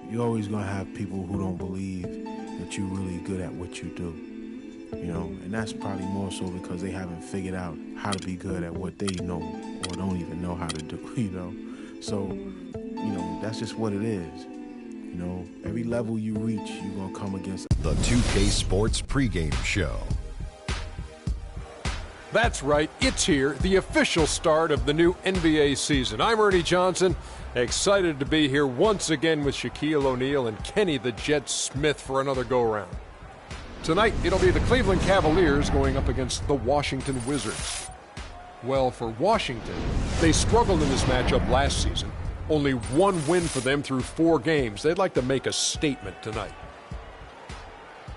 you're always going to have people who don't believe that you're really good at what you do. You know, and that's probably more so because they haven't figured out how to be good at what they know or don't even know how to do, you know. So, you know, that's just what it is. You know, every level you reach, you're going to come against the 2K Sports pregame show. That's right, it's here, the official start of the new NBA season. I'm Ernie Johnson, excited to be here once again with Shaquille O'Neal and Kenny the Jet Smith for another go-round. Tonight, it'll be the Cleveland Cavaliers going up against the Washington Wizards. Well, for Washington, they struggled in this matchup last season. Only one win for them through 4 games. They'd like to make a statement tonight.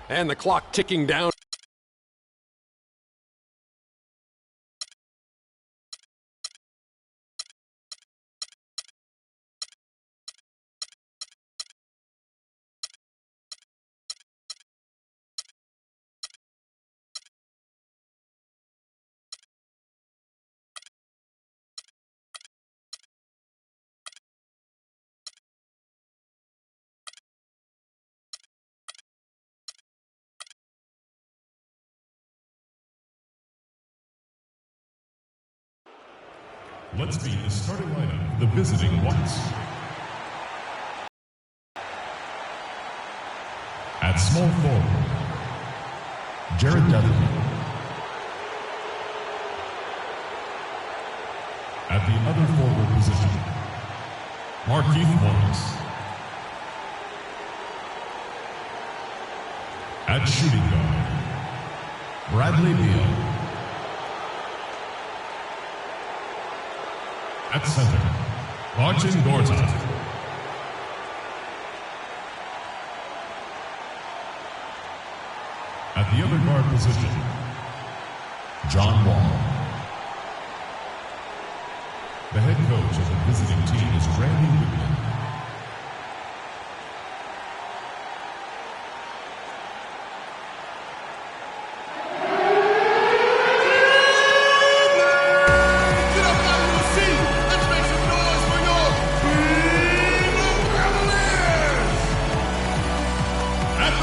And the clock ticking down. Let's meet the starting lineup, the visiting Whites. At small forward, Jared Dudley. At the other forward position, Markieff Morris. At shooting guard, Bradley Beal. At center, Marcin Gortat. At the other guard position, John Wall. The head coach of the visiting team is Randy Whitman.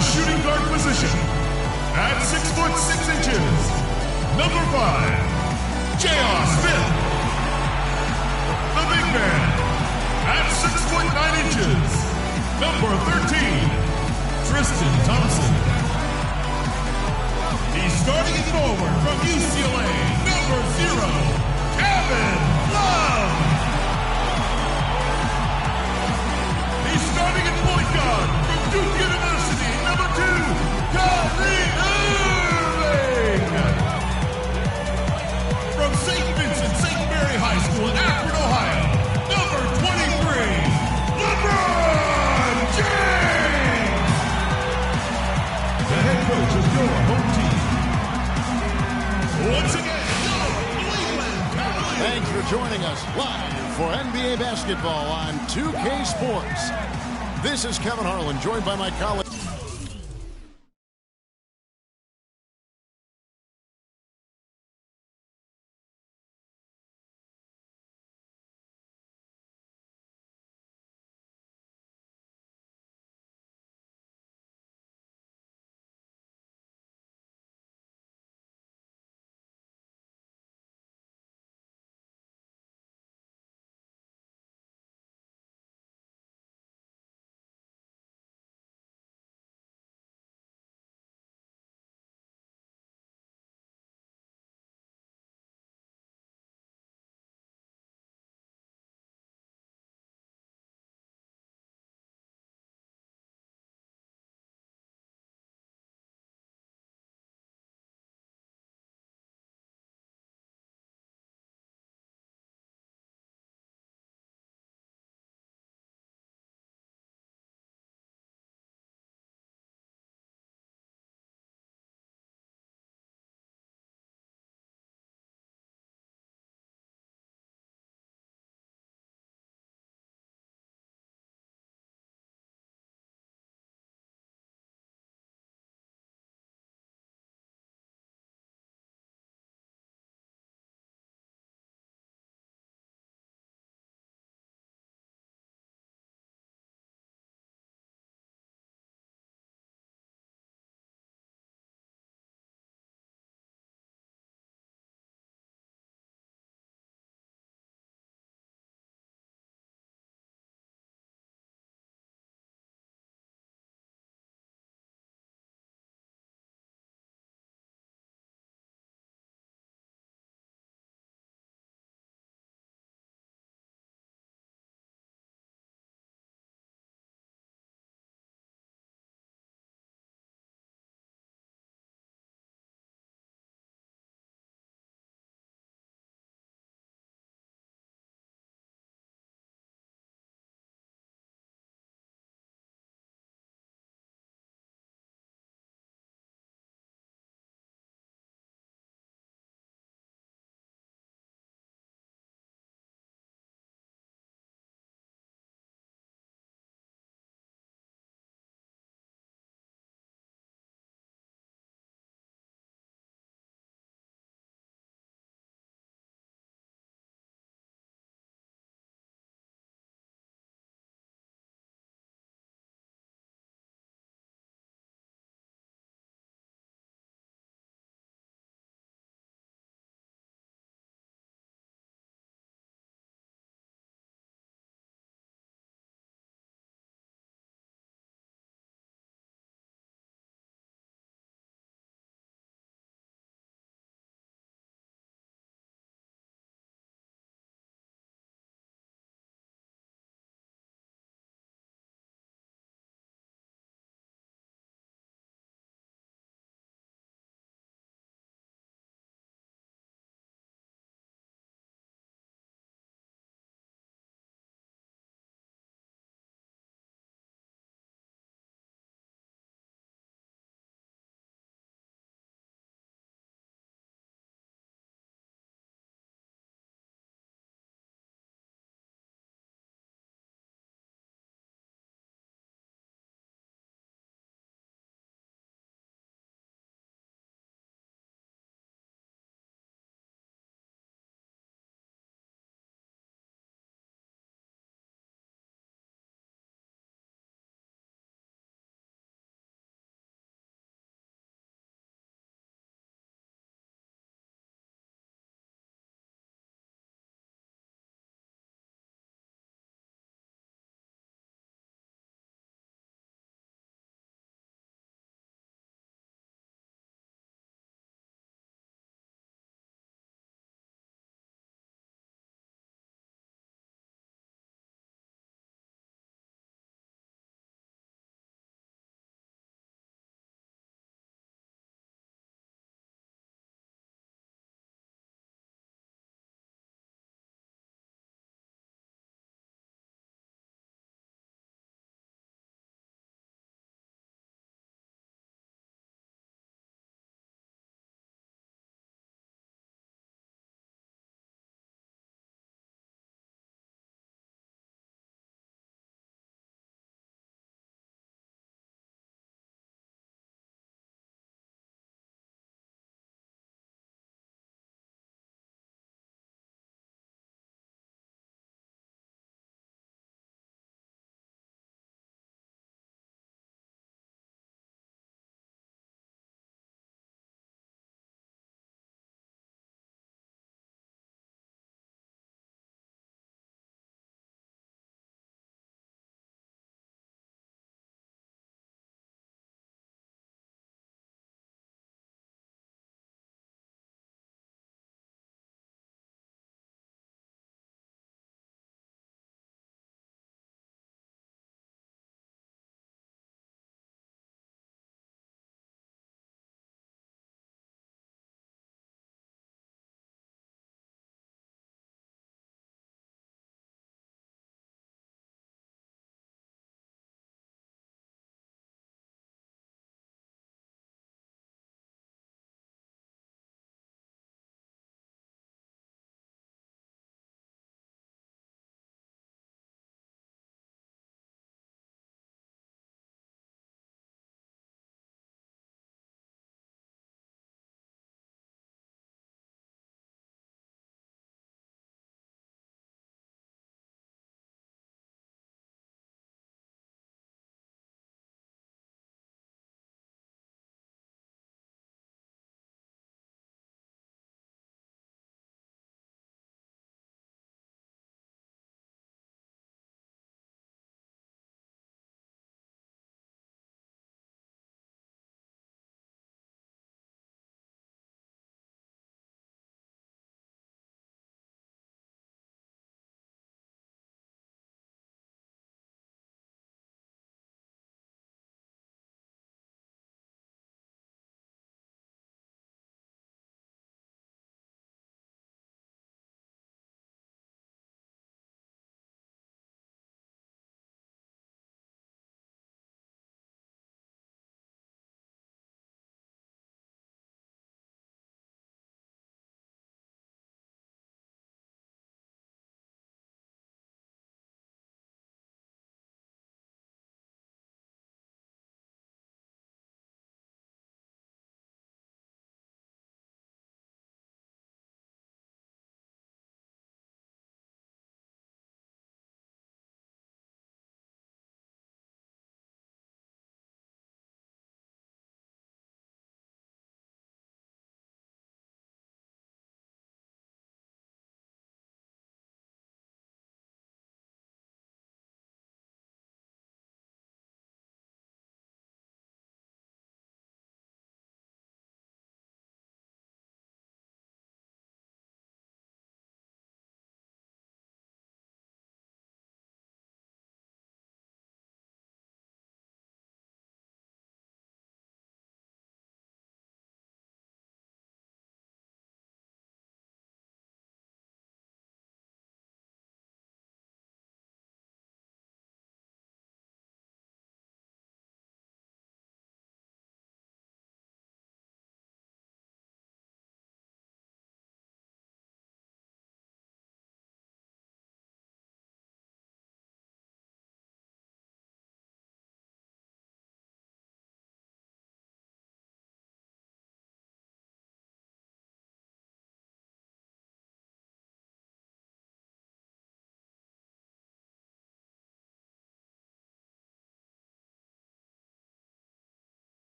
Shooting guard position at 6'6", number 5, J.R. Smith. The big man at 6'9", number 13, Tristan Thompson. He's starting at forward from UCLA, number 0, Kevin Love. He's starting at point guard from Duke University, number 2, Kyrie Irving. From St. Vincent St. Mary High School in Akron, Ohio, number 23, LeBron James. The head coach of your home team. Once again, your Cleveland Cavaliers. Thanks for joining us live for NBA basketball on 2K Sports. This is Kevin Harlan, joined by my colleague.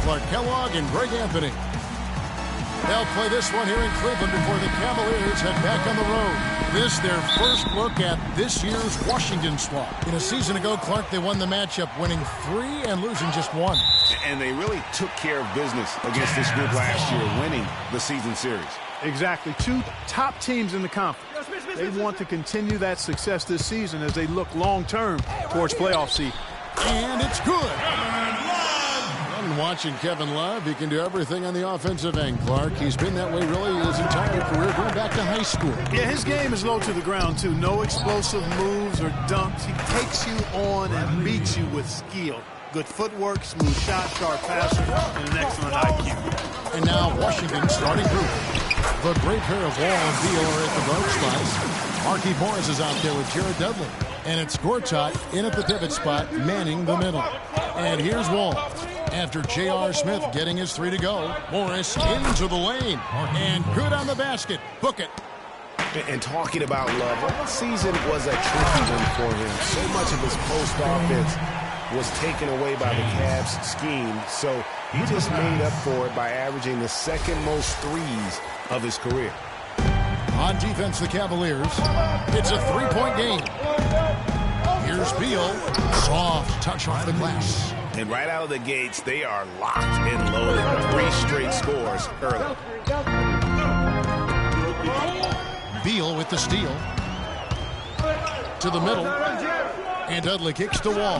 Clark Kellogg and Greg Anthony. They'll play this one here in Cleveland before the Cavaliers head back on the road. This their first look at this year's Washington squad. In a season ago, Clark, they won the matchup, winning 3 and losing just 1. And they really took care of business against this group last year, winning the season series. Exactly. 2 top teams in the conference. They want to continue that success this season as they look long-term towards playoff seed. And it's good. And watching Kevin Love, he can do everything on the offensive end, Clark. He's been that way really his entire career, going back to high school. Yeah, his game is low to the ground, too. No explosive moves or dunks. He takes you on and beats you with skill. Good footwork, smooth shot, sharp passer, and an excellent IQ. And now Washington starting group. The great pair of Wall and Beal are at the guard spots. Marquise Morris is out there with Jared Dudley. And it's Gortat in at the pivot spot, manning the middle. And here's Wall. After J.R. Smith getting his 3 to go, Morris into the lane. And good on the basket. Book it. And talking about Love, last season was a tricky one for him. So much of his post offense was taken away by the Cavs scheme, so he just made up for it by averaging the second most threes of his career. On defense, the Cavaliers. It's a 3-point game. Here's Beal. Soft touch off the glass. And right out of the gates, they are locked and loaded. 3 straight scores early. Beal with the steal. To the middle. And Dudley kicks to Wall.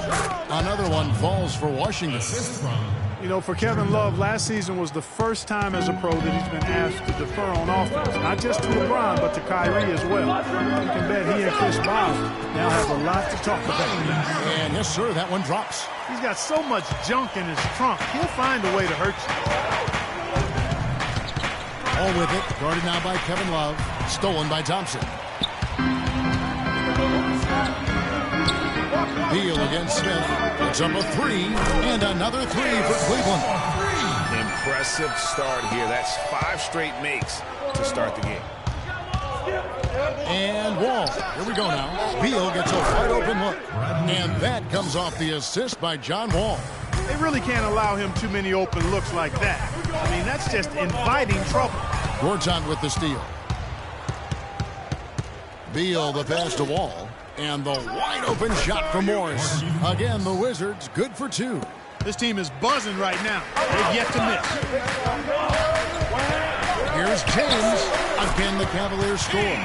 Another one falls for Washington. You know, for Kevin Love, last season was the first time as a pro that he's been asked to defer on offense. Not just to LeBron, but to Kyrie as well. You can bet he and Chris Bosh now have a lot to talk about. And yes, sir, that one drops. He's got so much junk in his trunk. He'll find a way to hurt you. All with it. Guarded now by Kevin Love. Stolen by Thompson. Beal against Smith. It's up a 3, and another 3 for Cleveland. Impressive start here. That's 5 straight makes to start the game. And Wall. Here we go now. Beal gets a wide open look. And that comes off the assist by John Wall. They really can't allow him too many open looks like that. I mean, that's just inviting trouble. Gortat with the steal. Beal the pass to Wall. And the wide open shot from Morris. Again, the Wizards good for 2. This team is buzzing right now. They've yet to miss. Here's James. Again, the Cavaliers score.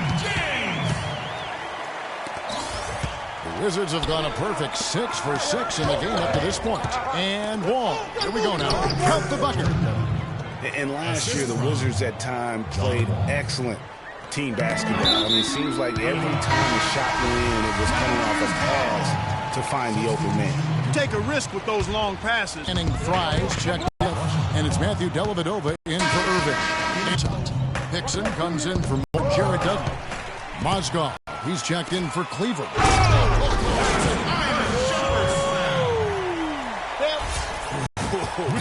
The Wizards have gone a perfect 6 for 6 in the game up to this point. And Wall. Here we go now. Count the bucket. And last year, the Wizards at time played excellent team basketball. I mean, it seems like every time a shot went in, it was coming off a pass to find the open man. You take a risk with those long passes. Manning thrives, checked in, and it's Matthew Dellavedova in for Irving. Hickson comes in for Jared Dudley. Mozgov, he's checked in for Cleveland.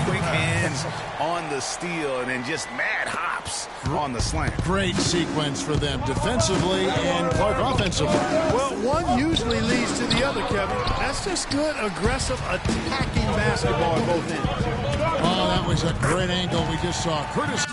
Quick hands on the steal and then just mad hops on the slant. Great sequence for them defensively and Clark offensively. Well, one usually leads to the other, Kevin. That's just good, aggressive, attacking basketball at both ends. Oh, that was a great angle we just saw. Curtis.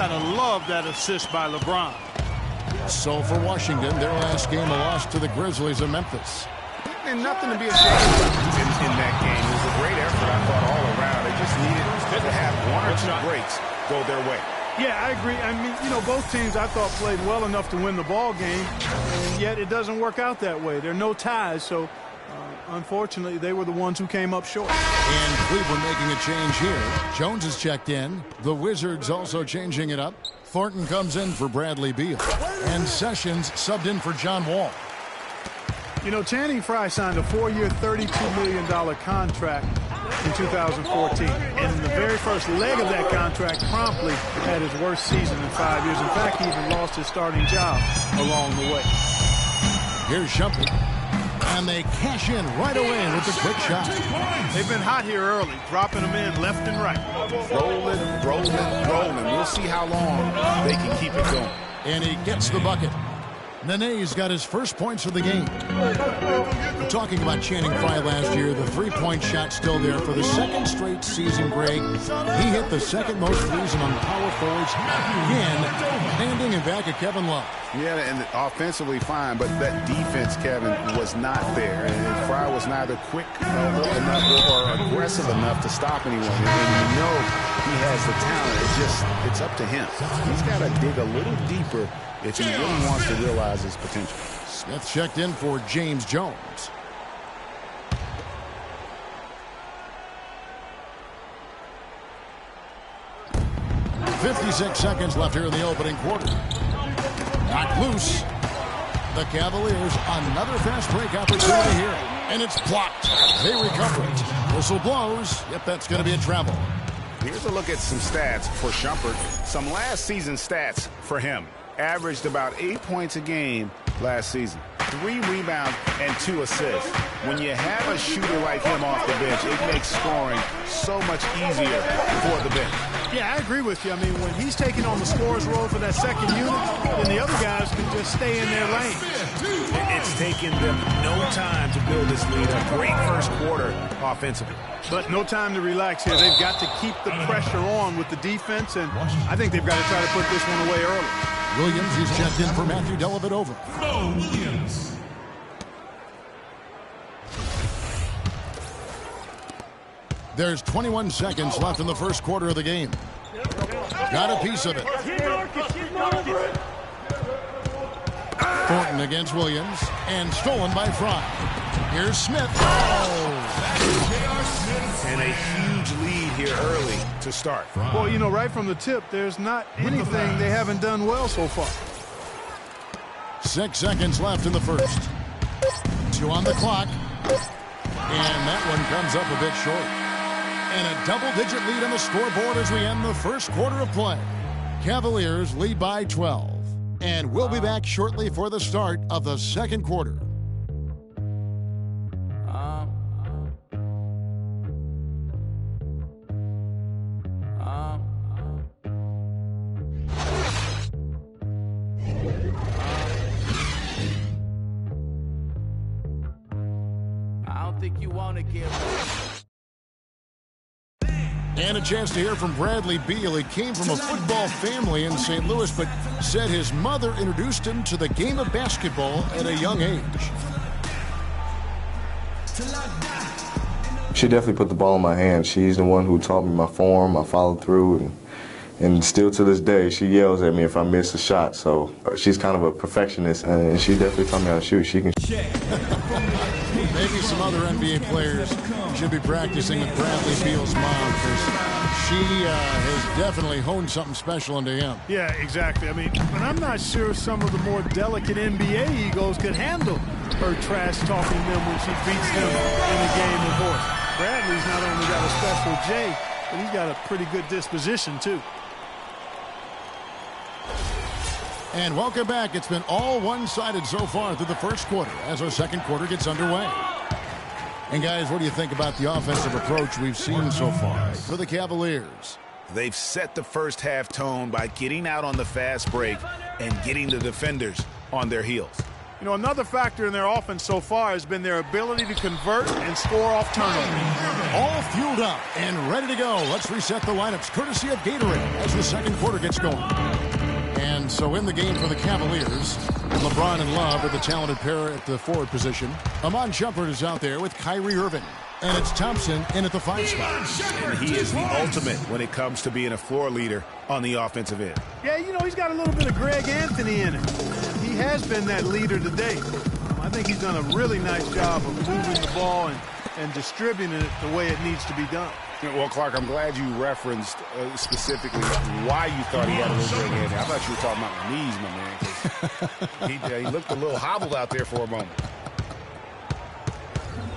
gotta love that assist by LeBron. So for Washington, their last game, a loss to the Grizzlies of Memphis. And nothing to be ashamed of in that game. It was a great effort, I thought, all around. They just needed to have one or two breaks go their way. Yeah, I agree. I mean, you know, both teams I thought played well enough to win the ball game, and yet it doesn't work out that way. There are no ties, so unfortunately they were the ones who came up short. And Cleveland making a change here. Jones is checked in. The Wizards also changing it up. Thornton comes in for Bradley Beal. And Sessions subbed in for John Wall. You know, Channing Frye signed a 4-year, $32 million contract in 2014. And the very first leg of that contract promptly had his worst season in 5 years. In fact, he even lost his starting job along the way. Here's Shumpert. And they cash in right away with the quick shot. They've been hot here early, dropping them in left and right. Rolling, rolling, rolling. We'll see how long they can keep it going. And he gets the bucket. Nene's got his first points of the game. We're talking about Channing Frye last year. The three-point shot still there for the second straight season, Greg. He hit the second most threes among power forwards again, handing it back at Kevin Love. Yeah, and offensively fine, but that defense, Kevin, was not there. And Frye was neither quick enough or aggressive enough to stop anyone. And you know he has the talent. It's up to him. He's got to dig a little deeper if he really wants to realize his potential. Smith checked in for James Jones. .56 seconds left here in the opening quarter. Knocked loose. The Cavaliers, another fast break opportunity here. And it's blocked. They recover it. Whistle blows. Yep, that's going to be a travel. Here's a look at some stats for Shumpert. Some last season stats for him. Averaged about 8 points a game last season. 3 rebounds and 2 assists. When you have a shooter like him off the bench, it makes scoring so much easier for the bench. Yeah, I agree with you. I mean, when he's taking on the scorer's role for that second unit, then the other guys can just stay in their lane. It's taken them no time to build this lead. A great first quarter offensively. But no time to relax here. They've got to keep the pressure on with the defense, and I think they've got to try to put this one away early. Williams is checked in for Matthew Dellavedova. Williams. There's 21 seconds left in the first quarter of the game. Got a piece of it. Thornton against Williams, and stolen by Frye. Here's Smith. And a huge lead here early to start. Well, you know, right from the tip, there's not anything they haven't done well so far. 6 seconds left in the first. 2 on the clock. And that one comes up a bit short. And a double-digit lead on the scoreboard as we end the first quarter of play. Cavaliers lead by 12. And we'll be back shortly for the start of the second quarter. I don't think you want to give. And a chance to hear from Bradley Beal. He came from a football family in St. Louis, but said his mother introduced him to the game of basketball at a young age. She definitely put the ball in my hand. She's the one who taught me my form, I followed through, and still to this day, she yells at me if I miss a shot. So she's kind of a perfectionist, and she definitely taught me how to shoot. She can. Maybe some other NBA players should be practicing with Bradley Beal's mom, because she has definitely honed something special into him. Yeah, exactly. I mean, but I'm not sure some of the more delicate NBA egos could handle her trash-talking them when she beats them in a game of horse. Bradley's not only got a special J, but he's got a pretty good disposition, too. And welcome back. It's been all one-sided so far through the first quarter as our second quarter gets underway. And guys, what do you think about the offensive approach we've seen so far for the Cavaliers? They've set the first half tone by getting out on the fast break and getting the defenders on their heels. You know, another factor in their offense so far has been their ability to convert and score off turnovers. All fueled up and ready to go. Let's reset the lineups courtesy of Gatorade as the second quarter gets going. And so in the game for the Cavaliers, LeBron and Love are the talented pair at the forward position. Amon Shumpert is out there with Kyrie Irving. And it's Thompson in at the 5 spot. And he is the ultimate when it comes to being a floor leader on the offensive end. Yeah, you know, he's got a little bit of Greg Anthony in it. He has been that leader today. I think he's done a really nice job of moving the ball and distributing it the way it needs to be done. Well, Clark, I'm glad you referenced specifically why you thought he had a little Greg Anthony. I thought you were talking about the knees, my man. He looked a little hobbled out there for a moment.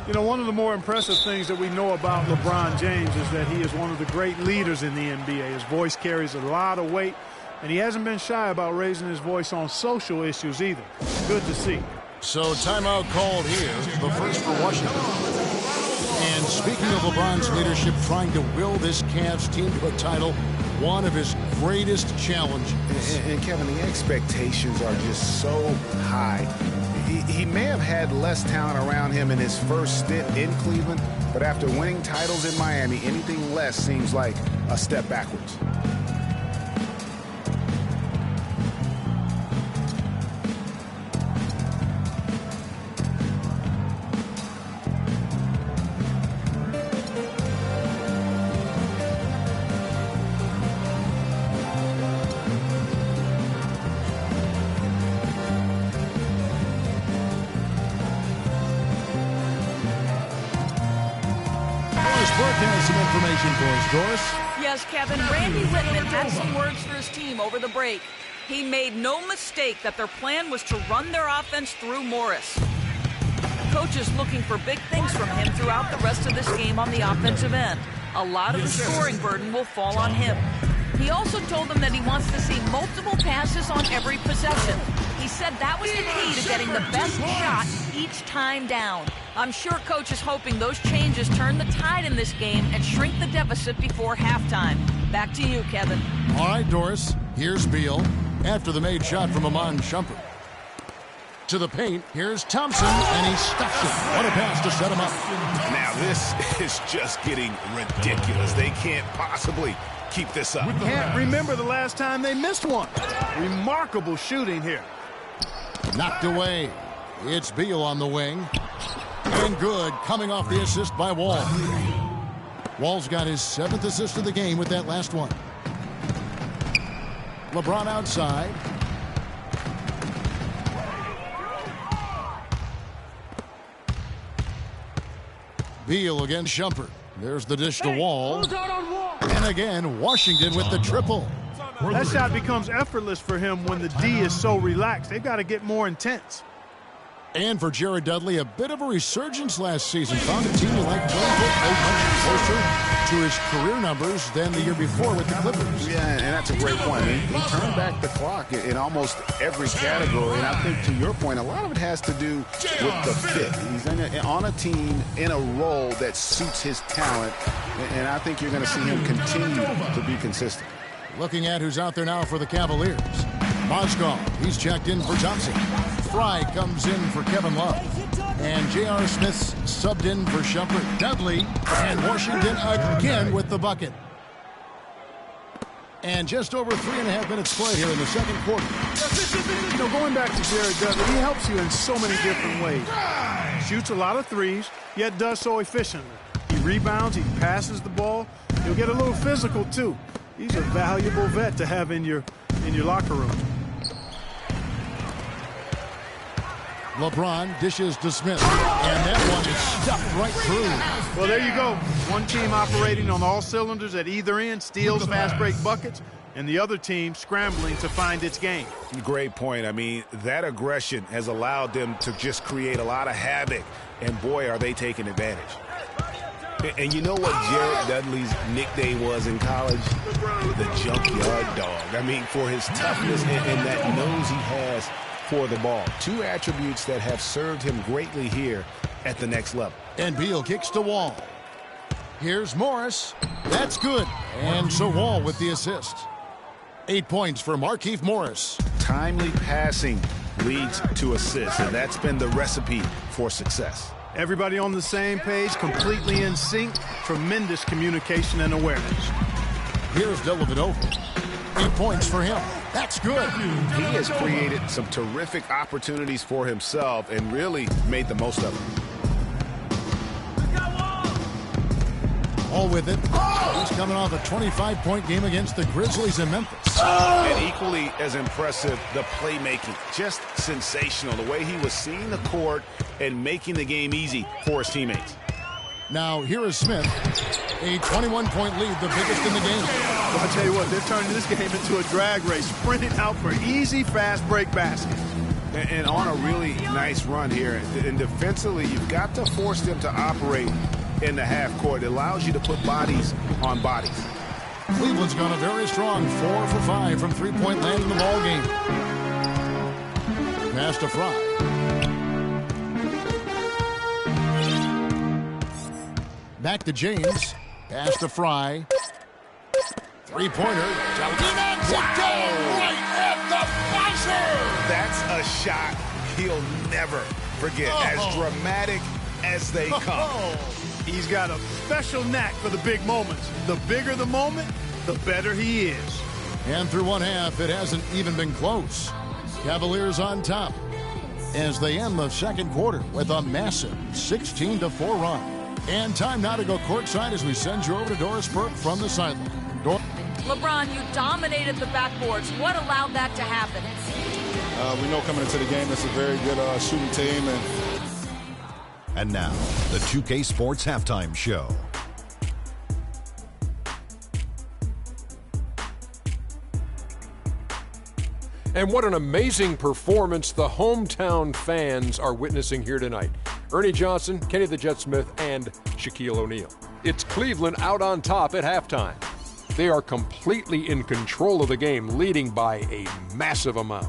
You know, one of the more impressive things that we know about LeBron James is that he is one of the great leaders in the NBA. His voice carries a lot of weight, and he hasn't been shy about raising his voice on social issues either. Good to see. So timeout called here, the first for Washington. And speaking of LeBron's leadership, trying to will this Cavs team to a title, one of his greatest challenges. And Kevin, the expectations are just so high. He may have had less talent around him in his first stint in Cleveland, but after winning titles in Miami, anything less seems like a step backwards. Some information for us, Doris. Yes, Kevin. Randy Whitman had some words for his team over the break. He made no mistake that their plan was to run their offense through Morris. The coach is looking for big things from him throughout the rest of this game on the offensive end. A lot of the scoring burden will fall on him. He also told them that he wants to see multiple passes on every possession. He said that was the key to getting the best shot each time down. I'm sure Coach is hoping those changes turn the tide in this game and shrink the deficit before halftime. Back to you, Kevin. All right, Doris. Here's Beal after the made shot from Amon Shumpert. To the paint, here's Thompson, and he stuffs it. What a pass to set him up. Now this is just getting ridiculous. They can't possibly keep this up. Can't remember the last time they missed one. Remarkable shooting here. Knocked away. It's Beal on the wing. And good, coming off the assist by Wall. Wall's got his 7th assist of the game with that last one. LeBron outside. Beal against Shumpert. There's the dish to Wall. And again, Washington with the triple. That shot becomes effortless for him when the D is so relaxed. They've got to get more intense. And for Jared Dudley, a bit of a resurgence last season. Found a team he liked much closer to his career numbers than the year before with the Clippers. Yeah, and that's a great point. He turned back the clock in almost every category. And I think, to your point, a lot of it has to do with the fit. He's on a team in a role that suits his talent. And I think you're going to see him continue to be consistent. Looking at who's out there now for the Cavaliers. Mozgov, he's checked in for Thompson. Fry comes in for Kevin Love. And J.R. Smith's subbed in for Shumpert. Dudley and Washington again with the bucket. And just over 3.5 minutes play here in the second quarter. You know, going back to Jared Dudley, he helps you in so many different ways. Shoots a lot of threes, yet does so efficiently. He rebounds, he passes the ball. He'll get a little physical, too. He's a valuable vet to have in your locker room. LeBron dishes to Smith, and that one is stuffed right through. Well, there you go. One team operating on all cylinders at either end, steals fast break buckets, and the other team scrambling to find its game. Great point. I mean, that aggression has allowed them to just create a lot of havoc, and boy, are they taking advantage. And you know what Jared Dudley's nickname was in college? The Junkyard Dog. I mean, for his toughness and that nose he has for the ball. Two attributes that have served him greatly here at the next level. And Beal kicks to Wall. Here's Morris. That's good. And so Wall with the assist. 8 points for Markieff Morris. Timely passing leads to assists, and that's been the recipe for success. Everybody on the same page, completely in sync, tremendous communication and awareness. Here's Dellavedova. 8 points for him. That's good. He has created some terrific opportunities for himself and really made the most of them. All with it. He's coming off a 25-point game against the Grizzlies in Memphis. And equally as impressive, the playmaking. Just sensational. The way he was seeing the court and making the game easy for his teammates. Now, here is Smith. A 21-point lead, the biggest in the game. Well, I tell you what, they're turning this game into a drag race, sprinting out for easy, fast break baskets. And on a really nice run here. And defensively, you've got to force them to operate in the half court. It allows you to put bodies on bodies. Cleveland's gone a very strong 4 for 5 from three-point land in the ball game. Pass to Fry. Back to James. Pass to Fry. Three-pointer. Knocks it down right at the buzzer. That's a shot he'll never forget. As dramatic as they come. He's got a special knack for the big moments. The bigger the moment, the better he is. And through one half, it hasn't even been close. Cavaliers on top as they end the second quarter with a massive 16-4 run. And time now to go courtside as we send you over to Doris Burke from the sideline. LeBron, you dominated the backboards. What allowed that to happen? We know coming into the game it's a very good shooting team. And now, the 2K Sports Halftime Show. And what an amazing performance the hometown fans are witnessing here tonight. Ernie Johnson, Kenny the Jet Smith, and Shaquille O'Neal. It's Cleveland out on top at halftime. They are completely in control of the game, leading by a massive amount.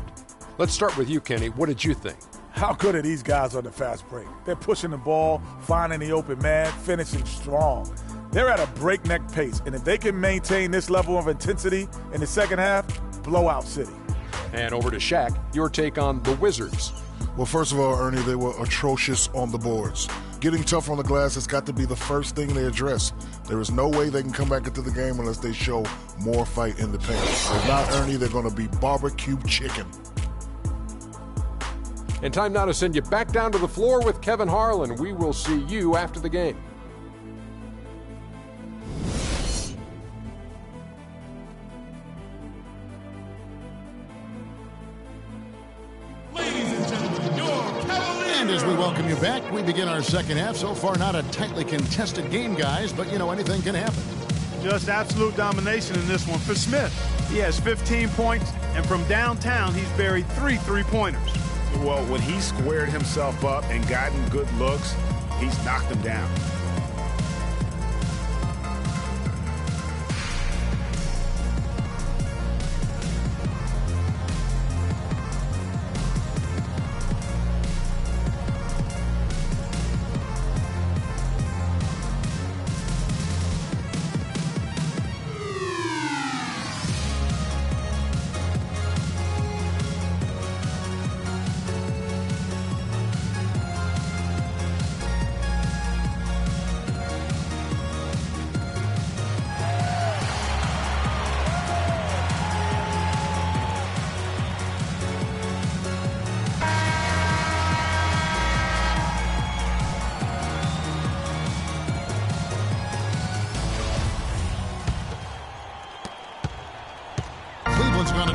Let's start with you, Kenny. What did you think? How good are these guys on the fast break? They're pushing the ball, finding the open man, finishing strong. They're at a breakneck pace, and if they can maintain this level of intensity in the second half, blowout city. And over to Shaq, your take on the Wizards. Well, first of all, Ernie, they were atrocious on the boards. Getting tough on the glass has got to be the first thing they address. There is no way they can come back into the game unless they show more fight in the paint. If not, Ernie, they're going to be barbecue chicken. And time now to send you back down to the floor with Kevin Harlan. We will see you after the game. And as we welcome you back, we begin our second half. So far, not a tightly contested game, guys, but, anything can happen. Just absolute domination in this one for Smith. He has 15 points, and from downtown, he's buried 3 three-pointers. Well, when he squared himself up and gotten good looks, he's knocked them down.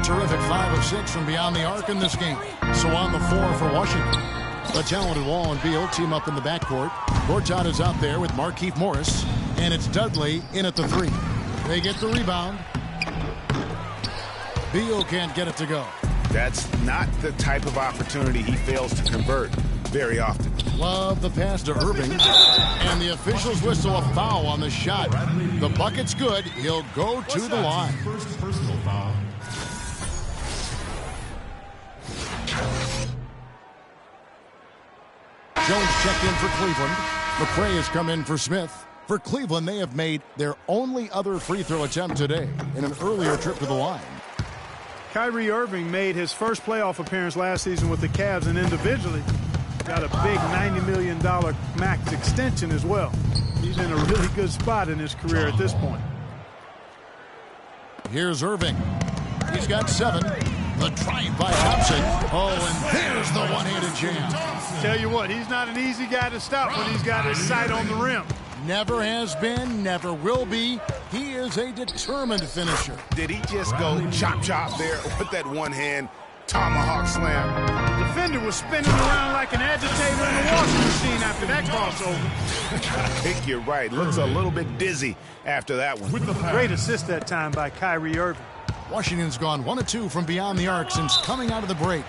Terrific 5 of 6 from beyond the arc in this game. So on the 4 for Washington. The talented Wall and Beal team up in the backcourt. Gortat is out there with Markieff Morris. And it's Dudley in at the 3. They get the rebound. Beal can't get it to go. That's not the type of opportunity he fails to convert very often. Love the pass to Irving. And the officials whistle a foul on the shot. The bucket's good. He'll go to the line. First personal foul. Jones checked in for Cleveland. McRae has come in for Smith. For Cleveland, they have made their only other free throw attempt today in an earlier trip to the line. Kyrie Irving made his first playoff appearance last season with the Cavs, and individually got a big $90 million max extension as well. He's in a really good spot in his career at this point. Here's Irving. He's got 7. The drive by Thompson. Oh, and there's the one-handed jam. Tell you what, he's not an easy guy to stop when he's got his sight on the rim. Never has been, never will be. He is a determined finisher. Did he just go chop there with that one-hand tomahawk slam? The defender was spinning around like an agitator in a washing machine after that crossover. I think you're right. Looks a little bit dizzy after that one. Great assist that time by Kyrie Irving. Washington's gone 1 of 2 from beyond the arc since coming out of the break.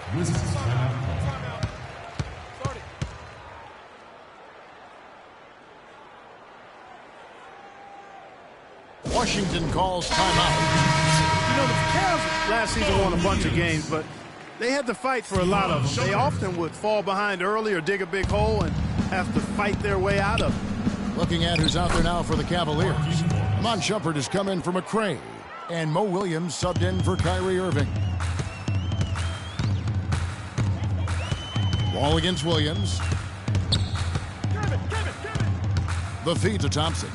Washington calls timeout. You know, the Cavs last season won a bunch of games, but they had to fight for a lot of them. They often would fall behind early or dig a big hole and have to fight their way out of it. Looking at who's out there now for the Cavaliers. Amon Shumpert has come in for McRae, and Mo Williams subbed in for Kyrie Irving. Wall against Williams. The feed to Thompson.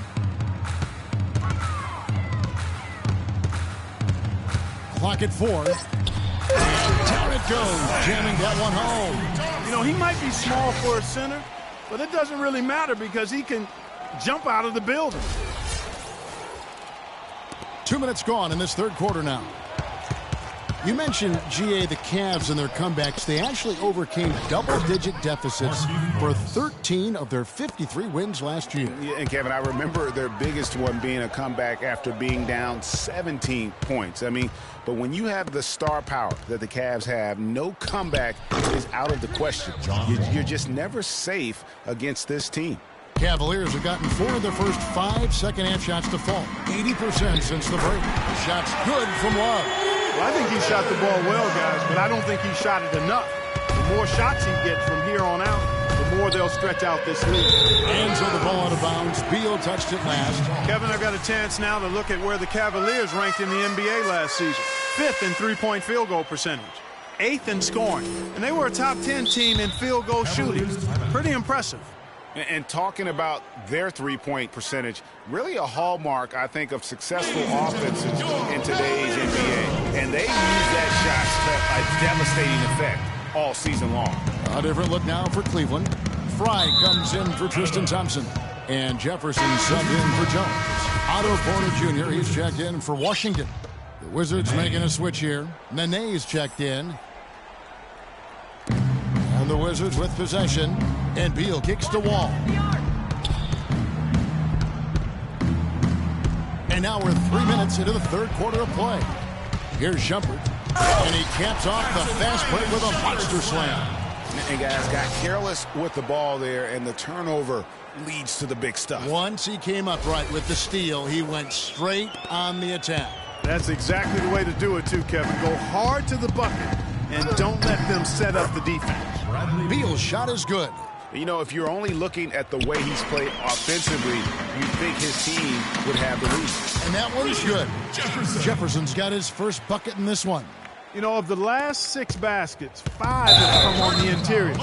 Clock at 4. And down it goes, jamming that one home. You know, he might be small for a center, but it doesn't really matter because he can jump out of the building. 2 minutes gone in this third quarter now. You mentioned, GA, the Cavs and their comebacks. They actually overcame double-digit deficits for 13 of their 53 wins last year. Yeah, and Kevin, I remember their biggest one being a comeback after being down 17 points. I mean, but when you have the star power that the Cavs have, no comeback is out of the question. You're just never safe against this team. Cavaliers have gotten 4 of their first 5 second-half shots to fall. 80% since the break. Shots good from Love. Well, I think he shot the ball well, guys, but I don't think he shot it enough. The more shots he gets from here on out, the more they'll stretch out this lead. And so the ball out of bounds. Beal touched it last. Kevin, I've got a chance now to look at where the Cavaliers ranked in the NBA last season. 5th in three-point field goal percentage. 8th in scoring. And they were a top 10 team in field goal shooting. Pretty impressive. And talking about their three-point percentage, really a hallmark, I think, of successful offenses in today's NBA. And they use that shot to a devastating effect all season long. A different look now for Cleveland. Fry comes in for Tristan Thompson. And Jefferson subbed in for Jones. Otto Porter Jr., he's checked in for Washington. The Wizards making a switch here. Nene's checked in. And the Wizards with possession. And Beal kicks to Wall. And now we're 3 minutes into the third quarter of play. Here's Shumpert. And he caps off the fast break with a monster slam. And guys got careless with the ball there, and the turnover leads to the big stuff. Once he came upright with the steal, he went straight on the attack. That's exactly the way to do it, too, Kevin. Go hard to the bucket and don't let them set up the defense. Beal's shot is good. You know, if you're only looking at the way he's played offensively, you'd think his team would have the lead. And that one's good. Jefferson's got his first bucket in this one. You know, of the last 6 baskets, 5 have come on the interior.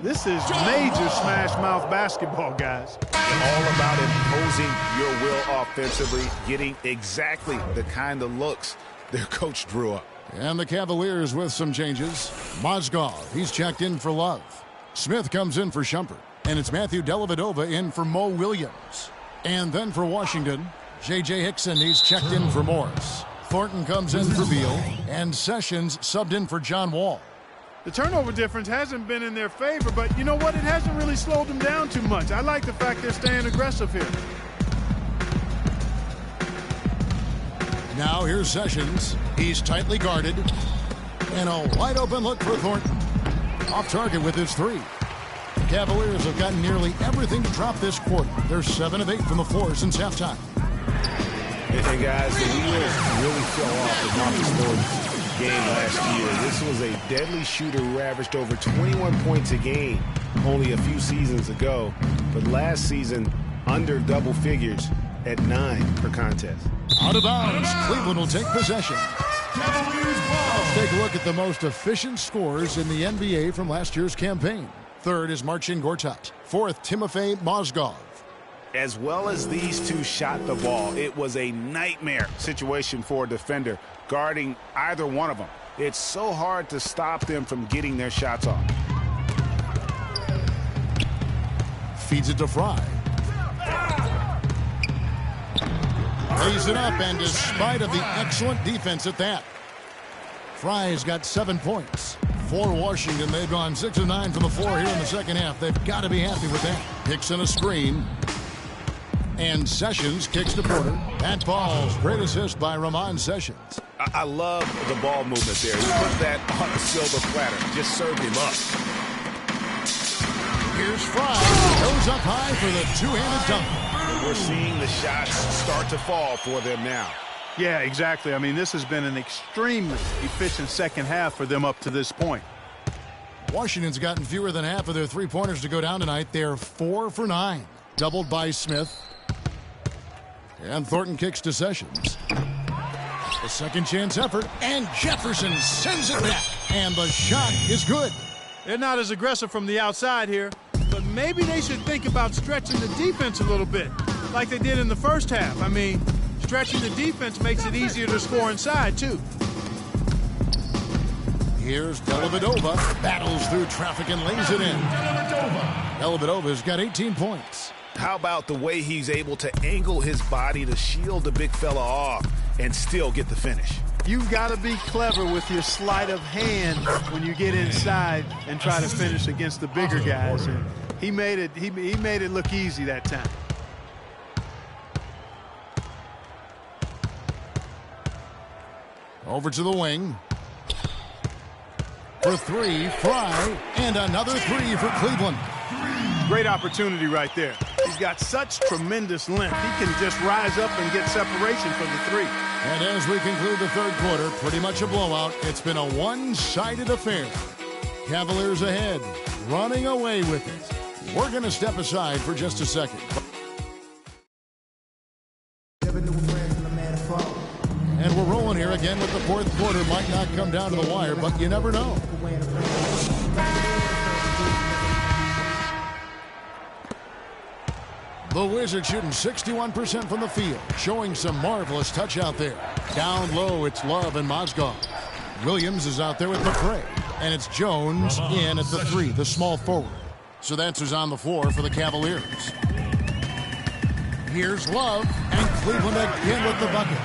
This is major smash mouth basketball, guys. All about imposing your will offensively, getting exactly the kind of looks their coach drew up. And the Cavaliers with some changes. Mozgov, he's checked in for Love. Smith comes in for Shumpert. And it's Matthew Dellavedova in for Mo Williams. And then for Washington, J.J. Hickson, he's checked in for Morris. Thornton comes in for Beal. And Sessions subbed in for John Wall. The turnover difference hasn't been in their favor, but you know what? It hasn't really slowed them down too much. I like the fact they're staying aggressive here. Now here's Sessions. He's tightly guarded. And a wide open look for Thornton. Off target with his 3. The Cavaliers have gotten nearly everything to drop this quarter. They're 7 of 8 from the floor since halftime. And guys, the wheels really fell off the Marcus Morris game last year. This was a deadly shooter who averaged over 21 points a game only a few seasons ago. But last season, under double figures at 9 per contest. Out of bounds. Cleveland will take possession. Let's take a look at the most efficient scorers in the NBA from last year's campaign. Third is Marcin Gortat. Fourth, Timofey Mozgov. As well as these two shot the ball, it was a nightmare situation for a defender guarding either one of them. It's so hard to stop them from getting their shots off. Feeds it to Fry. Lays it up, and despite of the excellent defense at that, Fry's got 7 points. For Washington, they've gone 6 of 9 from the floor here in the second half. They've got to be happy with that. Picks in a screen. And Sessions kicks to Porter. That ball's great assist by Ramon Sessions. I love the ball movement there. He put that on a silver platter. Just served him up. Here's Fry. Goes up high for the two-handed dunk. We're seeing the shots start to fall for them now. Yeah, exactly. I mean, this has been an extremely efficient second half for them up to this point. Washington's gotten fewer than half of their three-pointers to go down tonight. They're 4 for 9. Doubled by Smith. And Thornton kicks to Sessions. A second chance effort, and Jefferson sends it back. And the shot is good. They're not as aggressive from the outside here, but maybe they should think about stretching the defense a little bit, like they did in the first half. I mean, stretching the defense makes it easier to score inside, too. Here's Dellavedova. Battles through traffic and lays it in. Dellavedova's got 18 points. How about the way he's able to angle his body to shield the big fella off and still get the finish? You've got to be clever with your sleight of hand when you get inside and try to finish against the bigger guys. And he made it look easy that time. Over to the wing. For three, Fry, and another three for Cleveland. Great opportunity right there. He's got such tremendous length. He can just rise up and get separation for the three. And as we conclude the third quarter, pretty much a blowout. It's been a one-sided affair. Cavaliers ahead, running away with it. We're going to step aside for just a second. And we're rolling here again with the fourth quarter. Might not come down to the wire, but you never know. The Wizards shooting 61% from the field, showing some marvelous touch out there. Down low, it's Love and Mozgov. Williams is out there with McRae, and it's Jones in at the three, the small forward. So that's who's on the floor for the Cavaliers. Here's Love, and Cleveland again with the bucket.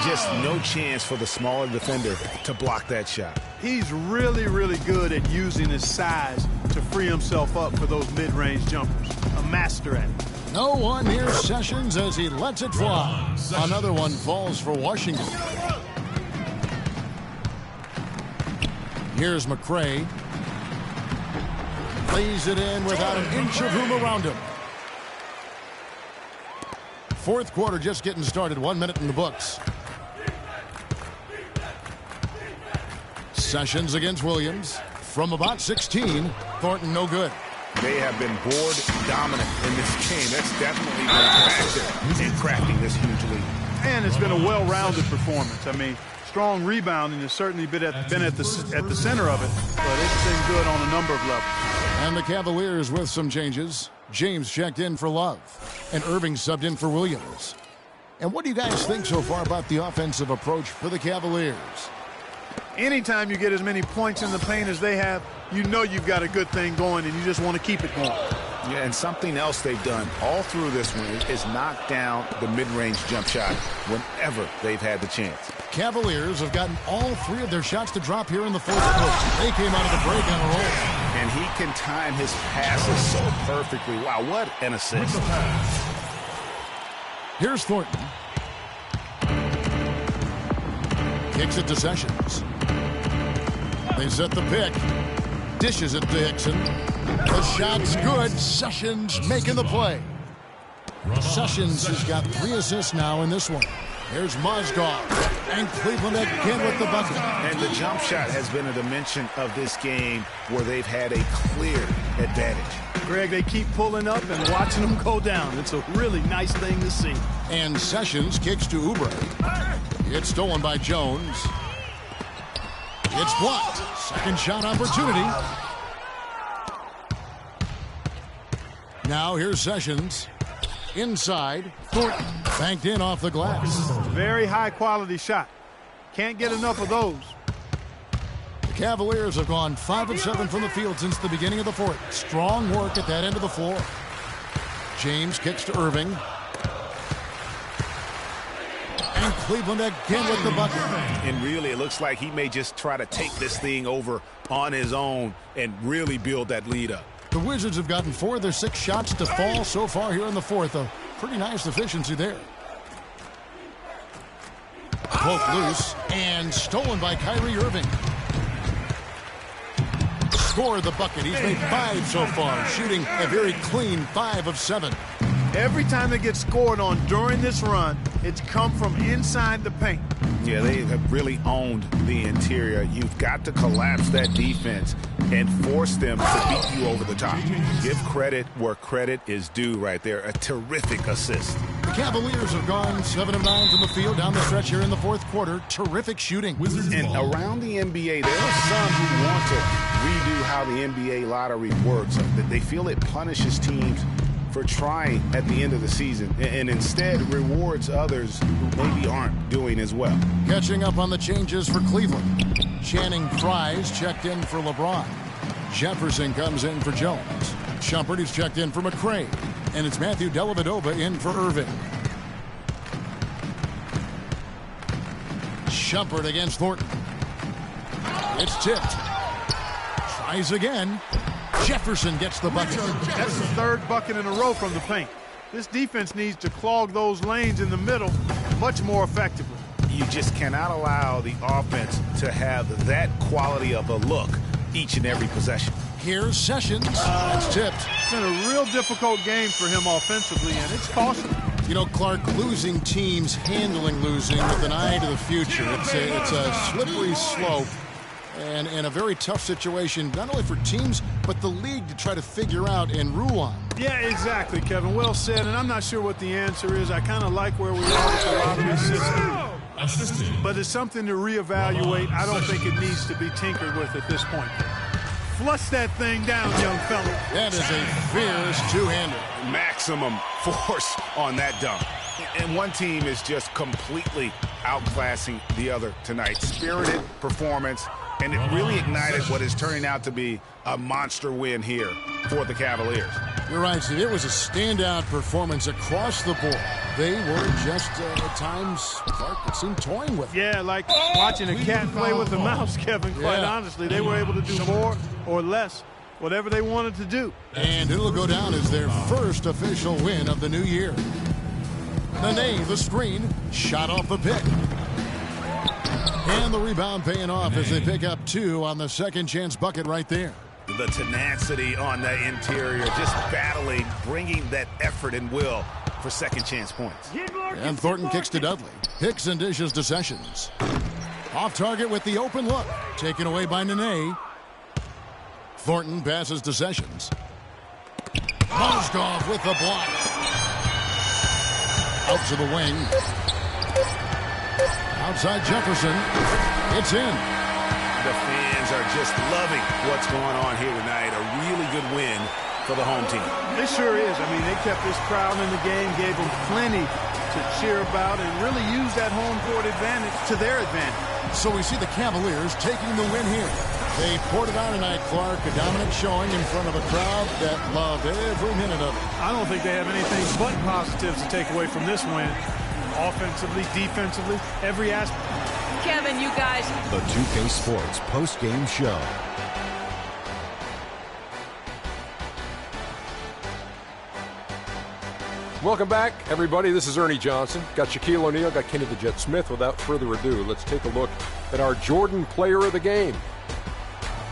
Just no chance for the smaller defender to block that shot. He's really, really good at using his size to free himself up for those mid-range jumpers. A master at it. No one near Sessions as he lets it fly. Another one falls for Washington. Here's McRae. Lays it in without an inch of room around him. Fourth quarter just getting started. 1 minute in the books. Sessions against Williams. From about 16, Thornton no good. They have been board dominant in this game. That's definitely been a factor in cracking this huge lead. And it's been a well-rounded performance. I mean, strong rebounding has certainly been at the center of it, but it's been good on a number of levels. And the Cavaliers with some changes. James checked in for Love, and Irving subbed in for Williams. And what do you guys think so far about the offensive approach for the Cavaliers? Anytime you get as many points in the paint as they have, you know you've got a good thing going, and you just want to keep it going. Yeah, and something else they've done all through this one is knock down the mid-range jump shot whenever they've had the chance. Cavaliers have gotten all three of their shots to drop here in the fourth quarter. They came out of the break on a roll. And he can time his passes so perfectly. Wow, what an assist. Here's Thornton. Kicks it to Sessions. They set the pick. Dishes it to Hickson. The shot's good. Sessions making the play. Sessions has got 3 assists now in this one. Here's Mozgov. And Cleveland again with the bucket. And the jump shot has been a dimension of this game where they've had a clear advantage. Greg, they keep pulling up and watching them go down. It's a really nice thing to see. And Sessions kicks to Oubre. It's stolen by Jones. It's blocked. Second shot opportunity. Now here's Sessions. Inside. Thornton banked in off the glass. Very high-quality shot. Can't get enough of those. The Cavaliers have gone 5 of 7 from the field since the beginning of the fourth. Strong work at that end of the floor. James kicks to Irving. And Cleveland again with the bucket. And really, it looks like he may just try to take this thing over on his own and really build that lead up. The Wizards have gotten 4 of their 6 shots to fall so far here in the fourth. A pretty nice efficiency there. Poke loose and stolen by Kyrie Irving. Scored the bucket. He's made 5 so far, shooting a very clean 5 of 7. Every time they get scored on during this run, it's come from inside the paint. Yeah, they have really owned the interior. You've got to collapse that defense and force them to beat you over the top. Give credit where credit is due right there. A terrific assist. The Cavaliers have gone 7 of 9 from the field down the stretch here in the fourth quarter. Terrific shooting. And around the NBA, there are some who want to redo how the NBA lottery works. They feel it punishes teams for trying at the end of the season and instead rewards others who maybe aren't doing as well. Catching up on the changes for Cleveland. Channing Frye's checked in for LeBron. Jefferson comes in for Jones. Shumpert is checked in for McCray. And it's Matthew Dellavedova in for Irving. Shumpert against Thornton. It's tipped. Tries again. Jefferson gets the bucket. That's the third bucket in a row from the paint. This defense needs to clog those lanes in the middle much more effectively. You just cannot allow the offense to have that quality of a look each and every possession. Here's Sessions. It's tipped. It's been a real difficult game for him offensively, and it's costing him. You know, Clark, losing teams handling losing with an eye to the future. It's a slippery slope. And a very tough situation, not only for teams, but the league to try to figure out and rule on. Yeah, exactly, Kevin. Well said, and I'm not sure what the answer is. I kind of like where we are with the lottery system. But it's something to reevaluate. I don't think it needs to be tinkered with at this point. Flush that thing down, young fella. That is a fierce two-hander. Maximum force on that dunk. And one team is just completely outclassing the other tonight. Spirited performance. And it really ignited what is turning out to be a monster win here for the Cavaliers. You're right, Steve. It was a standout performance across the board. They were just, at times, Clark, it seemed toying with it. Yeah, like watching a cat play with a mouse, Kevin, quite honestly. They were able to do more or less, whatever they wanted to do. And it'll go down as their first official win of the new year. Nene, the screen, shot off the pick. And the rebound paying off as they pick up 2 on the second chance bucket right there. The tenacity on the interior, just battling, bringing that effort and will for second chance points. And Thornton kicks to Dudley. Picks and dishes to Sessions. Off target with the open look. Taken away by Nene. Thornton passes to Sessions. Mozgov with the block. Out to the wing. Outside Jefferson. It's in. The fans are just loving what's going on here tonight. A really good win for the home team. It sure is. I mean, they kept this crowd in the game, gave them plenty to cheer about, and really used that home court advantage to their advantage. So we see the Cavaliers taking the win here. They poured it on tonight, Clark. A dominant showing in front of a crowd that loved every minute of it. I don't think they have anything but positives to take away from this win. Offensively, defensively, every aspect. Kevin, you guys. The 2K Sports post-game show. Welcome back, everybody. This is Ernie Johnson. Got Shaquille O'Neal, got Kenny the Jet Smith. Without further ado, let's take a look at our Jordan player of the game.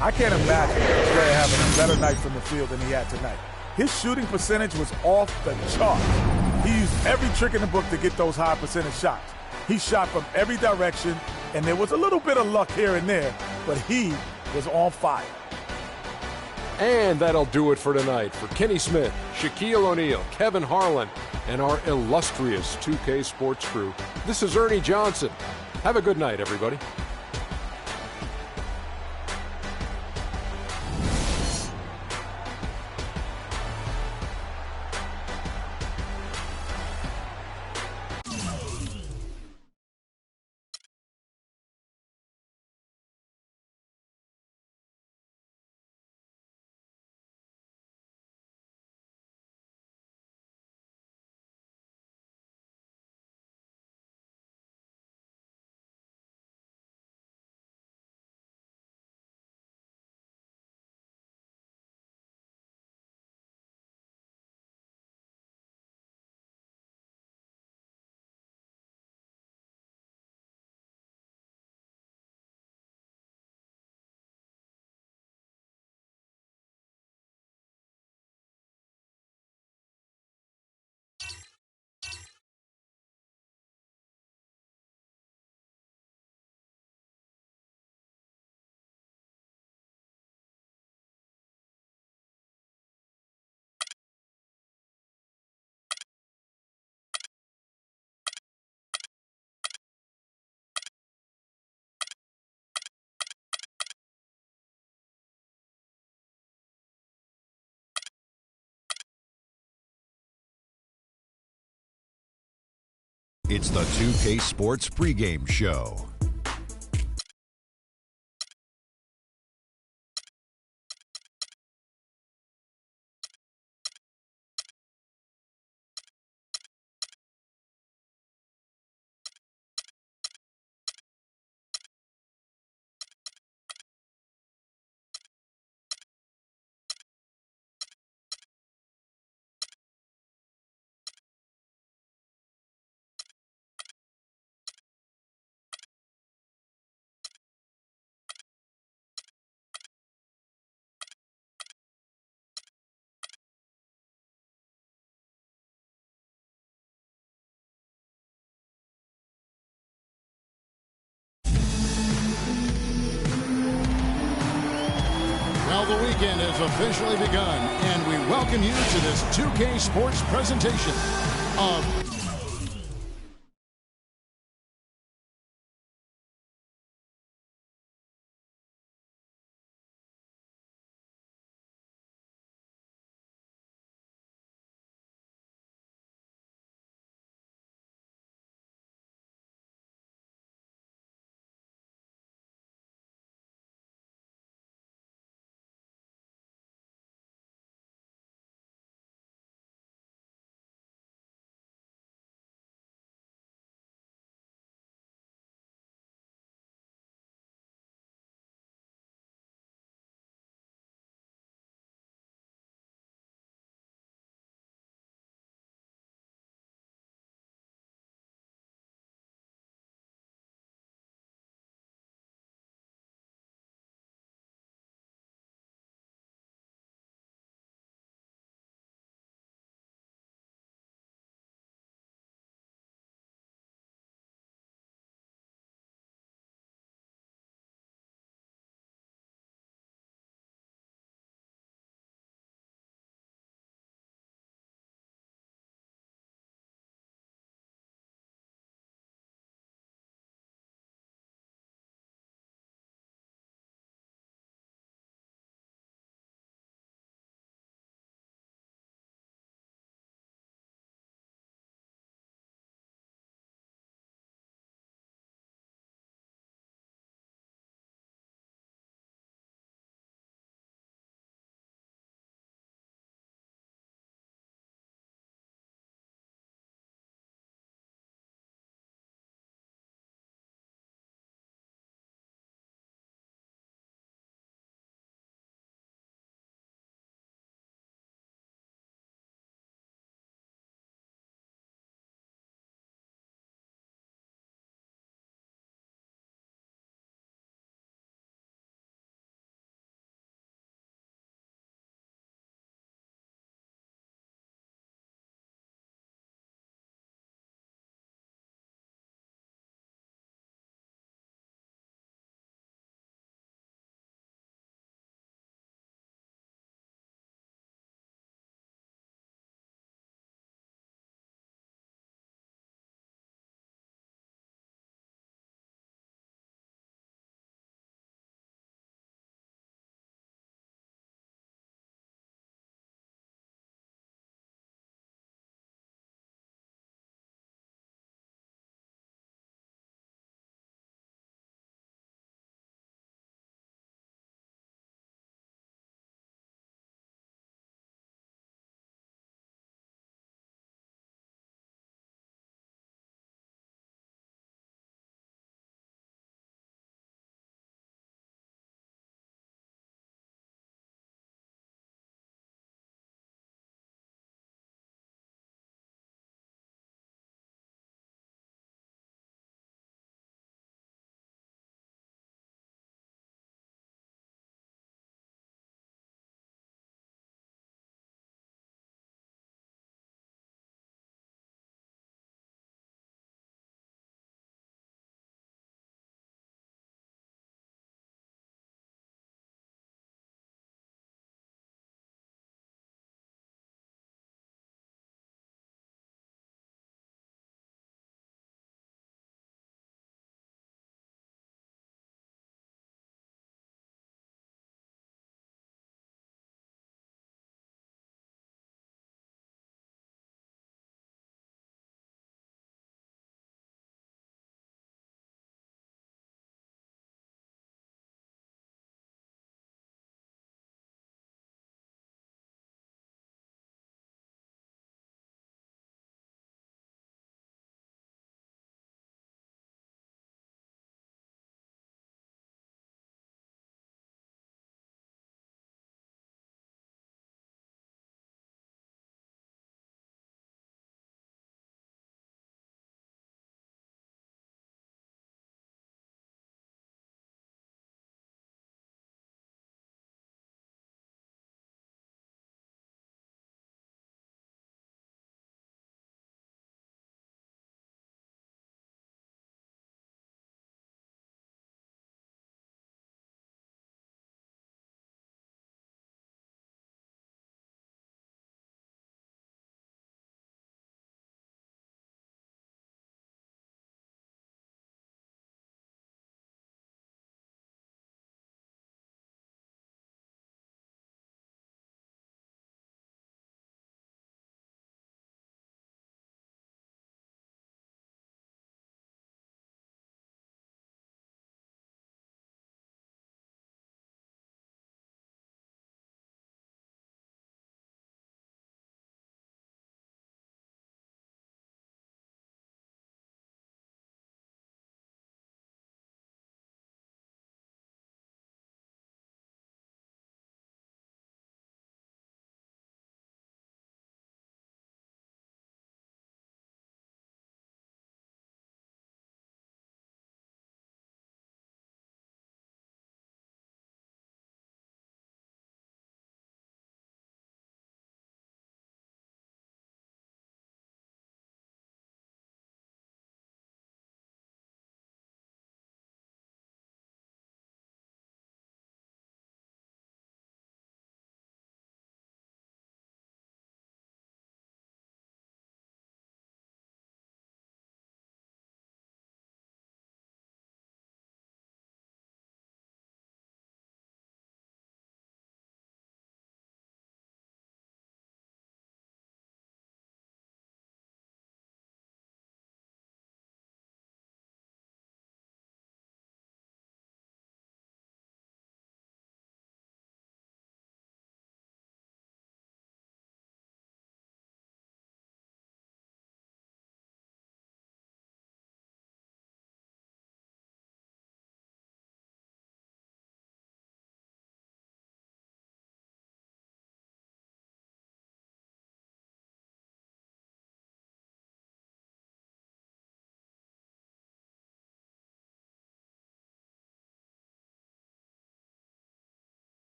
I can't imagine Trey having a better night from the field than he had tonight. His shooting percentage was off the chart. He used every trick in the book to get those high percentage shots. He shot from every direction, and there was a little bit of luck here and there, but he was on fire. And that'll do it for tonight. For Kenny Smith, Shaquille O'Neal, Kevin Harlan, and our illustrious 2K Sports crew, this is Ernie Johnson. Have a good night, everybody. It's the 2K Sports pregame show. Well, the weekend has officially begun, and we welcome you to this 2K Sports presentation of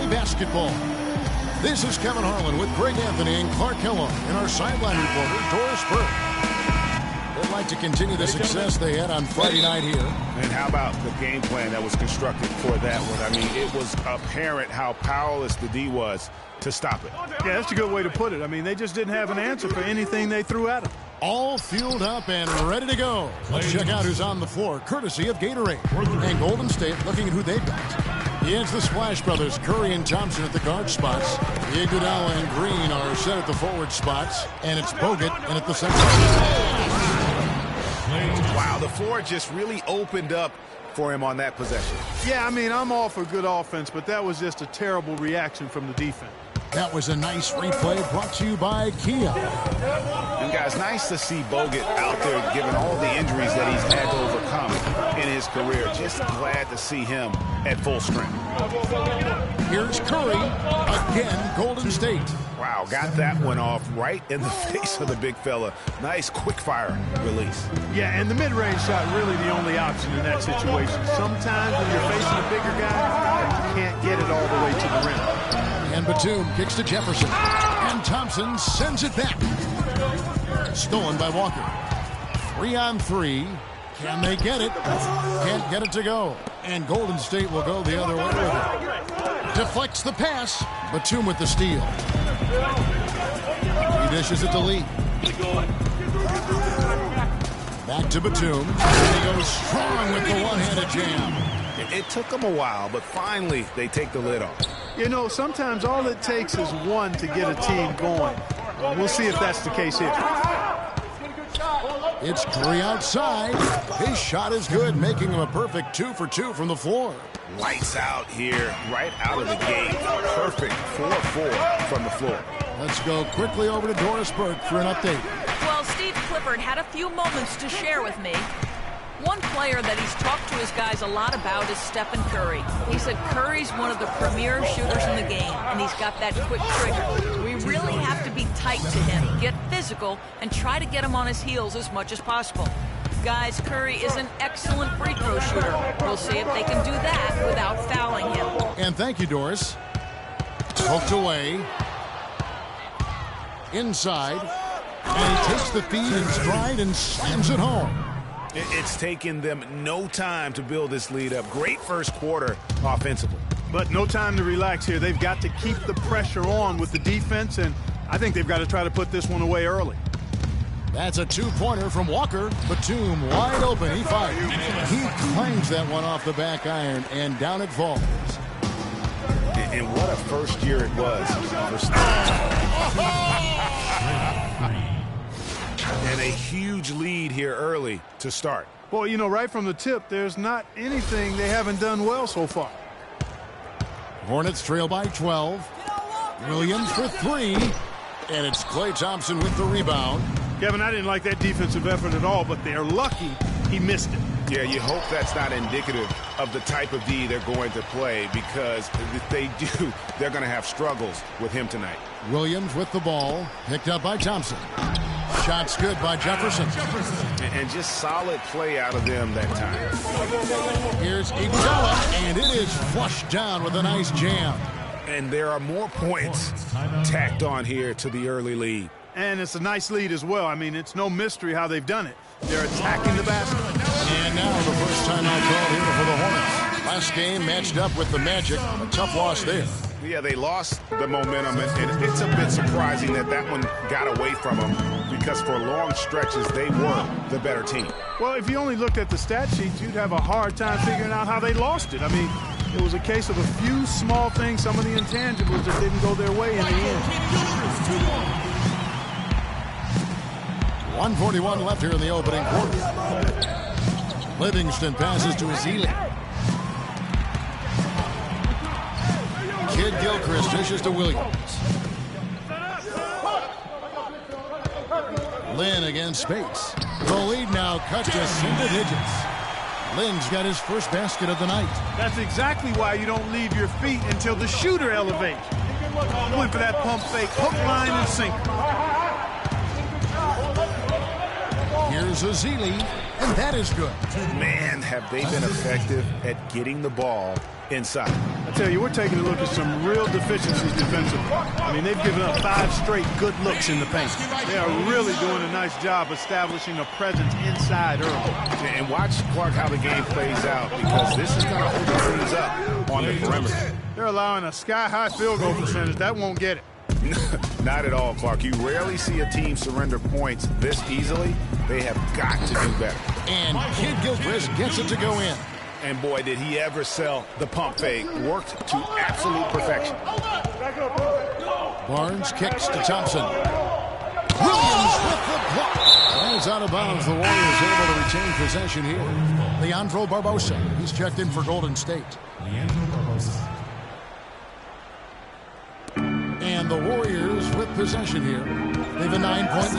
basketball. This is Kevin Harlan with Greg Anthony and Clark Kellogg and our sideline reporter, Doris Burke. They'd like to continue the success they had on Friday night here. And how about the game plan that was constructed for that one? I mean, it was apparent how powerless the D was to stop it. Yeah, that's a good way to put it. I mean, they just didn't have an answer for anything they threw at them. All fueled up and ready to go. Let's check out who's on the floor, courtesy of Gatorade. And Golden State looking at who they've got. It's the Splash Brothers, Curry and Thompson at the guard spots. Iguodala and Green are set at the forward spots. And it's Bogut in at the center. Wow, the floor just really opened up for him on that possession. Yeah, I mean, I'm all for good offense, but that was just a terrible reaction from the defense. That was a nice replay brought to you by Kia. And guys, nice to see Bogut out there given all the injuries that he's had to overcome in his career. Just glad to see him at full strength. Here's Curry, again, Golden State. Wow, got that one off right in the face of the big fella. Nice quick fire release. Yeah, and the mid-range shot really the only option in that situation. Sometimes when you're facing a bigger guy, you can't get it all the way to the rim. And Batum kicks to Jefferson. And Thompson sends it back. Stolen by Walker. 3-on-3. Can they get it? Can't get it to go. And Golden State will go the other way with it. Deflects the pass. Batum with the steal. He dishes it to Lee. Back to Batum. And he goes strong with the one-handed jam. It took them a while, but finally they take the lid off. You know, sometimes all it takes is one to get a team going. We'll see if that's the case here. It's Curry outside. His shot is good, making him a perfect 2 for 2 from the floor. Lights out here, right out of the gate. Perfect 4-4 from the floor. Let's go quickly over to Doris Burke for an update. Well, Steve Clifford had a few moments to share with me. One player that he's talked to his guys a lot about is Stephen Curry. He said Curry's one of the premier shooters in the game, and he's got that quick trigger. We really have to be tight to him, get physical, and try to get him on his heels as much as possible. Guys, Curry is an excellent free throw shooter. We'll see if they can do that without fouling him. And thank you, Doris. Poked away. Inside. And he takes the feed in stride and slams it home. It's taken them no time to build this lead up. Great first quarter offensively. But no time to relax here. They've got to keep the pressure on with the defense, and I think they've got to try to put this one away early. That's a two-pointer from Walker. Batum wide open. He fires. He clangs that one off the back iron, and down it falls. And what a first year it was for And a huge lead here early to start. Boy, you know, right from the tip, there's not anything they haven't done well so far. Hornets trail by 12. Williams for 3. And it's Klay Thompson with the rebound. Kevin, I didn't like that defensive effort at all, but they're lucky he missed it. Yeah, you hope that's not indicative of the type of D they're going to play, because if they do, they're going to have struggles with him tonight. Williams with the ball, picked up by Thompson. Shots good by Jefferson. And just solid play out of them that time. Here's Iguodala, and it is flushed down with a nice jam. And there are more points tacked on here to the early lead. And it's a nice lead as well. I mean, it's no mystery how they've done it. They're attacking the basket. And now the first time out call here for the Hornets. Last game matched up with the Magic. A tough loss there. Yeah, they lost the momentum, and it's a bit surprising that that one got away from them, because for long stretches they were the better team. Well, if you only looked at the stat sheets, you'd have a hard time figuring out how they lost it. I mean, it was a case of a few small things, some of the intangibles that didn't go their way in the end. 1:41 left here in the opening quarter. Livingston passes to Ezeli. Kid Gilchrist dishes to Williams. Lynn against Spates. The lead now cut to single digits. Lynn's got his first basket of the night. That's exactly why you don't leave your feet until the shooter elevates. Went for that pump fake, hook, line, and sinker. Here's Ezeli, and that is good. Man, have they been effective at getting the ball inside. I tell you, we're taking a look at some real deficiencies defensively. I mean, they've given up 5 straight good looks in the paint. They are really doing a nice job establishing a presence inside early. And watch, Clark, how the game plays out, because this is going to open things up on the perimeter. They're allowing a sky-high field goal percentage. That won't get it. Not at all, Clark. You rarely see a team surrender points this easily. They have got to do better. And Kid Gilchrist gets it to go in. And boy, did he ever sell the pump fake. Worked to absolute perfection. Barnes kicks to Thompson. Williams with the block. And it's out of bounds. The Warriors able to retain possession here. Leandro Barbosa. He's checked in for Golden State. And the Warriors with possession here. They have a 9-point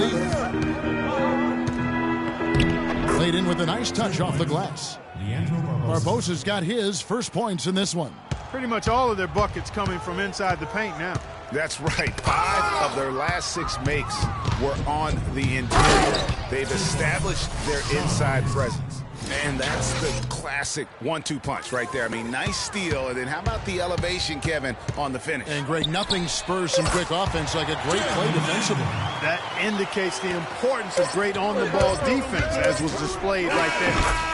lead. Played in with a nice touch off the glass. Barbosa's got his first points in this one. Pretty much all of their buckets coming from inside the paint now. That's right. 5 of their last 6 makes were on the interior. They've established their inside presence. And that's the classic 1-2 punch right there. I mean, nice steal. And then how about the elevation, Kevin, on the finish? And, Greg, nothing spurs some quick offense like a great play defensively. That indicates the importance of great on-the-ball defense, as was displayed right there.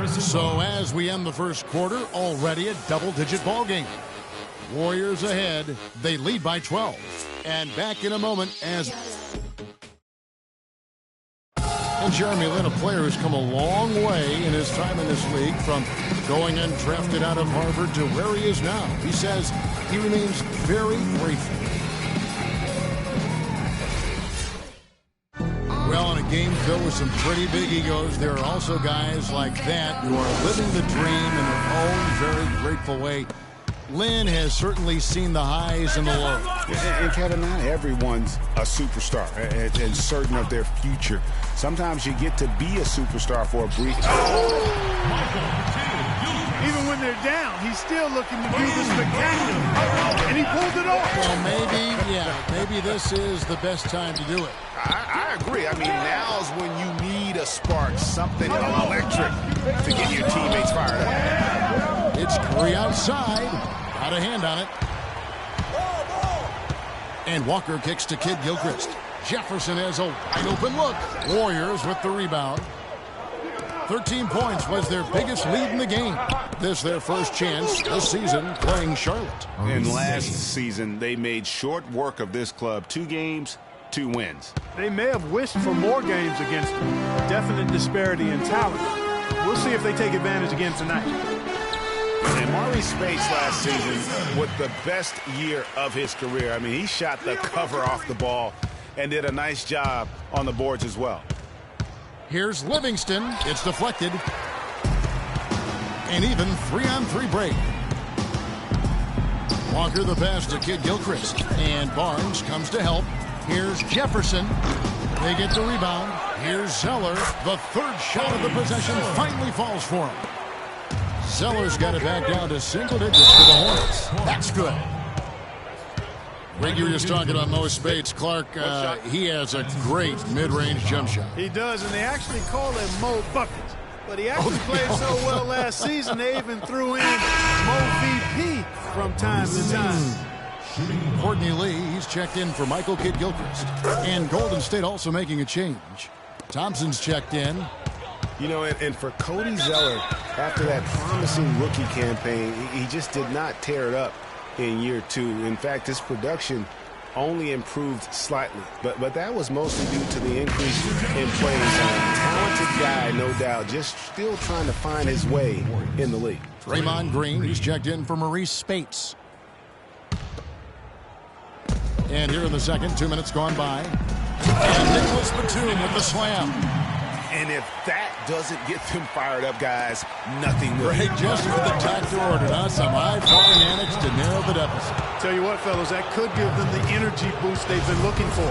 So as we end the first quarter, already a double-digit ball game. Warriors ahead. They lead by 12. And back in a moment as... And Jeremy Lin, a player who's come a long way in his time in this league, from going undrafted out of Harvard to where he is now. He says he remains very grateful. Well, in a game filled with some pretty big egos, there are also guys like that who are living the dream in their own very grateful way. Lynn has certainly seen the highs and the lows. And Kevin, not everyone's a superstar and certain of their future. Sometimes you get to be a superstar for a brief time. Even when they're down, he's still looking to do the spectacular. And he pulled it off. Well, maybe this is the best time to do it. I agree. I mean, now's when you need a spark, something electric to get your teammates fired up. It's Curry outside. Got a hand on it. And Walker kicks to Kid Gilchrist. Jefferson has a wide open look. Warriors with the rebound. 13 points was their biggest lead in the game. This their first chance this season playing Charlotte. And last season, they made short work of this club. 2 games, 2 wins. They may have wished for more games against them. Definite disparity in talent. We'll see if they take advantage again tonight. And Marley Spates last season with the best year of his career. I mean, he shot the cover off the ball and did a nice job on the boards as well. Here's Livingston. It's deflected. And even 3-on-3 break. Walker the pass to Kid Gilchrist. And Barnes comes to help. Here's Jefferson. They get the rebound. Here's Zeller. The third shot of the possession finally falls for him. Zeller's got it back down to single digits for the Hornets. That's good. Greg, you were just talking about Mo Spates. Clark, he has a great mid-range jump shot. He does, and they actually call him Mo Buckets. But he actually played so well last season, they even threw in Mo VP from time to time. Courtney Lee, he's checked in for Michael Kidd Gilchrist. And Golden State also making a change. Thompson's checked in. You know, and for Cody Zeller, after that promising rookie campaign, he just did not tear it up in year 2. In fact, his production only improved slightly. But that was mostly due to the increase in playing time. Talented guy, no doubt, just still trying to find his way in the league. Draymond Green, he's checked in for Maurice Spates. And here in the second, 2 minutes gone by. And Nicholas Batum with the slam. And if that doesn't get them fired up, guys, nothing will. Right, just with the tact ordered, huh? Some high-flying antics to narrow the deficit. Tell you what, fellas, that could give them the energy boost they've been looking for.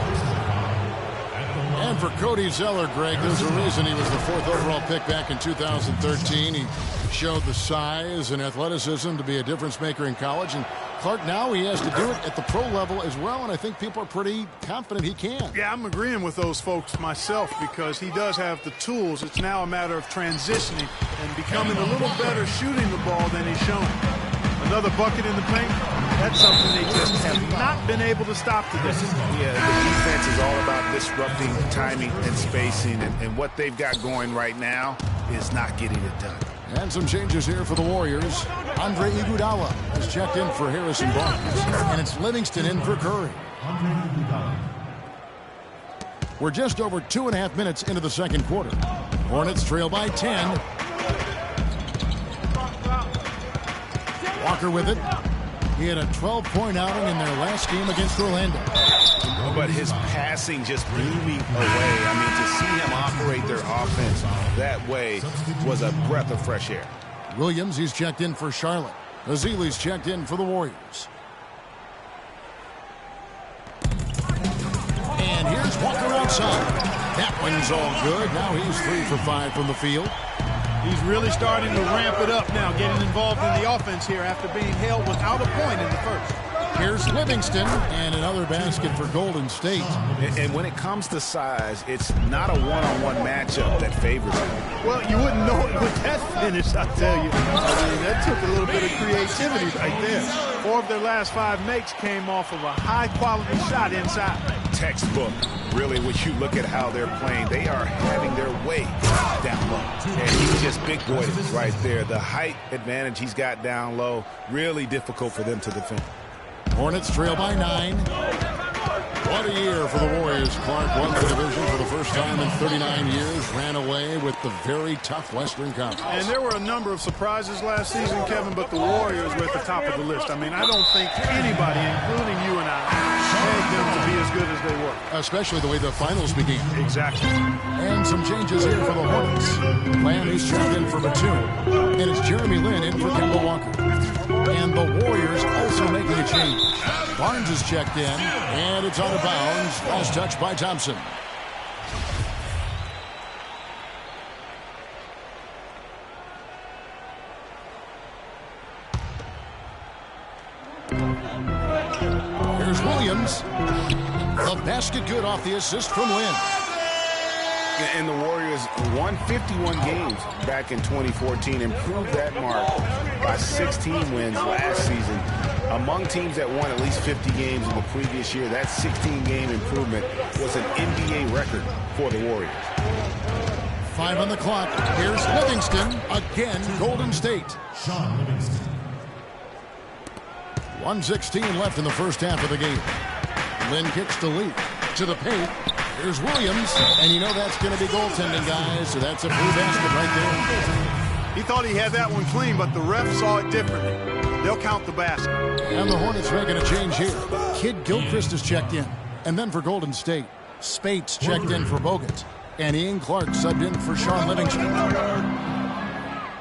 And for Cody Zeller, Greg, there's a reason he was the 4th overall pick back in 2013. He showed the size and athleticism to be a difference maker in college, and Clark, now he has to do it at the pro level as well, and I think people are pretty confident he can. Yeah, I'm agreeing with those folks myself because he does have the tools. It's now a matter of transitioning and becoming a little better shooting the ball than he's shown. Another bucket in the paint, that's something they just have not been able to stop today. Yeah, the defense is all about disrupting timing and spacing, and what they've got going right now is not getting it done. And some changes here for the Warriors. Andre Iguodala has checked in for Harrison Barnes, and it's Livingston in for Curry. We're just over 2.5 minutes into the second quarter. Hornets trail by 10. Walker with it. He had a 12-point outing in their last game against Orlando. But his passing just blew me away. I mean, to see him operate their offense that way was a breath of fresh air. Williams, he's checked in for Charlotte. Azili's checked in for the Warriors. And here's Walker outside. That one's all good. Now he's 3 for 5 from the field. He's really starting to ramp it up now, getting involved in the offense here after being held without a point in the first. Here's Livingston, and another basket for Golden State. And when it comes to size, it's not a one-on-one matchup that favors him. Well, you wouldn't know it with that finish, I tell you. I mean, that took a little bit of creativity right there. 4 of their last 5 makes came off of a high-quality shot inside. Textbook. Really, when you look at how they're playing, they are having their way down low. And he just big-boyed it right there. The height advantage he's got down low, really difficult for them to defend. Hornets trail by 9. What a year for the Warriors. Clark won the division for the first time in 39 years. Ran away with the very tough Western Conference. And there were a number of surprises last season, Kevin, but the Warriors were at the top of the list. I mean, I don't think anybody, including you and I, had them to be as good as they were. Especially the way the finals began. Exactly. And some changes here for the Hornets. Lamb, he's checked in for Batum. And it's Jeremy Lin in for Kemba Walker. And the Warriors also making a change. Barnes is checked in, and it's out of bounds. Last touch by Thompson. Here's Williams. The basket good off the assist from Lin. And the Warriors won 51 games back in 2014, improved that mark by 16 wins last season. Among teams that won at least 50 games in the previous year, that 16-game improvement was an NBA record for the Warriors. 5 on the clock. Here's Livingston. Again, Golden State. 1:16 left in the first half of the game. Lin kicks to Lee. To the paint. Here's Williams. And you know that's going to be goaltending, guys. So that's a free basket right there. He thought he had that one clean, but the ref saw it differently. They'll count the basket. And the Hornets making a change here. Kid Gilchrist is checked in. And then for Golden State, Spates checked in for Bogut. And Ian Clark subbed in for Sean Livingston.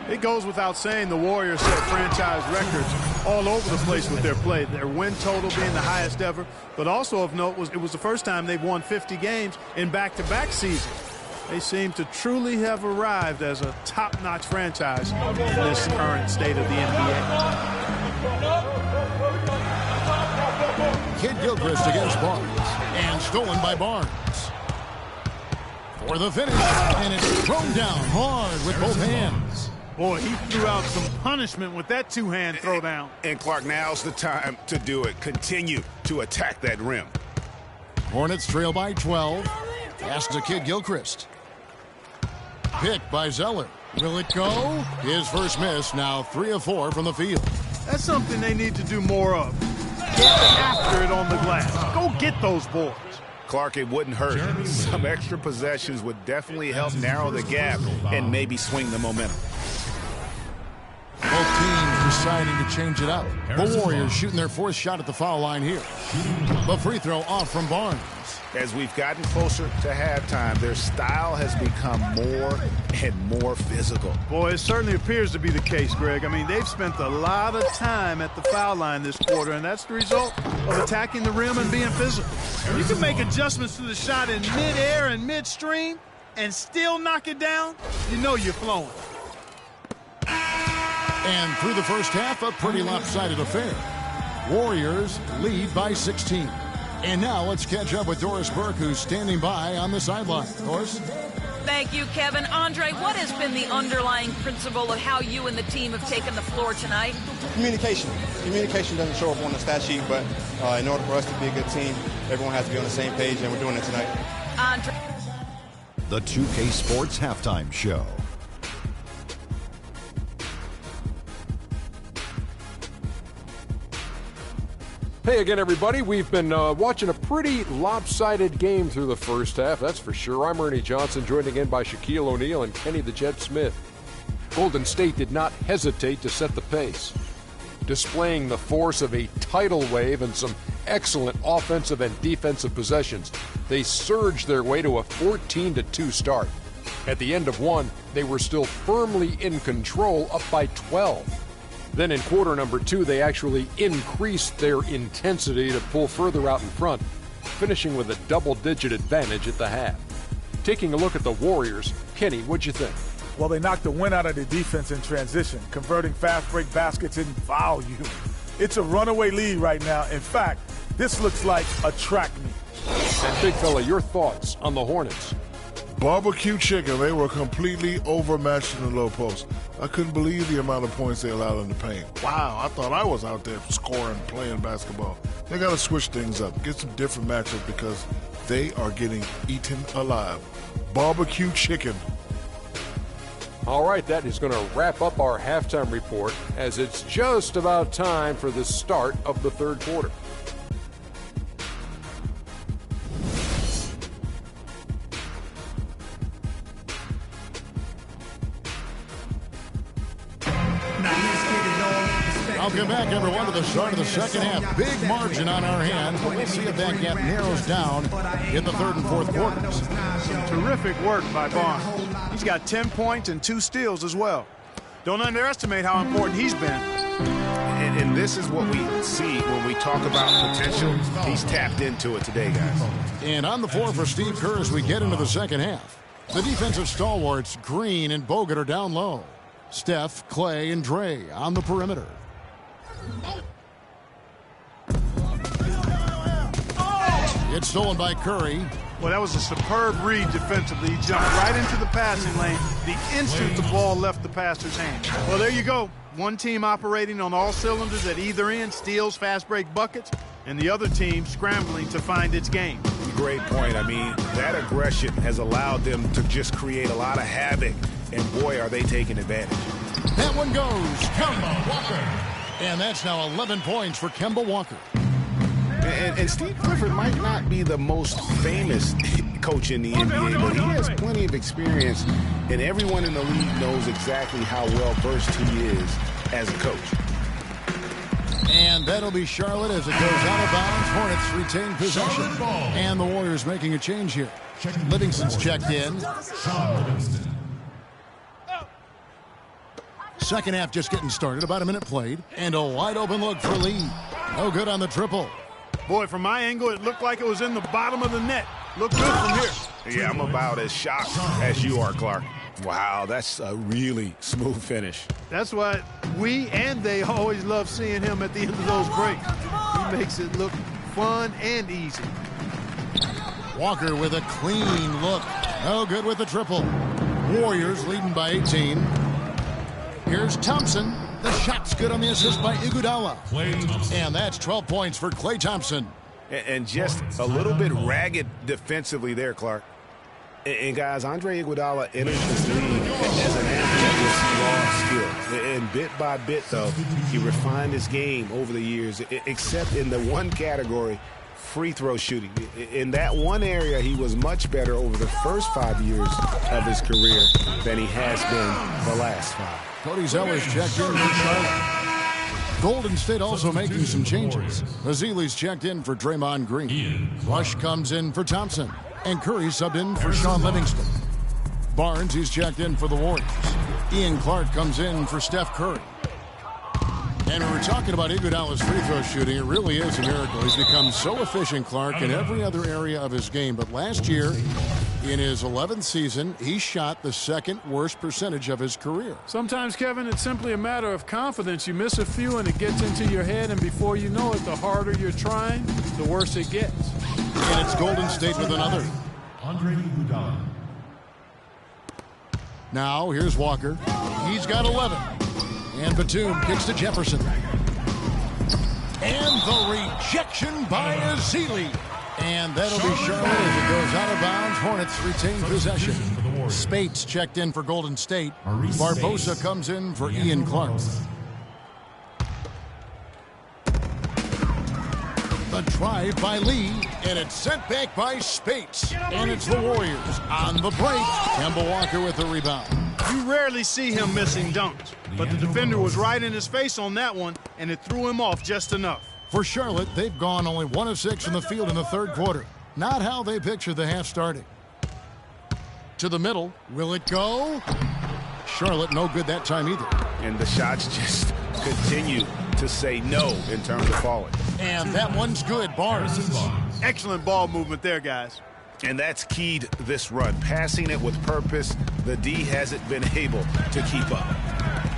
It goes without saying the Warriors set franchise records all over the place with their play. Their win total being the highest ever. But also of note, it was the first time they've won 50 games in back-to-back seasons. They seem to truly have arrived as a top-notch franchise in this current state of the NBA. Kid Gilchrist against Barnes. And stolen by Barnes. For the finish. And it's thrown down hard with both hands. Boy, he threw out some punishment with that two-hand throwdown. And Clark, now's the time to do it. Continue to attack that rim. Hornets trail by 12. Pass to Kid Gilchrist. Picked by Zeller. Will it go? His first miss, now 3 of 4 from the field. That's something they need to do more of. Get after it on the glass. Go get those boards. Clark, it wouldn't hurt. Some extra possessions would definitely help narrow the gap and maybe swing the momentum. Both teams deciding to change it up. The Warriors shooting their 4th shot at the foul line here. The free throw off from Barnes. As we've gotten closer to halftime, their style has become more and more physical. Boy, it certainly appears to be the case, Greg. I mean, they've spent a lot of time at the foul line this quarter, and that's the result of attacking the rim and being physical. You can make adjustments to the shot in midair and midstream and still knock it down. You know you're flowing. And through the first half, a pretty lopsided affair. Warriors lead by 16. And now let's catch up with Doris Burke, who's standing by on the sideline. Doris? Thank you, Kevin. Andre, what has been the underlying principle of how you and the team have taken the floor tonight? Communication. Communication doesn't show up on the stat sheet, but in order for us to be a good team, everyone has to be on the same page, and we're doing it tonight. Andre. The 2K Sports Halftime Show. Hey again, everybody. We've been watching a pretty lopsided game through the first half, that's for sure. I'm Ernie Johnson, joined again by Shaquille O'Neal and Kenny the Jet Smith. Golden State did not hesitate to set the pace, displaying the force of a tidal wave and some excellent offensive and defensive possessions. They surged their way to a 14-2 start. At the end of one, they were still firmly in control, up by 12. Then in quarter number 2, they actually increased their intensity to pull further out in front, finishing with a double-digit advantage at the half. Taking a look at the Warriors, Kenny, what'd you think? Well, they knocked the wind out of the defense in transition, converting fast break baskets in volume. It's a runaway lead right now. In fact, this looks like a track meet. And big fella, your thoughts on the Hornets? Barbecue chicken. They were completely overmatched in the low post. I couldn't believe the amount of points they allowed in the paint. Wow, I thought I was out there scoring, playing basketball. They got to switch things up, get some different matchups because they are getting eaten alive. Barbecue chicken. All right, that is going to wrap up our halftime report as it's just about time for the start of the third quarter. Welcome back, everyone, to the start of the second half. Big margin on our hands, but we'll see if that gap narrows down in the third and fourth quarters. Some terrific work by Barnes. He's got 10 points and 2 steals as well. Don't underestimate how important he's been. And this is what we see when we talk about potential. He's tapped into it today, guys. And on the floor for Steve Kerr as we get into the second half. The defensive stalwarts, Green and Bogut, are down low. Steph, Clay, and Dre on the perimeter. It's stolen by Curry. Well, that was a superb read defensively. He jumped right into the passing lane the instant the ball left the passer's hand. Well, there you go. One team operating on all cylinders at either end, steals, fast break buckets, and the other team scrambling to find its game. Great point. I mean, that aggression has allowed them to just create a lot of havoc, and boy, are they taking advantage. That one goes. Kemba Walker. And that's now 11 points for Kemba Walker. And Steve Clifford might not be the most famous coach in the NBA, but he has plenty of experience, and everyone in the league knows exactly how well-versed he is as a coach. And that'll be Charlotte as it goes out of bounds. Hornets retain possession. And the Warriors making a change here. Livingston's checked in. Second half just getting started. About a minute played. And a wide open look for Lee. No good on the triple. Boy, from my angle, it looked like it was in the bottom of the net. Looked good from here. Yeah, I'm about as shocked as you are, Clark. Wow, that's a really smooth finish. That's why we and they always love seeing him at the end of those breaks. He makes it look fun and easy. Walker with a clean look. No good with the triple. Warriors leading by 18. Here's Thompson. The shot's good on the assist by Iguodala. And that's 12 points for Klay Thompson. And just a little bit ragged defensively there, Clark. And guys, Andre Iguodala entered this league as an athlete with raw skill. And bit by bit, though, he refined his game over the years, except in the one category, free throw shooting. In that one area, he was much better over the first 5 years of his career than he has been the last 5. Cody Zeller's checked in for Charlotte. Golden State also making some changes. Azili's checked in for Draymond Green. Rush comes in for Thompson. And Curry subbed in for Sean Livingston. Barnes, he's checked in for the Warriors. Ian Clark comes in for Steph Curry. And we were talking about Iguodala's free throw shooting. It really is a miracle. He's become so efficient, Clark, in every other area of his game. But last year, In his 11th season, he shot the second worst percentage of his career. Sometimes, Kevin, it's simply a matter of confidence. You miss a few and it gets into your head, and before you know it, the harder you're trying, the worse it gets. And it's Golden State with another. Now, here's Walker. He's got 11. And Batum kicks to Jefferson. And the rejection by Ezeli. And that'll be Charlotte as it goes out of bounds. Hornets retain possession. Spates checked in for Golden State. Barbosa comes in for Ian Clark. The drive by Lee, and it's sent back by Spates. And it's the Warriors on the break. Kemba Walker with the rebound. You rarely see him missing dunks, but the defender was right in his face on that one, and it threw him off just enough. For Charlotte, they've gone only 1 of 6 from the field in the third quarter. Not how they picture the half starting. To the middle. Will it go? Charlotte no good that time either. And the shots just continue to say no in terms of falling. And that one's good. Barnes. Excellent ball movement there, guys. And that's keyed this run. Passing it with purpose. The D hasn't been able to keep up.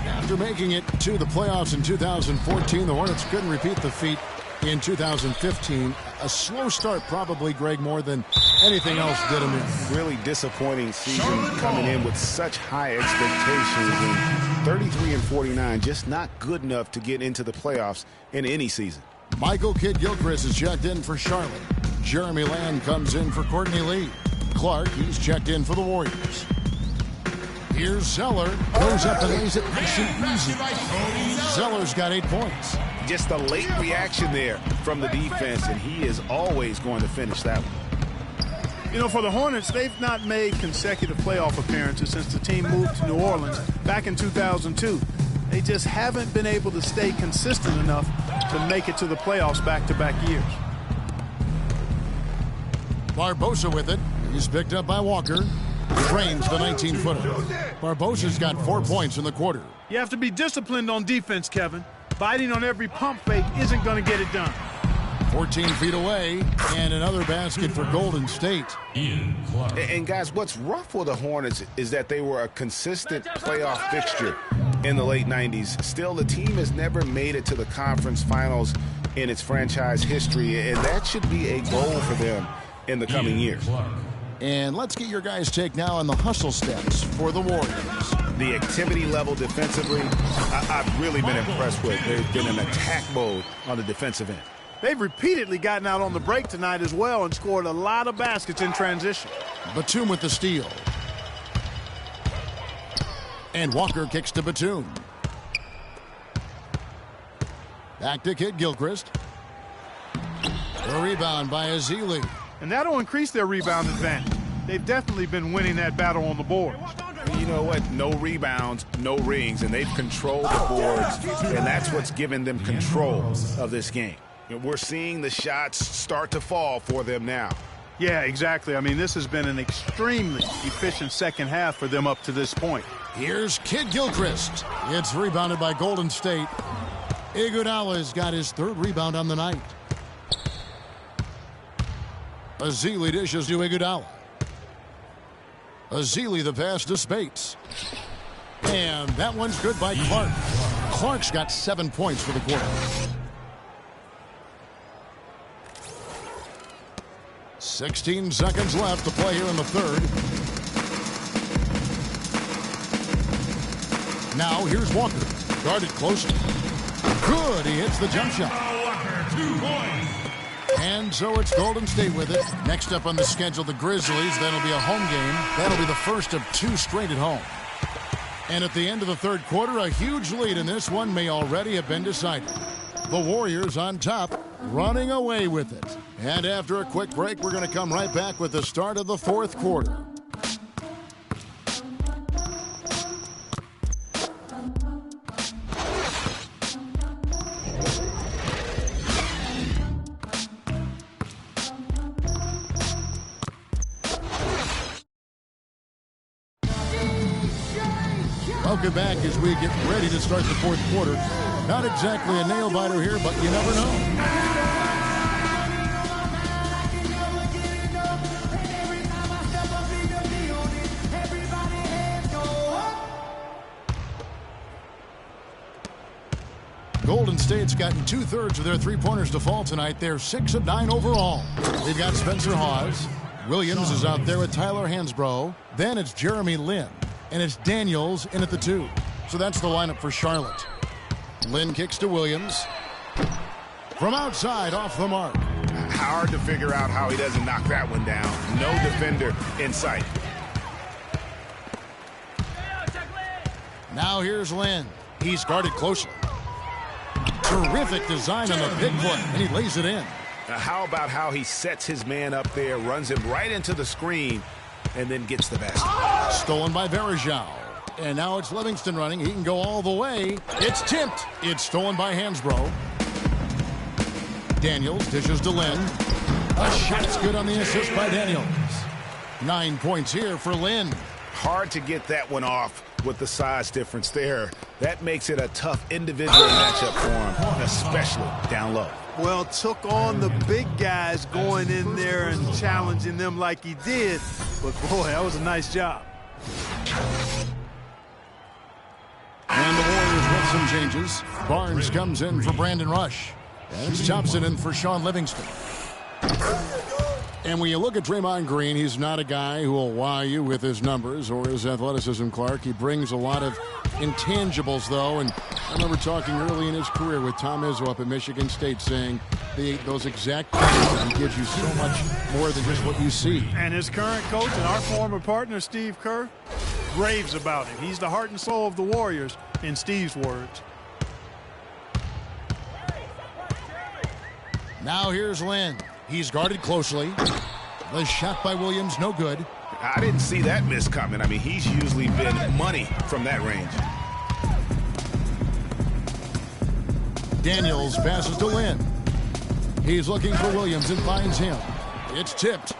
After making it to the playoffs in 2014, the Hornets couldn't repeat the feat in 2015. A slow start probably, Greg, more than anything else did him in. Really disappointing season coming in with such high expectations. And 33-49, just not good enough to get into the playoffs in any season. Michael Kidd-Gilchrist is checked in for Charlotte. Jeremy Lamb comes in for Courtney Lee. Clark, he's checked in for the Warriors. Here's Zeller. Goes up and lays it nice and easy. Zeller's got 8 points. Just a late reaction there from the defense, and he is always going to finish that one. You know, for the Hornets, they've not made consecutive playoff appearances since the team moved to New Orleans back in 2002. They just haven't been able to stay consistent enough to make it to the playoffs back-to-back years. Barbosa with it. He's picked up by Walker. Drains the 19-footer. Barbosa's got 4 points in the quarter. You have to be disciplined on defense, Kevin. Biting on every pump fake isn't going to get it done. 14 feet away, and another basket for Golden State. And guys, what's rough for the Hornets is that they were a consistent playoff fixture in the late 90s. Still, the team has never made it to the conference finals in its franchise history, and that should be a goal for them in the coming years. And let's get your guys' take now on the hustle steps for the Warriors. The activity level defensively, I've really been impressed with. They've been in attack mode on the defensive end. They've repeatedly gotten out on the break tonight as well and scored a lot of baskets in transition. Batum with the steal. And Walker kicks to Batum. Back to Kidd-Gilchrist. The rebound by Ezeli. And that'll increase their rebound advantage. They've definitely been winning that battle on the boards. You know what? No rebounds, no rings, and they've controlled the boards, and that's what's given them control of this game. We're seeing the shots start to fall for them now. Yeah, exactly. I mean, this has been an extremely efficient second half for them up to this point. Here's Kidd-Gilchrist. It's rebounded by Golden State. Iguodala's got his 3rd rebound on the night. Ezeli dishes to Iguodala. Ezeli the pass to Spates. And that one's good by Clark. Clark's got 7 points for the quarter. 16 seconds left to play here in the third. Now here's Walker. Guarded closely. Good. He hits the jump shot. Walker, 2 points. And so it's Golden State with it. Next up on the schedule, the Grizzlies. That'll be a home game. That'll be the first of 2 straight at home. And at the end of the third quarter, a huge lead in this one may already have been decided. The Warriors on top, running away with it. And after a quick break, we're going to come right back with the start of the fourth quarter. Welcome back as we get ready to start the fourth quarter. Not exactly a nail-biter here, but you never know. Golden State's gotten 2/3 of their three-pointers to fall tonight. They're 6 of 9 overall. They've got Spencer Hawes. Williams is out there with Tyler Hansbrough. Then it's Jeremy Lin. And it's Daniels in at the 2. So that's the lineup for Charlotte. Lin kicks to Williams. From outside, off the mark. Hard to figure out how he doesn't knock that one down. No defender in sight. Now here's Lin. He's guarded closely. Terrific design on the big foot, and he lays it in. Now how about how he sets his man up there, runs him right into the screen, and then gets the basket. Stolen by Varejao. And now it's Livingston running. He can go all the way. It's tipped. It's stolen by Hansbrough. Daniels dishes to Lin. A shot's good on the assist by Daniels. 9 points here for Lin. Hard to get that one off with the size difference there. That makes it a tough individual matchup for him, especially down low. Well, took on the big guys going in there and challenging them like he did. But, boy, that was a nice job. And the Warriors with some changes. Barnes comes in for Brandon Rush. And it's Thompson in for Sean Livingston. And when you look at Draymond Green, he's not a guy who will wow you with his numbers or his athleticism, Clark. He brings a lot of intangibles, though. And I remember talking early in his career with Tom Izzo up at Michigan State saying those exact things that he gives you so much more than just what you see. And his current coach and our former partner, Steve Kerr, raves about him. He's the heart and soul of the Warriors, in Steve's words. Now here's Lin. He's guarded closely. The shot by Williams, no good. I didn't see that miss coming. I mean, he's usually been money from that range. Daniels passes to Lin. He's looking for Williams and finds him. It's tipped.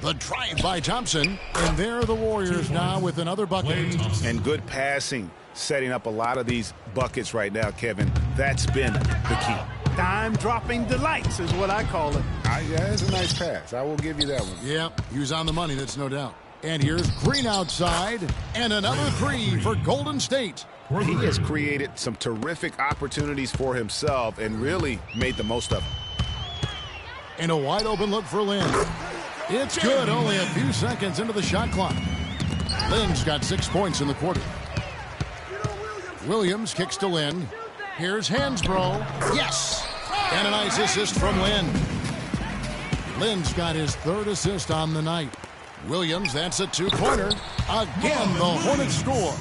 The drive by Thompson. And there are the Warriors now with another bucket. And good passing, setting up a lot of these buckets right now, Kevin. That's been the key. Time-dropping delights is what I call it. Yeah, it's a nice pass. I will give you that one. Yeah, he was on the money, that's no doubt. And here's Green outside. And another three for Golden State. He has created some terrific opportunities for himself and really made the most of them. And a wide-open look for Lin. It's good, only a few seconds into the shot clock. Lin's got 6 points in the quarter. Williams kicks to Lin. Here's Hansbrough. Yes! And a nice assist from Lin. Lin's got his 3rd assist on the night. Williams, that's a 2-pointer. Again, the Hornets score.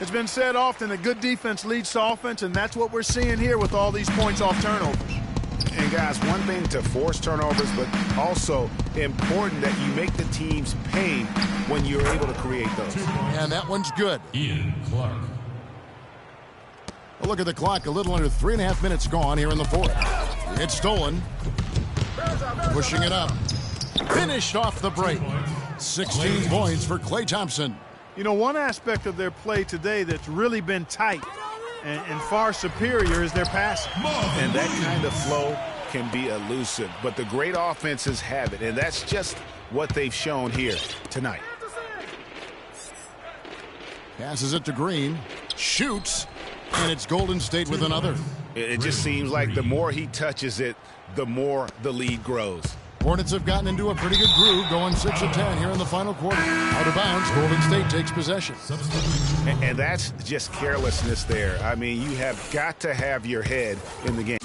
It's been said often that good defense leads to offense, and that's what we're seeing here with all these points off turnovers. And guys, one thing to force turnovers, but also important that you make the teams pay when you're able to create those. And that one's good. Ian Clark. A look at the clock, a little under 3.5 minutes gone here in the 4th. It's stolen. Pushing it up. Finished off the break. 16 points for Klay Thompson. You know, one aspect of their play today that's really been tight and far superior is their passing. And that kind of flow can be elusive, but the great offenses have it, and that's just what they've shown here tonight. Passes it to Green. Shoots. And it's Golden State with another. It just seems like the more he touches it, the more the lead grows. Hornets have gotten into a pretty good groove, going 6 of 10 here in the final quarter. Out of bounds, Golden State takes possession. And that's just carelessness there. I mean, you have got to have your head in the game.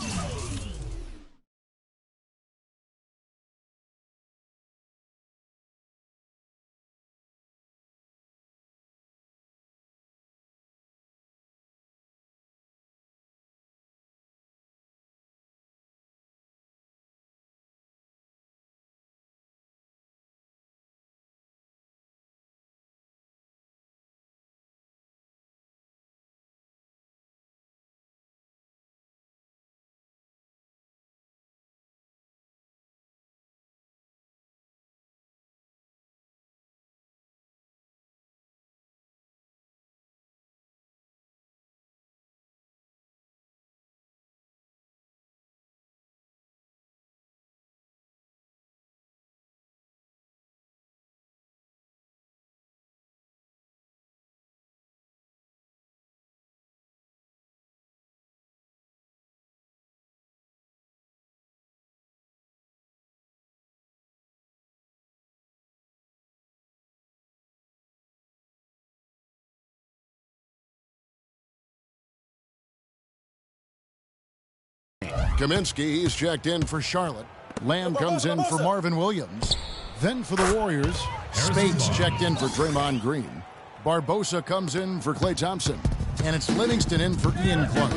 Kaminsky, he's checked in for Charlotte. Lamb comes in for Marvin Williams. Then for the Warriors, Spates checked in for Draymond Green. Barbosa comes in for Klay Thompson. And it's Livingston in for Ian Clark.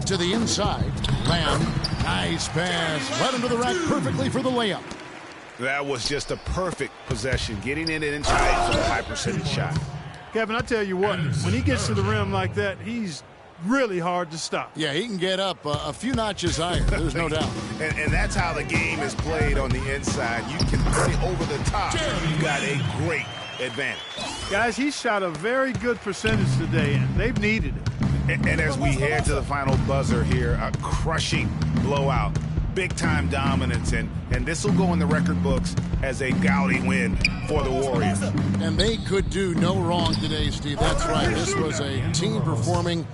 To the inside, Lamb, nice pass. Led him to the rack perfectly for the layup. That was just a perfect possession, getting in it inside for the high percentage shot. Kevin, I tell you what, when he gets to the rim like that, he's really hard to stop. Yeah, he can get up a few notches higher, there's no doubt. And that's how the game is played on the inside. You can play over the top. You got a great advantage. Guys, he shot a very good percentage today, and they've needed it. And as we head to the final buzzer here, a crushing blowout. Big-time dominance, and this will go in the record books as a gaudy win for the Warriors. And they could do no wrong today, Steve. That's right. This was a team performing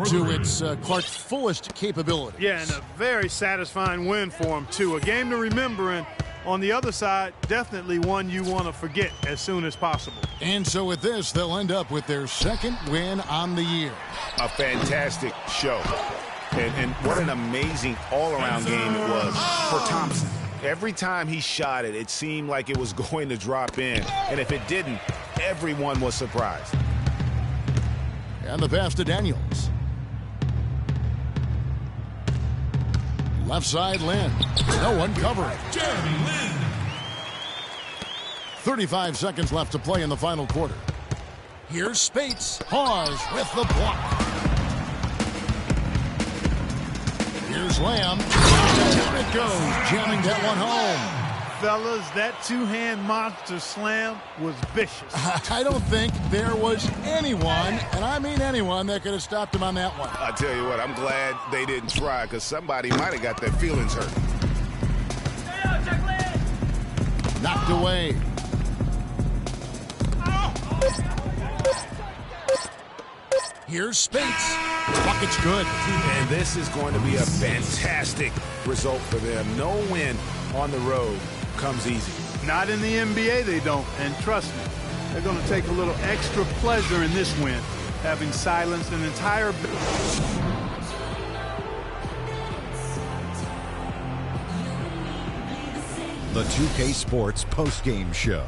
to its Clark's fullest capability. Yeah, and a very satisfying win for him, too. A game to remember, and on the other side, definitely one you want to forget as soon as possible. And so with this, they'll end up with their second win on the year. A fantastic show. And what an amazing all-around game it was for Thompson. Every time he shot it, it seemed like it was going to drop in. And if it didn't, everyone was surprised. And the pass to Daniels. Left side, Lin. No one covering. Jeremy Lin. 35 seconds left to play in the final quarter. Here's Spates. Pause with the block. Here's Lamb. Down it goes, jamming that one home. Fellas, that two-hand monster slam was vicious. I don't think there was anyone, and I mean anyone, that could have stopped him on that one. I tell you what, I'm glad they didn't try, because somebody might have got their feelings hurt. Knocked away. Here's Spates. Bucket's good. And this is going to be a fantastic result for them. No win on the road comes easy. Not in the NBA, they don't. And trust me, they're going to take a little extra pleasure in this win, having silenced an entire... The 2K Sports postgame show.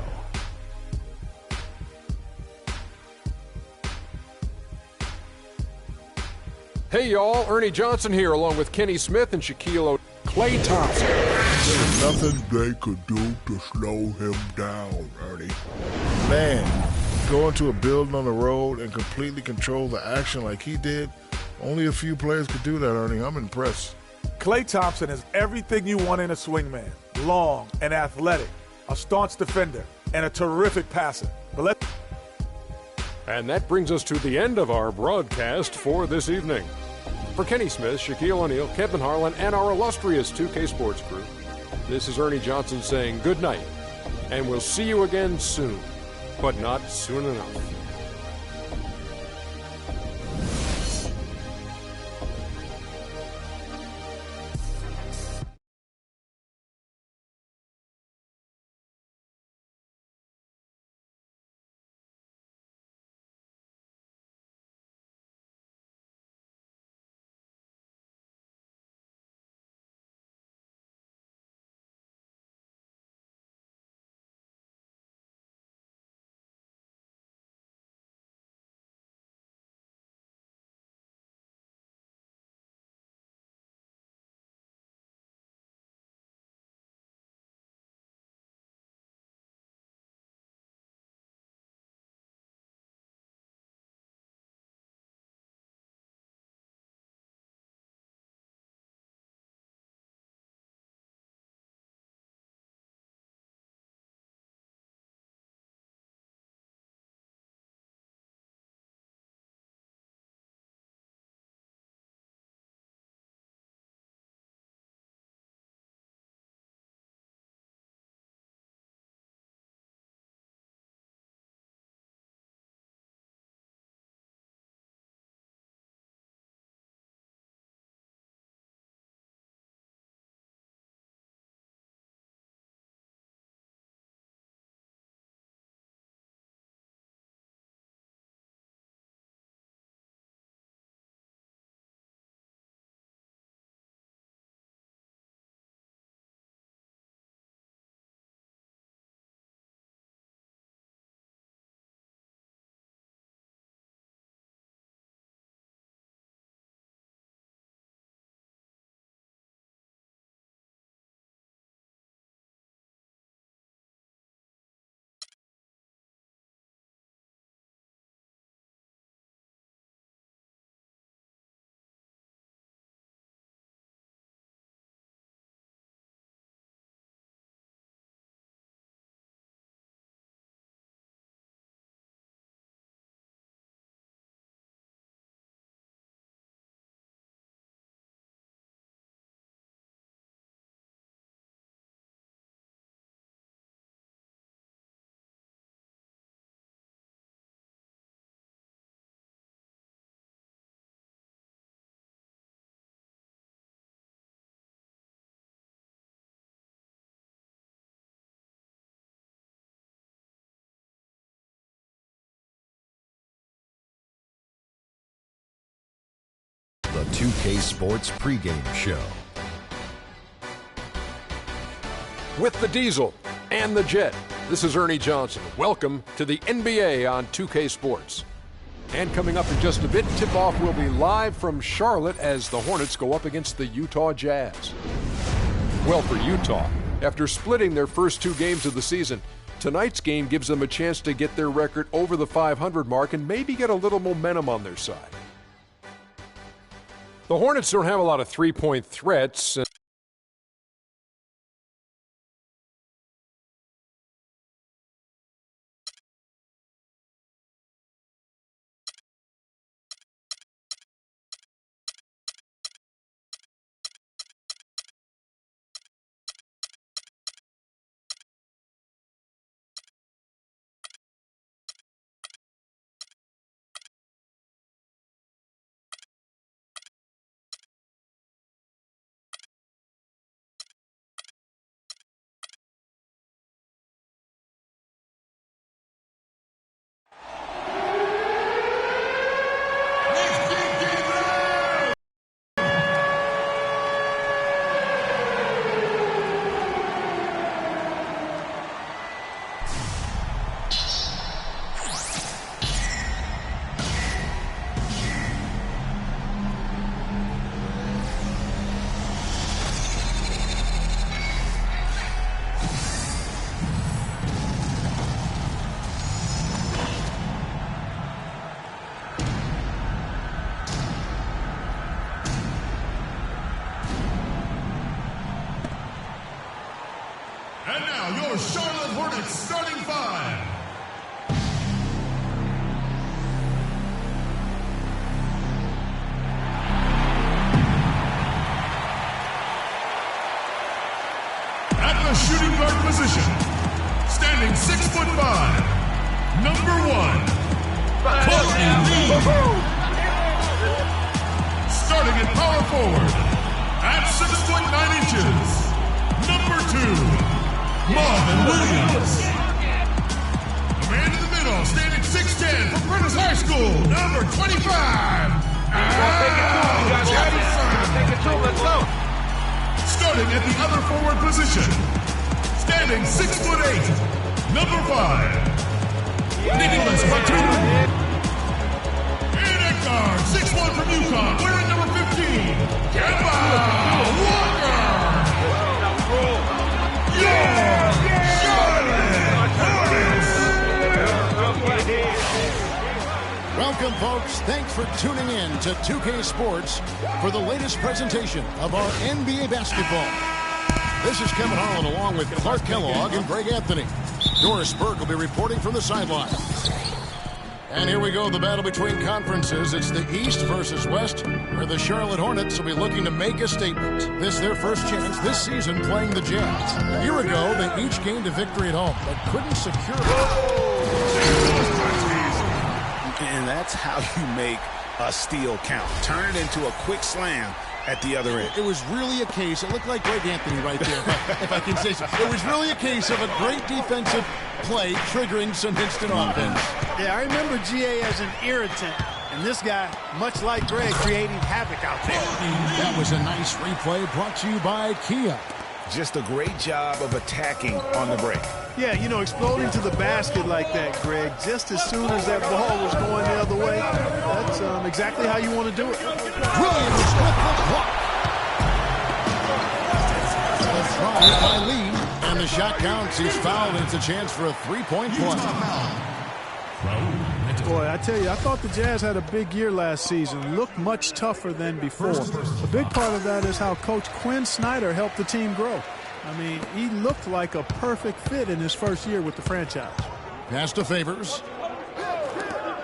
Hey, y'all. Ernie Johnson here, along with Kenny Smith and Shaquille Klay Thompson. There's nothing they could do to slow him down, Ernie. Man, go into a building on the road and completely control the action like he did, only a few players could do that, Ernie. I'm impressed. Klay Thompson is everything you want in a swingman. Long and athletic, a staunch defender, and a terrific passer. And that brings us to the end of our broadcast for this evening. For Kenny Smith, Shaquille O'Neal, Kevin Harlan, and our illustrious 2K Sports crew, this is Ernie Johnson saying good night, and we'll see you again soon, but not soon enough. 2K Sports pregame show. With the Diesel and the Jet, this is Ernie Johnson. Welcome to the NBA on 2K Sports. And coming up in just a bit, tip-off will be live from Charlotte as the Hornets go up against the Utah Jazz. Well, for Utah, after splitting their first 2 games of the season, tonight's game gives them a chance to get their record over the 500 mark and maybe get a little momentum on their side. The Hornets don't have a lot of three-point threats. And now, your Charlotte Hornets starting 5. At the shooting guard position, standing 6'5", number 1, Courtney Lee. Starting at power forward, at 6'9", number 2, Marvin Williams. The man in the middle, standing 6'10", from Prentice High School, number 25. Starting at the other forward position, standing 6'8", number 5, Nicholas Batum. And at guard, 6'1" from UConn, wearing number 15, Kemba Walker. Welcome, folks. Thanks for tuning in to 2K Sports for the latest presentation of our NBA basketball. This is Kevin Harlan along with Clark Kellogg and Greg Anthony. Doris Burke will be reporting from the sidelines. And here we go, the battle between conferences. It's the East versus West, where the Charlotte Hornets will be looking to make a statement. This is their first chance this season playing the Jazz. A year ago, they each gained a victory at home, but couldn't secure it. And that's how you make a steal count. Turn it into a quick slam at the other end. It was really a case, it looked like Greg Anthony right there, if I can say so. It was really a case of a great defensive play triggering some instant offense. Yeah, I remember GA as an irritant, and this guy, much like Greg, creating havoc out there. That was a nice replay brought to you by Kia. Just a great job of attacking on the break. Yeah, you know, exploding to the basket like that, Greg, just as soon as that ball was going the other way, that's exactly how you want to do it. Williams with the block. The try by Lee, and the shot counts. He's fouled, and it's a chance for a three-point play. Boy, I tell you, I thought the Jazz had a big year last season. Looked much tougher than before. A big part of that is how Coach Quinn Snyder helped the team grow. I mean, he looked like a perfect fit in his first year with the franchise. Pass to Favors.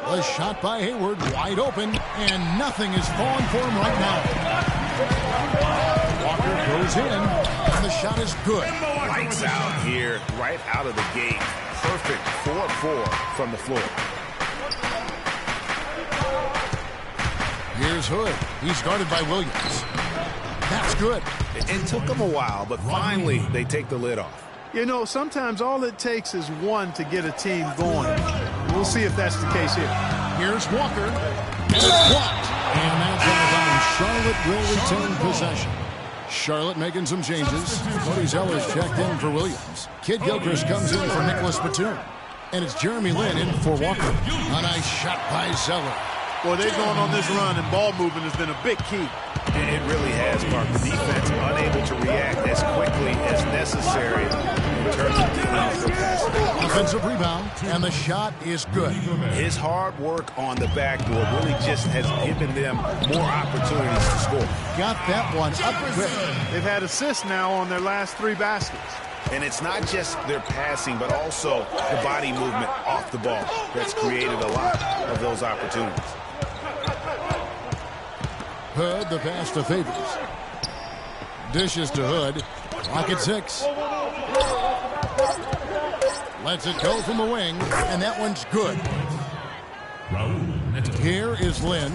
A shot by Hayward, wide open, and nothing is falling for him right now. Walker goes in, and the shot is good. Lights out here, right out of the gate. Perfect 4-4 from the floor. Here's Hood. He's guarded by Williams. That's good. It took them a while, but finally they take the lid off. You know, sometimes all it takes is one to get a team going. We'll see if that's the case here. Here's Walker. And it's blocked. And that's out of bounds. and Charlotte will retain possession. Charlotte making some changes. Cody Zeller's checked in for Williams. Kid Gilchrist comes in for Nicholas Batum. And it's Jeremy Lin in for Walker. A nice shot by Zeller. Boy, they're going on this run, and ball movement has been a big key. It really has, Mark. The defense unable to react as quickly as necessary in terms of getting off the pass. Offensive rebound, and the shot is good. His hard work on the backboard really just has given them more opportunities to score. Got that one up quick. They've had assists now on their last 3 baskets. And it's not just their passing, but also the body movement off the ball that's created a lot of those opportunities. Hood, the pass to Favors. Dishes to Hood. Clock at 6. Lets it go from the wing, and that one's good. Here is Lin.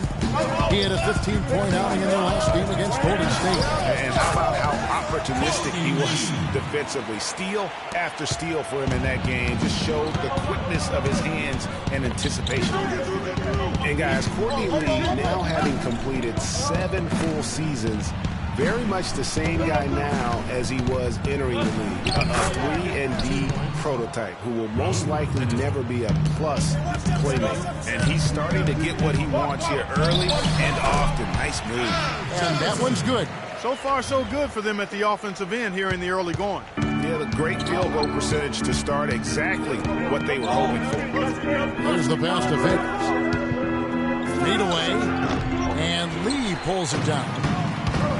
He had a 15-point outing in their last game against Golden State. And how about how opportunistic he was defensively? Steal after steal for him in that game just showed the quickness of his hands and anticipation. And guys, Courtney Lee, now having completed 7 full seasons, very much the same guy now as he was entering the league. A 3-and-D prototype who will most likely never be a plus playmaker. And he's starting to get what he wants here early and often. Nice move. And that one's good. So far, so good for them at the offensive end here in the early going. Yeah, the great field goal percentage to start exactly what they were hoping for. Here's the pass to Favors. Feed away, and Lee pulls it down.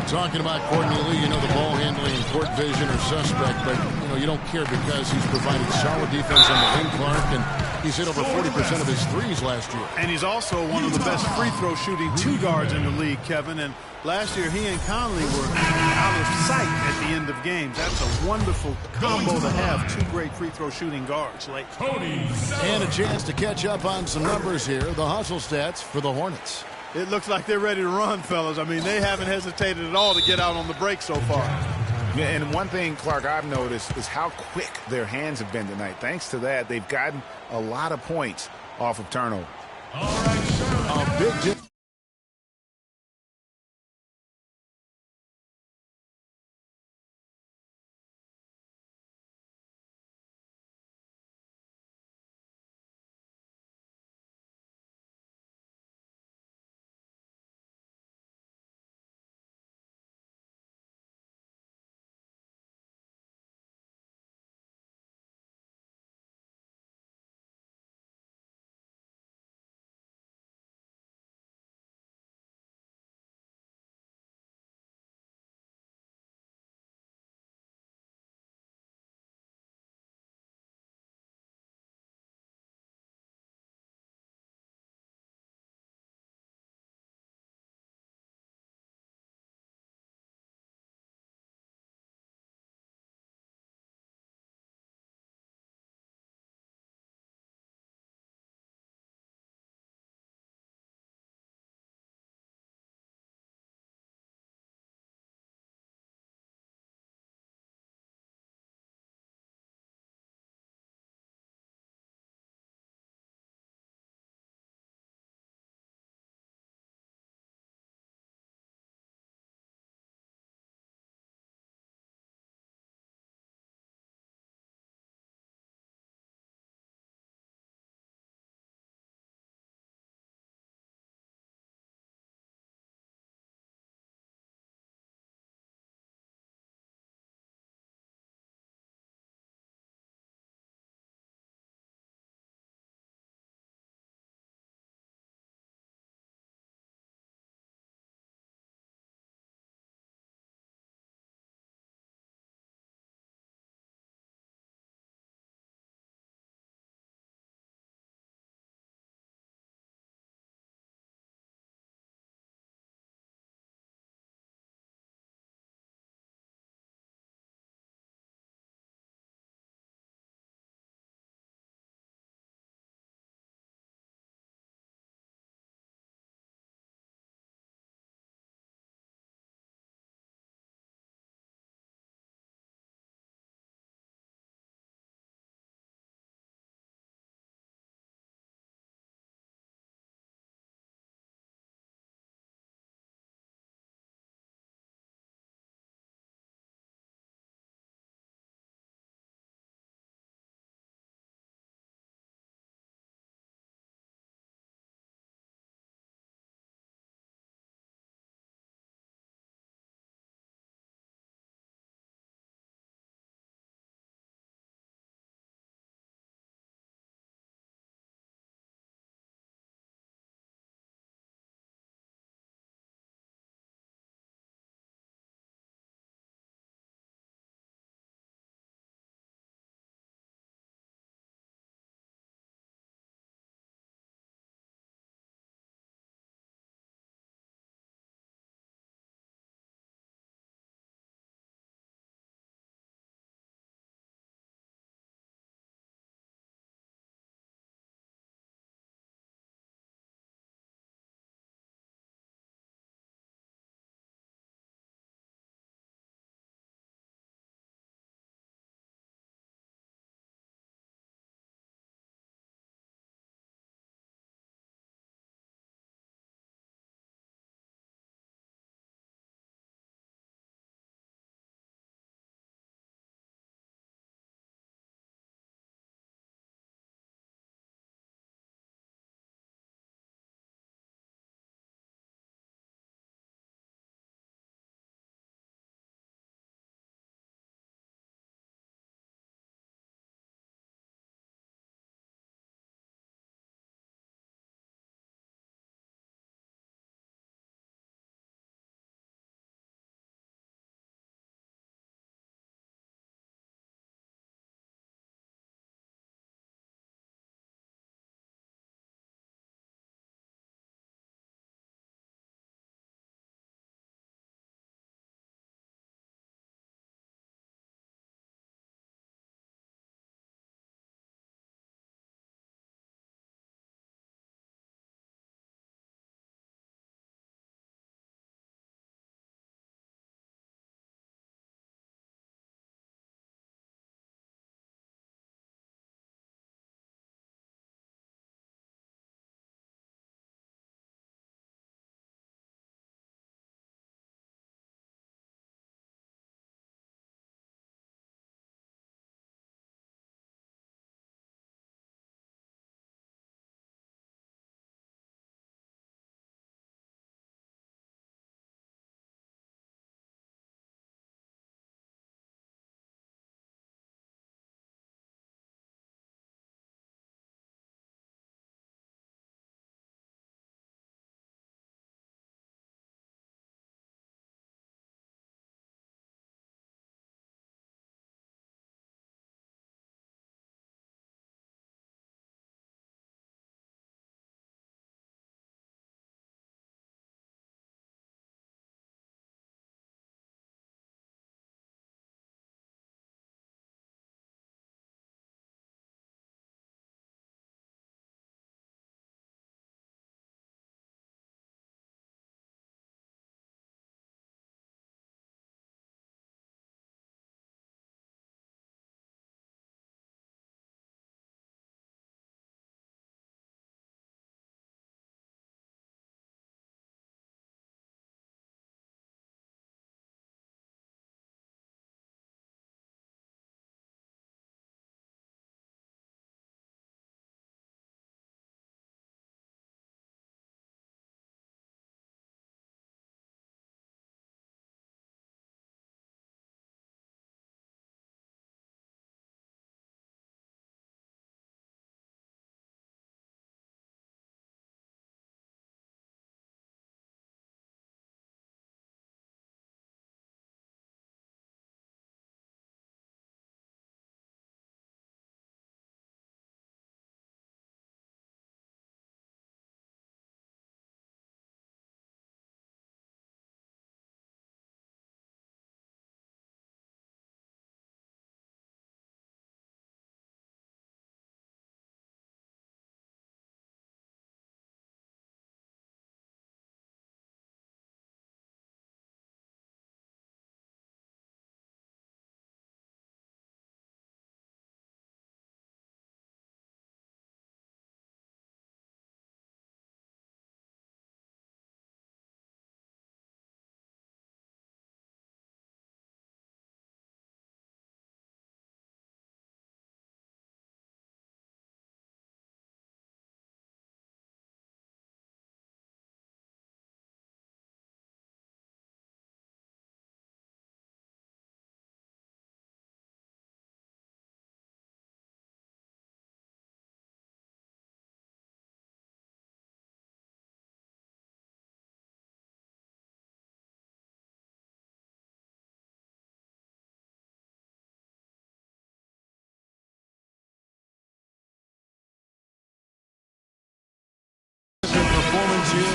Talking about Courtney Lee, you know the ball handling and court vision are suspect, but you don't care because he's provided solid defense on the wing, Clark, and he's hit over 40% of his threes last year. And he's also one of the best free throw shooting 2 guards in the league, Kevin. And last year he and Conley were out of sight at the end of games. That's a wonderful combo to have 2 great free throw shooting guards late. And a chance to catch up on some numbers here. The hustle stats for the Hornets. It looks like they're ready to run, fellas. I mean, they haven't hesitated at all to get out on the break so far. Yeah, and one thing, Clark, I've noticed is how quick their hands have been tonight. Thanks to that, they've gotten a lot of points off of turnover. All right, a big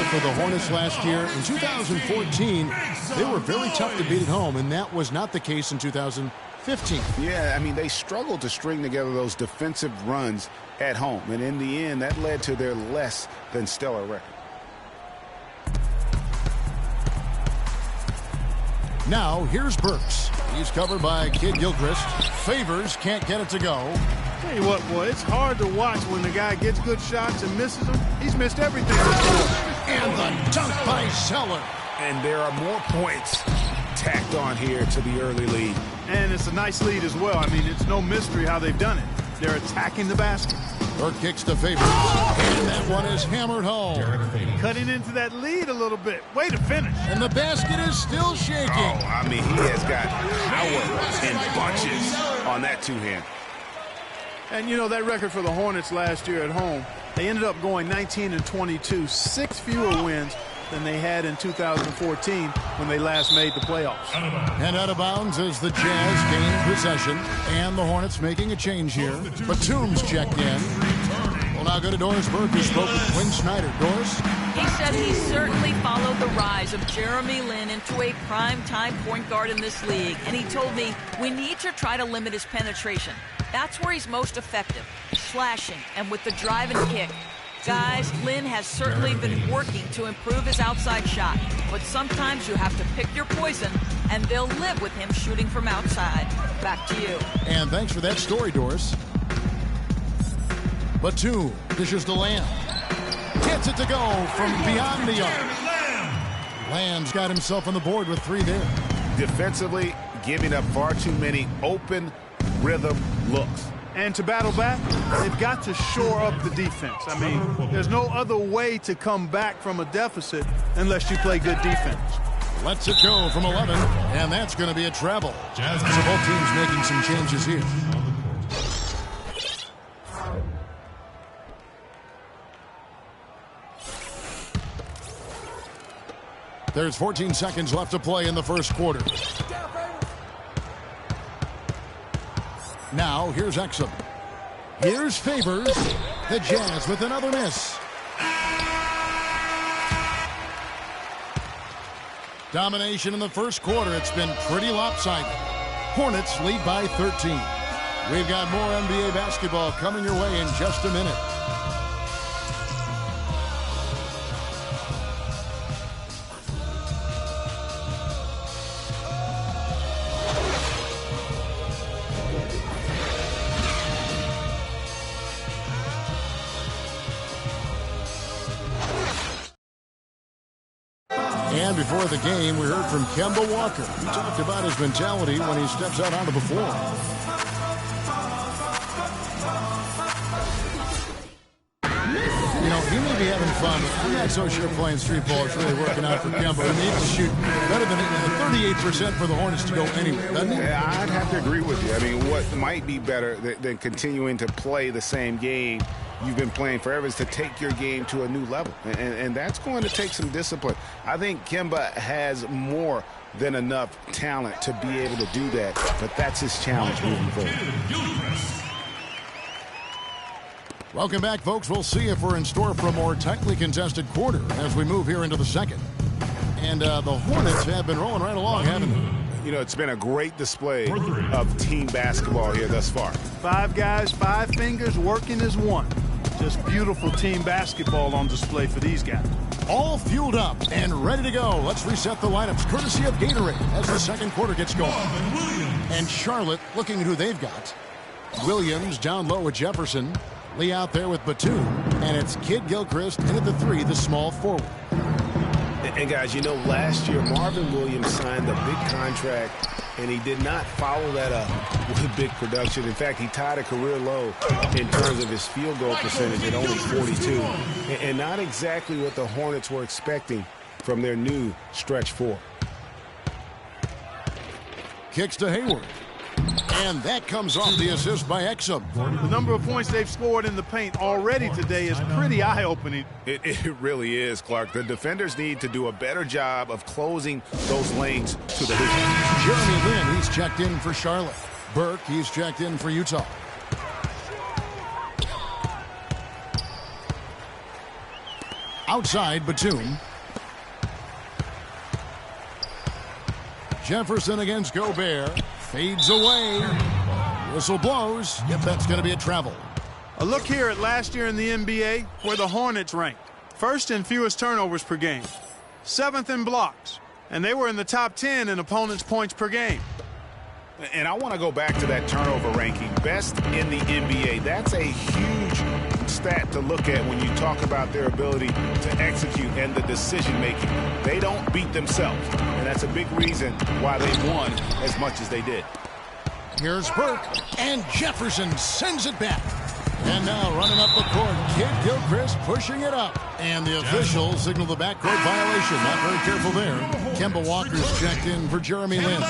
for the Hornets last year. In 2014, they were very tough to beat at home, and that was not the case in 2015. Yeah, I mean, they struggled to string together those defensive runs at home, and in the end, that led to their less than stellar record. Now, here's Burks. He's covered by Kid Gilchrist. Favors can't get it to go. Tell you what, boy, it's hard to watch when the guy gets good shots and misses them. He's missed everything before. And the dunk by Zeller. And there are more points tacked on here to the early lead. And it's a nice lead as well. I mean, it's no mystery how they've done it. They're attacking the basket. Burke kicks to Favors. And that one is hammered home. Cutting into that lead a little bit. Way to finish. And the basket is still shaking. Oh, I mean, he has got power in bunches on that two-hand. And, you know, that record for the Hornets last year at home, they ended up going 19-22, 6 fewer wins than they had in 2014 when they last made the playoffs. And out of bounds as the Jazz gain possession. And the Hornets making a change here. Batum's checked in. We'll now go to Doris Burke, who spoke with Quinn Snyder. Doris? He said he certainly followed the rise of Jeremy Lin into a prime-time point guard in this league. And he told me, we need to try to limit his penetration. That's where he's most effective, slashing and with the drive and kick. Guys, Lin has certainly been working to improve his outside shot, but sometimes you have to pick your poison, and they'll live with him shooting from outside. Back to you. And thanks for that story, Doris. Batum dishes to Lamb. Gets it to go from beyond the arc. Lamb's got himself on the board with 3 there. Defensively, giving up far too many open rhythm looks. And to battle back, they've got to shore up the defense. I mean, there's no other way to come back from a deficit unless you play good defense. Lets it go from 11, and that's going to be a travel. So both teams making some changes here. There's 14 seconds left to play in the first quarter. Now, here's Exum. Here's Favors. The Jazz with another miss. Domination in the first quarter. It's been pretty lopsided. Hornets lead by 13. We've got more NBA basketball coming your way in just a minute. And before the game, we heard from Kemba Walker. He talked about his mentality when he steps out onto the floor. You know, he may be having fun, but I'm not so sure playing street ball is really working out for Kemba. He needs to shoot better than 38% for the Hornets to go anywhere, doesn't he? Yeah, I'd have to agree with you. I mean, what might be better than continuing to play the same game you've been playing forever is to take your game to a new level. And that's going to take some discipline. I think Kemba has more than enough talent to be able to do that, but that's his challenge moving forward. Welcome back, folks. We'll see if we're in store for a more tightly contested quarter as we move here into the second. And the Hornets have been rolling right along, haven't they? You know, it's been a great display of team basketball here thus far. 5 guys, 5 fingers working as one. Just beautiful team basketball on display for these guys. All fueled up and ready to go. Let's reset the lineups courtesy of Gatorade as the second quarter gets going. And Charlotte looking at who they've got. Williams down low with Jefferson. Lee out there with Batum. And it's Kid Gilchrist in at the 3, the small forward. And guys, you know, last year Marvin Williams signed a big contract, and he did not follow that up with big production. In fact, he tied a career low in terms of his field goal percentage at only 42. And not exactly what the Hornets were expecting from their new stretch 4. Kicks to Hayward. And that comes off the assist by Exum. The number of points they've scored in the paint already today is pretty eye-opening. It really is, Clark. The defenders need to do a better job of closing those lanes to the hoop. Jeremy Lin, he's checked in for Charlotte. Burke, he's checked in for Utah. Outside Batum. Jefferson against Gobert. Fades away. Whistle blows. Yep, that's going to be a travel. A look here at last year in the NBA, where the Hornets ranked. First in fewest turnovers per game. 7th in blocks. And they were in the top 10 in opponents' points per game. And I want to go back to that turnover ranking. Best in the NBA. That's a huge stat to look at when you talk about their ability to execute and the decision-making. They don't beat themselves. And that's a big reason why they won as much as they did. Here's Burke. And Jefferson sends it back. And now running up the court, Kid Gilchrist pushing it up. And the officials signal the backcourt violation. Not very careful there. Kemba Walker's checked in for Jeremy Lin.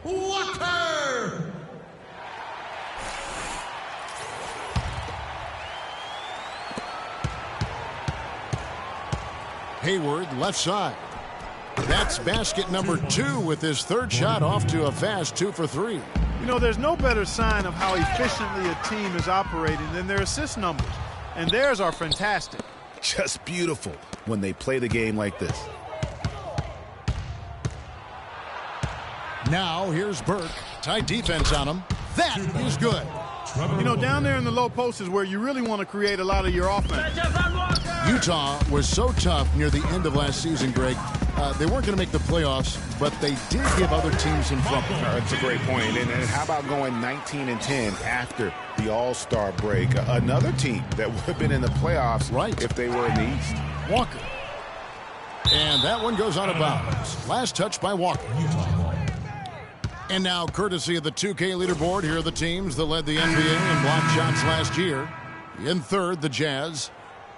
Walker! Hayward, left side. That's basket number 2 with his third shot off to a fast 2 for 3. You know, there's no better sign of how efficiently a team is operating than their assist numbers. And theirs are fantastic. Just beautiful when they play the game like this. Now here's Burke. Tight defense on him. That is good. You know, down there in the low post is where you really want to create a lot of your offense. Utah was so tough near the end of last season, Greg. They weren't going to make the playoffs, but they did give other teams some trouble. That's a great point. And how about going 19-10 after the All-Star break? Another team that would have been in the playoffs if they were in the East. Walker. And that one goes out of bounds. Last touch by Walker. And now, courtesy of the 2K leaderboard, here are the teams that led the NBA in block shots last year. In third, the Jazz.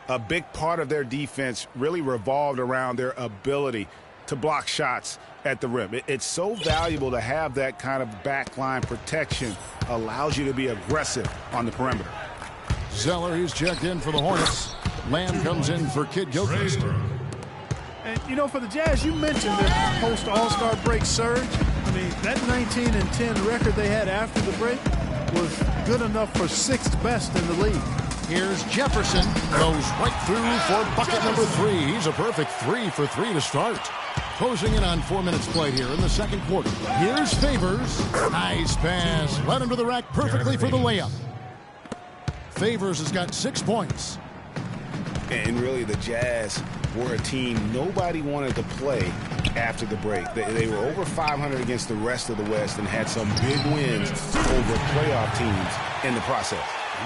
A big part of their defense really revolved around their ability to block shots at the rim. It's so valuable to have that kind of backline protection. Allows you to be aggressive on the perimeter. Zeller, he's checked in for the Hornets. Lamb comes in for Kid Gilchrist. And, you know, for the Jazz, you mentioned their post-All-Star break surge. I mean, that 19-10 record they had after the break was good enough for 6th best in the league. Here's Jefferson. Goes right through for bucket number 3. He's a perfect 3 for 3 to start. Closing in on 4 minutes played here in the second quarter. Here's Favors. Nice pass. Led him to the rack perfectly for the layup. Favors has got 6 points. And really, the Jazz were a team nobody wanted to play after the break. They were over 500 against the rest of the West and had some big wins over playoff teams in the process.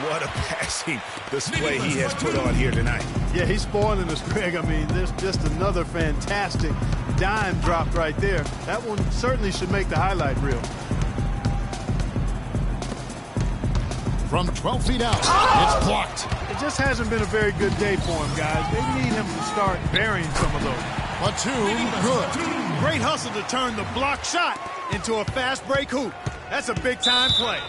What a passing display he has put on here tonight. Yeah, he's spoiling us, Greg. I mean, there's just another fantastic dime drop right there. That one certainly should make the highlight reel. From 12 feet out, it's blocked. It just hasn't been a very good day for him, guys. They need him to start burying some of those. Batum, good. Great hustle to turn the block shot into a fast break hoop. That's a big-time play.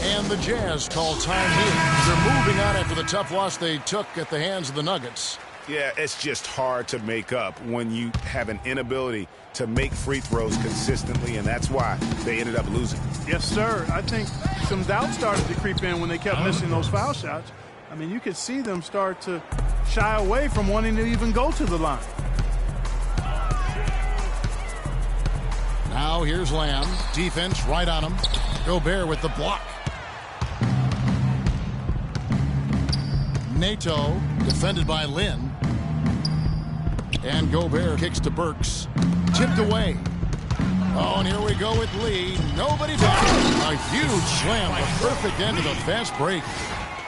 And the Jazz call time here. They're moving on after the tough loss they took at the hands of the Nuggets. Yeah, it's just hard to make up when you have an inability to make free throws consistently, and that's why they ended up losing. Yes, sir. I think some doubt started to creep in when they kept missing those foul shots. I mean, you could see them start to shy away from wanting to even go to the line. Now here's Lamb. Defense right on him. Gobert with the block. Nato defended by Lin. And Gobert kicks to Burks. Tipped away. Oh, and here we go with Lee. Nobody back. A huge slam. A perfect end to the fast break.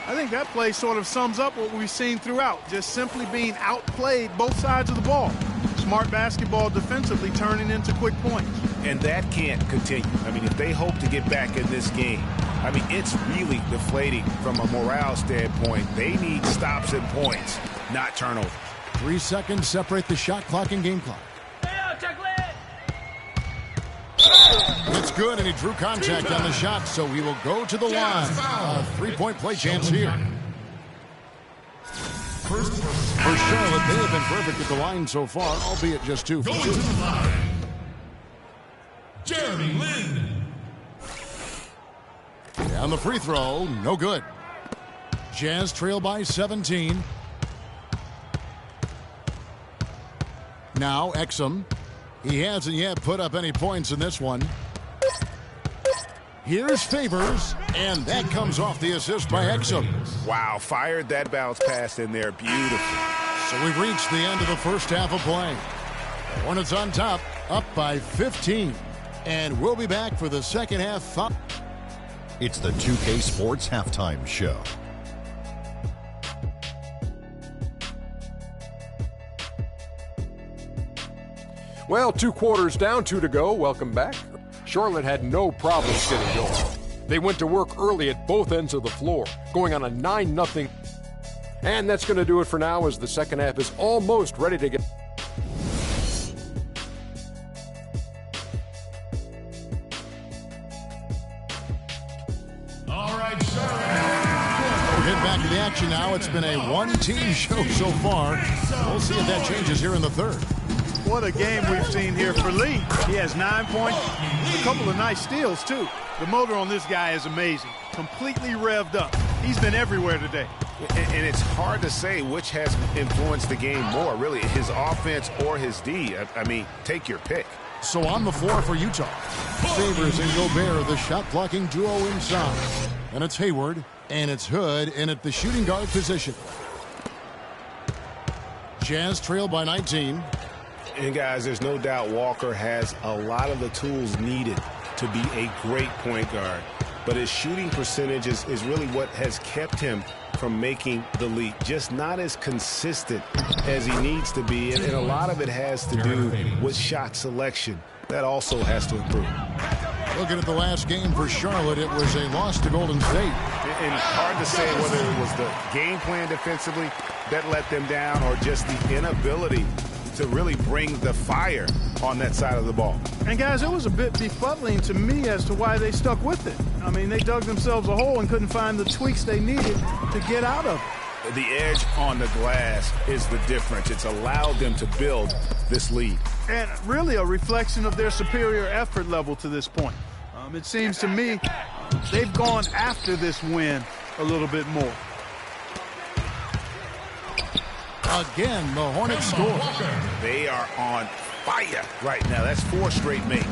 I think that play sort of sums up what we've seen throughout. Just simply being outplayed both sides of the ball. Smart basketball defensively turning into quick points. And that can't continue. I mean, if they hope to get back in this game, I mean, it's really deflating from a morale standpoint. They need stops and points, not turnovers. 3 seconds separate the shot clock and game clock. It's good, and he drew contact on the shot, so he will go to the line. A three-point play chance here. For Charlotte, they have been perfect at the line so far, albeit just 2. Jeremy Lin. And the free throw, no good. Jazz trail by 17. Now Exum. He hasn't yet put up any points in this one. Here's Favors, and that comes off the assist by Exum. Wow, fired that bounce pass in there. Beautiful. So we've reached the end of the first half of play. The Hornets on top, up by 15. And we'll be back for the second half. It's the 2K Sports Halftime Show. Well, 2 quarters down, 2 to go. Welcome back. Charlotte had no problems getting going. They went to work early at both ends of the floor, going on a 9-0. And that's going to do it for now as the second half is almost ready to get. All right, Charlotte. We're getting back to the action now. It's been a one-team show so far. We'll see if that changes here in the third. What a game we've seen here for Lee. He has 9 points, a couple of nice steals, too. The motor on this guy is amazing. Completely revved up. He's been everywhere today. And it's hard to say which has influenced the game more, really, his offense or his D. I mean, take your pick. So on the floor for Utah, Favors and Gobert, the shot-blocking duo inside. And it's Hayward, and it's Hood in at the shooting guard position. Jazz trail by 19. And, guys, there's no doubt Walker has a lot of the tools needed to be a great point guard. But his shooting percentage is really what has kept him from making the leap. Just not as consistent as he needs to be. And a lot of it has to do with shot selection. That also has to improve. Looking at the last game for Charlotte, it was a loss to Golden State. And hard to say whether it was the game plan defensively that let them down or just the inability to really bring the fire on that side of the ball. And, guys, it was a bit befuddling to me as to why they stuck with it. I mean, they dug themselves a hole and couldn't find the tweaks they needed to get out of it. The edge on the glass is the difference. It's allowed them to build this lead. And really a reflection of their superior effort level to this point. It seems to me they've gone after this win a little bit more. Again, the Hornets score. They are on fire right now. That's 4 straight makes.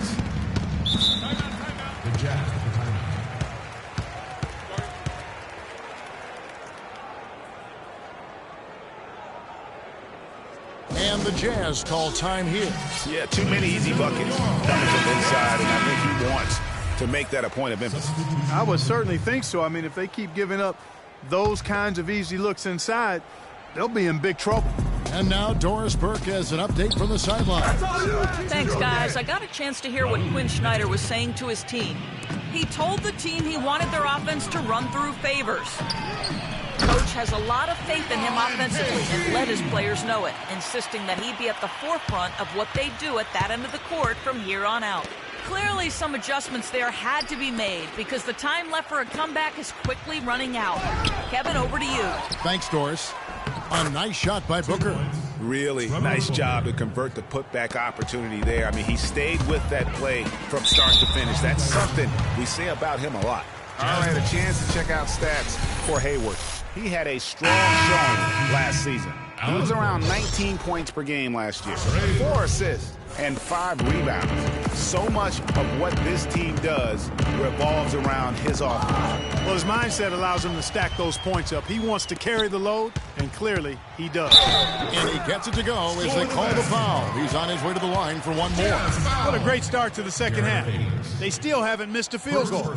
And the Jazz call time here. Yeah, too many easy buckets coming from inside, and I think he wants to make that a point of emphasis. I would certainly think so. I mean, if they keep giving up those kinds of easy looks inside, they'll be in big trouble. And now Doris Burke has an update from the sideline. Thanks, guys. I got a chance to hear what Quinn Snyder was saying to his team. He told the team he wanted their offense to run through Favors. Coach has a lot of faith in him offensively and let his players know it, insisting that he be at the forefront of what they do at that end of the court from here on out. Clearly, some adjustments there had to be made because the time left for a comeback is quickly running out. Kevin, over to you. Thanks, Doris. A nice shot by Booker. Really nice job to convert the putback opportunity there. I mean, he stayed with that play from start to finish. That's something we say about him a lot. All right, a chance to check out stats for Hayward. He had a strong showing last season. He was around 19 points per game last year, 4 assists, and 5 rebounds. So much of what this team does revolves around his offense. Well, his mindset allows him to stack those points up. He wants to carry the load, and clearly he does. And he gets it to go as they call the foul. He's on his way to the line for one more. What a great start to the second half. They still haven't missed a field goal.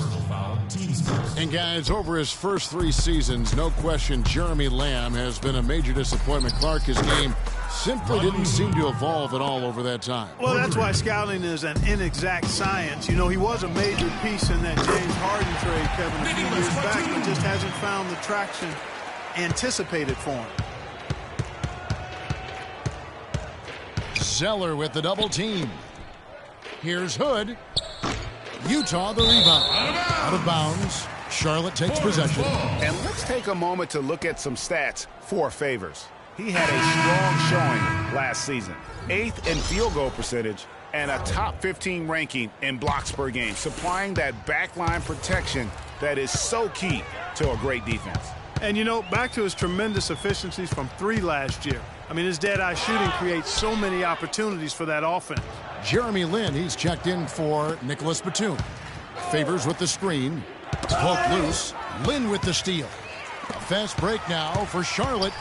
And guys, over his first 3 seasons, no question Jeremy Lamb has been a major disappointment. Clark, his game simply didn't seem to evolve at all over that time. Well, that's why scouting is an inexact science. You know, he was a major piece in that James Harden trade, Kevin, a few years back, but just hasn't found the traction anticipated for him. Zeller with the double team. Here's Hood. Utah the rebound. Out of bounds. Charlotte takes possession. And let's take a moment to look at some stats for Favors. He had a strong showing last season. 8th in field goal percentage and a top 15 ranking in blocks per game, supplying that backline protection that is so key to a great defense. And, you know, back to his tremendous efficiencies from 3 last year. I mean, his dead-eye shooting creates so many opportunities for that offense. Jeremy Lin, he's checked in for Nicholas Batum. Favors with the screen. Poke loose. Lin with the steal. A fast break now for Charlotte.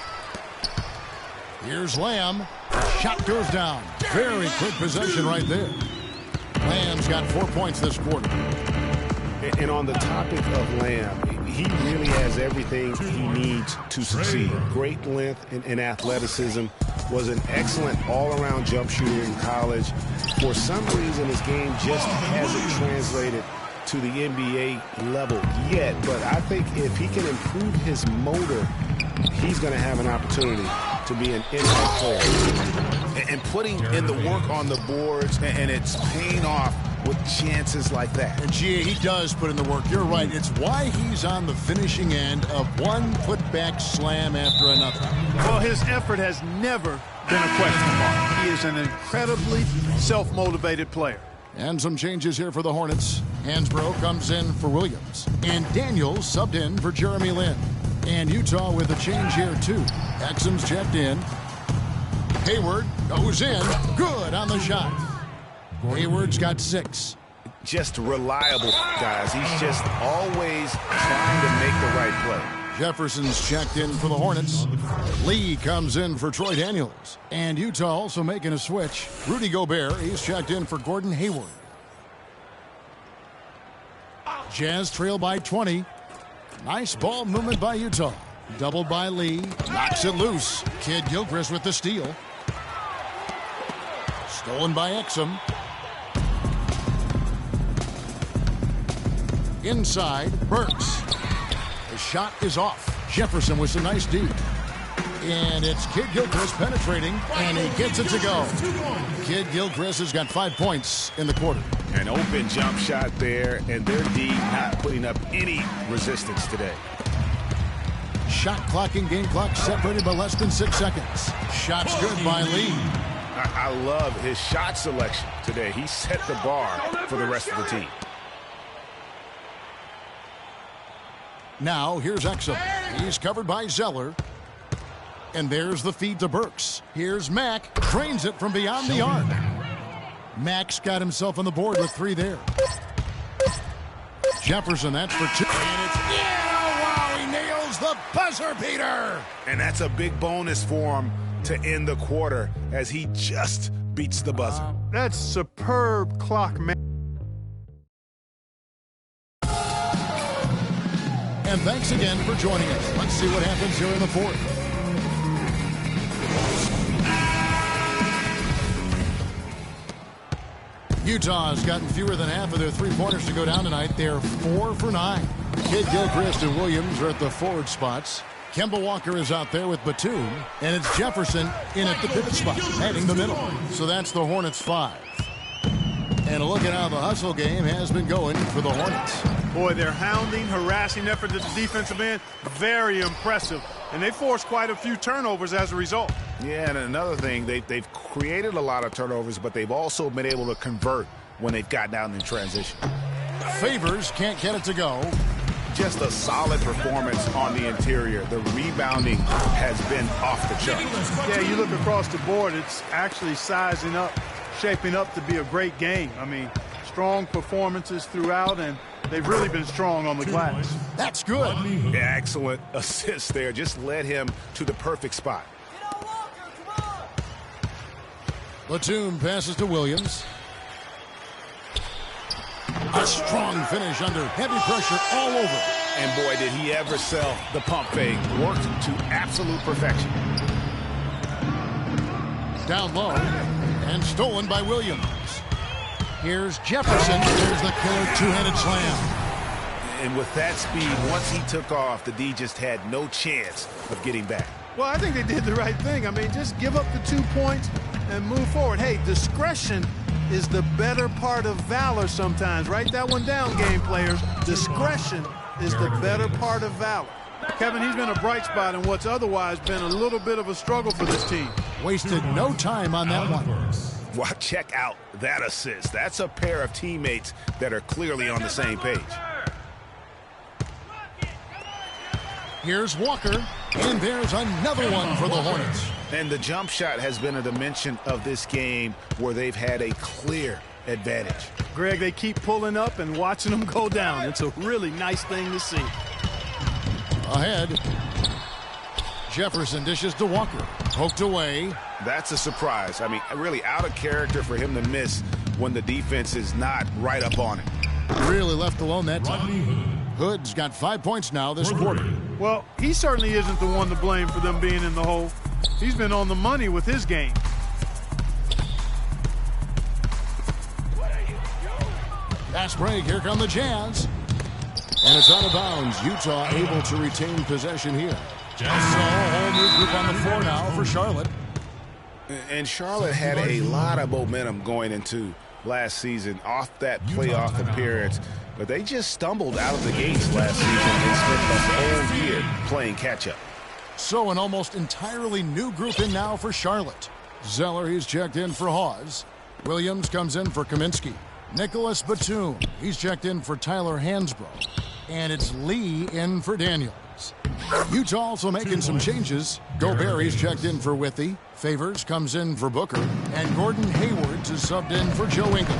Here's Lamb. Shot goes down. Very quick possession right there. Lamb's got 4 points this quarter. And on the topic of Lamb, he really has everything he needs to succeed. Great length and athleticism. Was an excellent all-around jump shooter in college. For some reason, his game just hasn't translated to the NBA level yet. But I think if he can improve his motor, he's going to have an opportunity to be an impact player. And putting in the work on the boards, and it's paying off with chances like that. And G.A., he does put in the work. You're right. It's why he's on the finishing end of one putback slam after another. Well, his effort has never been a question mark. He is an incredibly self-motivated player. And some changes here for the Hornets. Hansbrough comes in for Williams. And Daniels subbed in for Jeremy Lin. And Utah with a change here, too. Exum's checked in. Hayward goes in. Good on the shot. Hayward's got 6. Just reliable, guys. He's just always trying to make the right play. Jefferson's checked in for the Hornets. Lee comes in for Troy Daniels. And Utah also making a switch. Rudy Gobert, he's checked in for Gordon Hayward. Jazz trail by 20. Nice ball movement by Utah. Doubled by Lee. Knocks it loose. Kid Gilchrist with the steal. Stolen by Exum. Inside, Burks. The shot is off. Jefferson with some nice deep. And it's Kid Gilchrist penetrating, and he gets it to go. Kid Gilchrist has got 5 points in the quarter. An open jump shot there, and their D not putting up any resistance today. Shot clock and game clock separated by less than 6 seconds. Shots good by Lee. I love his shot selection today. He set the bar for the rest of the team. Now, here's Exum. He's covered by Zeller. And there's the feed to Burks. Here's Mack. Drains it from beyond the arc. Mack's got himself on the board with 3 there. Jefferson, that's for 2. And it's, wow, he nails the buzzer beater. And that's a big bonus for him to end the quarter as he just beats the buzzer. That's superb clock man. And thanks again for joining us. Let's see what happens here in the 4th. Utah has gotten fewer than half of their 3-pointers to go down tonight. They're 4 for 9. Kid Gilchrist and Williams are at the forward spots. Kemba Walker is out there with Batum. And it's Jefferson in at the pivot spot, heading the middle. So that's the Hornets 5. And a look at how the hustle game has been going for the Hornets. Boy, their hounding, harassing effort at the defensive end, very impressive. And they forced quite a few turnovers as a result. Yeah, and another thing, they've created a lot of turnovers, but they've also been able to convert when they've gotten down in transition. Favors can't get it to go. Just a solid performance on the interior. The rebounding has been off the chart. Yeah, you look across the board, it's actually sizing up, shaping up to be a great game. I mean, strong performances throughout, and they've really been strong on the glass. That's good. Yeah, excellent assist there. Just led him to the perfect spot. Batum passes to Williams. A strong finish under heavy pressure all over. And boy, did he ever sell the pump fake. Worked to absolute perfection. Down low and stolen by Williams. Here's Jefferson. There's the killer two-handed slam. And with that speed, once he took off, the D just had no chance of getting back. Well, I think they did the right thing. I mean, just give up the 2 points and move forward. Hey, discretion is the better part of valor sometimes. Write that one down, game players. Discretion is the better part of valor. Kevin, he's been a bright spot in what's otherwise been a little bit of a struggle for this team. Wasted no time on that one. Check out that assist. That's a pair of teammates that are clearly on the same page. Here's Walker, and there's another one for the Hornets. And the jump shot has been a dimension of this game where they've had a clear advantage. Greg, they keep pulling up and watching them go down. It's a really nice thing to see. Ahead. Jefferson dishes to Walker. Poked away. That's a surprise. I mean, really out of character for him to miss when the defense is not right up on him. Really left alone that time. Hood's got 5 points now this quarter. Well, he certainly isn't the one to blame for them being in the hole. He's been on the money with his game. Fast break. Here come the Jazz. And it's out of bounds. Utah able to retain possession here. So a whole new group on the floor now for Charlotte. And Charlotte had a lot of momentum going into last season off that playoff appearance. But they just stumbled out of the gates last season and spent the whole year playing catch-up. So an almost entirely new group in now for Charlotte. Zeller, he's checked in for Hawes. Williams comes in for Kaminsky. Nicholas Batum, he's checked in for Tyler Hansbrough. And it's Lee in for Daniels. Utah also making some changes. Gobert, he's checked in for Withy. Favors comes in for Booker. And Gordon Hayward is subbed in for Joe Ingles.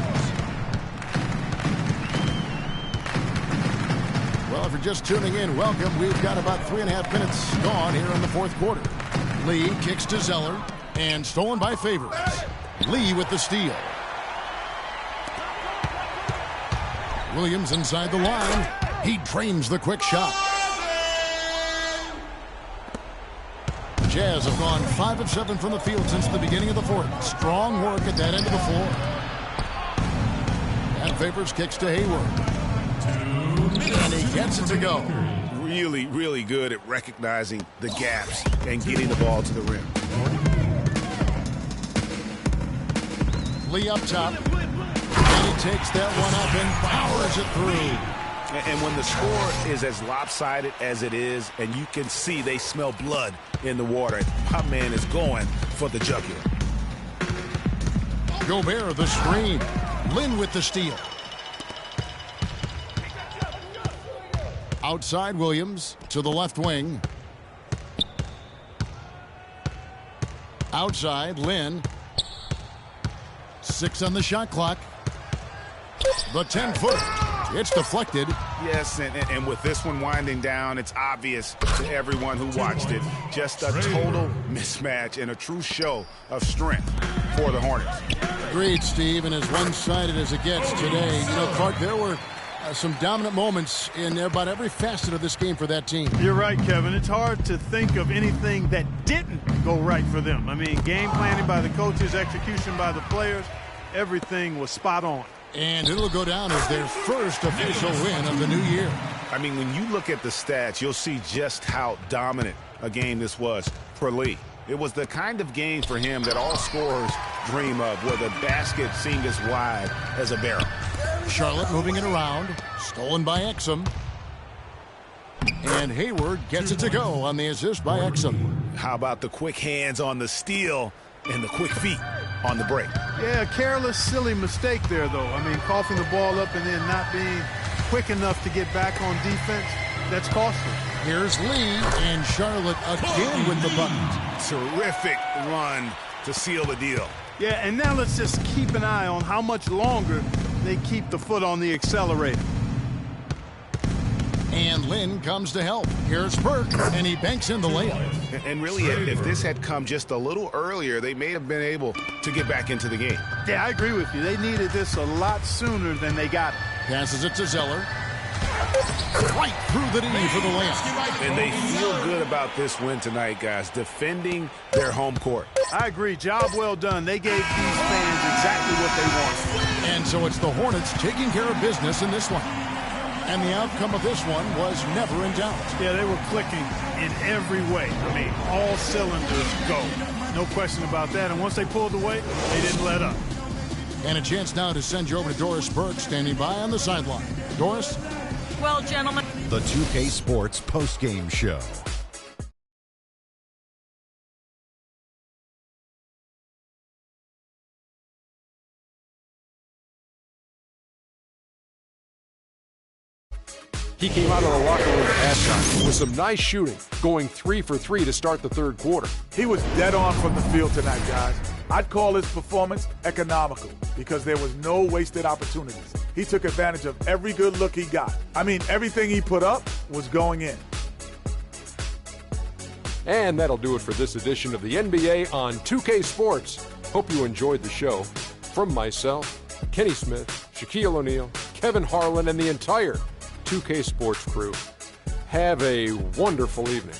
Well, if you're just tuning in, welcome. We've got about 3.5 minutes gone here in the fourth quarter. Lee kicks to Zeller, and stolen by Favors. Lee with the steal. Williams inside the line. He drains the quick shot. Jazz have gone 5 of 7 from the field since the beginning of the fourth. Strong work at that end of the floor. And Favors kicks to Hayward. And he gets it to go. Really, really good at recognizing the gaps and getting the ball to the rim. Lee up top. And he takes that one up and powers it through. And when the score is as lopsided as it is, and you can see they smell blood in the water, my man is going for the jugular. Gobert the screen. Lin with the steal. Outside Williams to the left wing. Outside Lin. 6 on the shot clock. The 10-footer. It's deflected. Yes, and with this one winding down, it's obvious to everyone who watched it. Just a total mismatch and a true show of strength for the Hornets. Agreed, Steve, and as one-sided as it gets today. You know, Clark, there were some dominant moments in about every facet of this game for that team. You're right, Kevin. It's hard to think of anything that didn't go right for them. I mean, game planning by the coaches, execution by the players, everything was spot on. And it'll go down as their first official win of the new year. I mean, when you look at the stats, you'll see just how dominant a game this was for Lee. It was the kind of game for him that all scorers dream of, where the basket seemed as wide as a barrel. Charlotte moving it around. Stolen by Exum. And Hayward gets it to go on the assist by Exum. How about the quick hands on the steal and the quick feet on the break? Yeah, careless, silly mistake there, though. I mean, coughing the ball up and then not being quick enough to get back on defense, that's costly. Here's Lee, and Charlotte again with the bucket. Terrific run to seal the deal. Yeah, and now let's just keep an eye on how much longer they keep the foot on the accelerator. And Lin comes to help. Here's Burke, and he banks in the layup. And really, if this had come just a little earlier, they may have been able to get back into the game. Yeah, I agree with you. They needed this a lot sooner than they got it. Passes it to Zeller. Right through the D for the layup. And they feel good about this win tonight, guys, defending their home court. I agree. Job well done. They gave these fans exactly what they wanted. And so it's the Hornets taking care of business in this one. And the outcome of this one was never in doubt. Yeah, they were clicking in every way. I mean, all cylinders go. No question about that. And once they pulled away, they didn't let up. And a chance now to send you over to Doris Burke, standing by on the sideline. Doris? Well, gentlemen. The 2K Sports postgame show. He came out of the locker room at halftime with some nice shooting, going 3 for 3 to start the third quarter. He was dead on from the field tonight, guys. I'd call his performance economical because there was no wasted opportunities. He took advantage of every good look he got. I mean, everything he put up was going in. And that'll do it for this edition of the NBA on 2K Sports. Hope you enjoyed the show. From myself, Kenny Smith, Shaquille O'Neal, Kevin Harlan, and the entire 2K Sports crew, have a wonderful evening.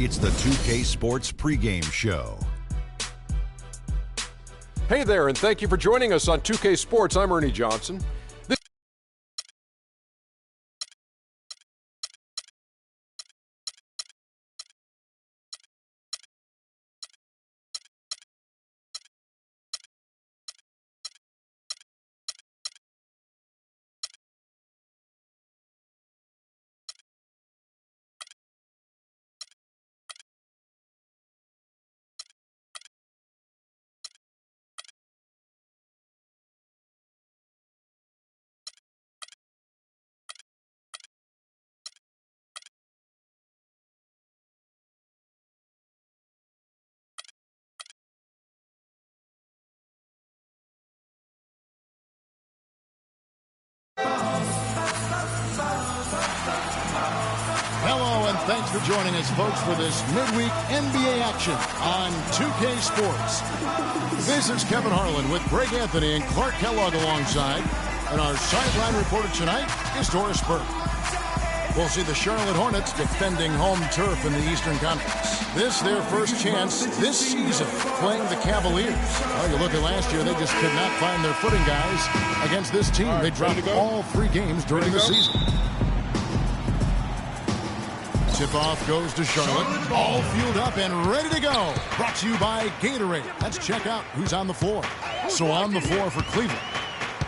It's the 2K Sports pregame show. Hey there, and thank you for joining us on 2K Sports. I'm Ernie Johnson. Hello, and thanks for joining us, folks, for this midweek NBA action on 2K Sports. This is Kevin Harlan with Greg Anthony and Clark Kellogg alongside. And our sideline reporter tonight is Doris Burke. We'll see the Charlotte Hornets defending home turf in the Eastern Conference. This their first chance this season playing the Cavaliers. Well, you look at last year, they just could not find their footing, guys, against this team. They dropped all 3 games during the season. Tip-off goes to Charlotte. All fueled up and ready to go. Brought to you by Gatorade. Let's check out who's on the floor. So on the floor for Cleveland,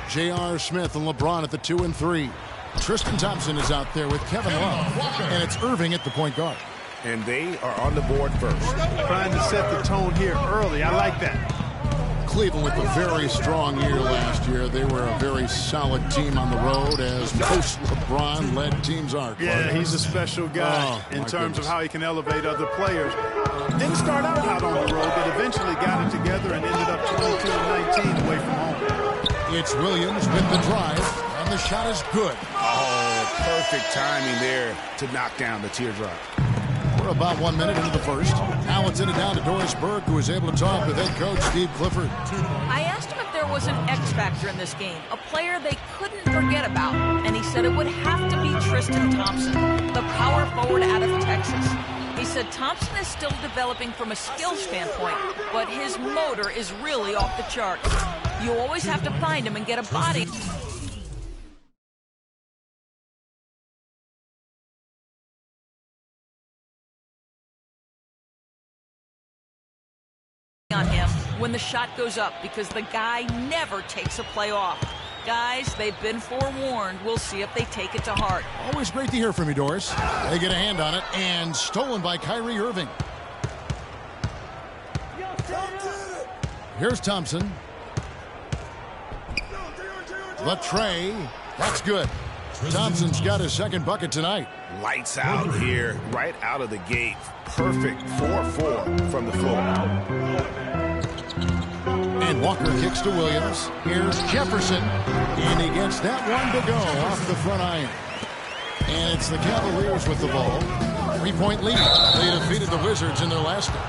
J.R. Smith and LeBron at the 2 and 3. Tristan Thompson is out there with Kevin Love. And it's Irving at the point guard. And they are on the board first. Trying to set the tone here early. I like that. Cleveland with a very strong year last year. They were a very solid team on the road, as most LeBron-led teams are. Yeah, he's a special guy in terms of how he can elevate other players. Didn't start out hot on the road, but eventually got it together and ended up 22-19 away from home. It's Williams with the drive, and the shot is good. Oh, perfect timing there to knock down the teardrop. We're about 1 minute into the first. Now it's in and down to Doris Burke, who is able to talk with head coach Steve Clifford. I asked him if there was an X factor in this game, a player they couldn't forget about, and he said it would have to be Tristan Thompson, the power forward out of Texas. He said Thompson is still developing from a skill standpoint, but his motor is really off the charts. You always have to find him and get a body on him when the shot goes up, because the guy never takes a play off. Guys, they've been forewarned. We'll see if they take it to heart. Always great to hear from you, Doris. They get a hand on it, and stolen by Kyrie Irving. Here's Thompson. The tray. That's good. Thompson's got his second bucket tonight. Lights out here, right out of the gate. Perfect 4-4 from the floor. And Walker kicks to Williams. Here's Jefferson. And he gets that one to go off the front iron. And it's the Cavaliers with the ball. 3-point lead. They defeated the Wizards in their last game.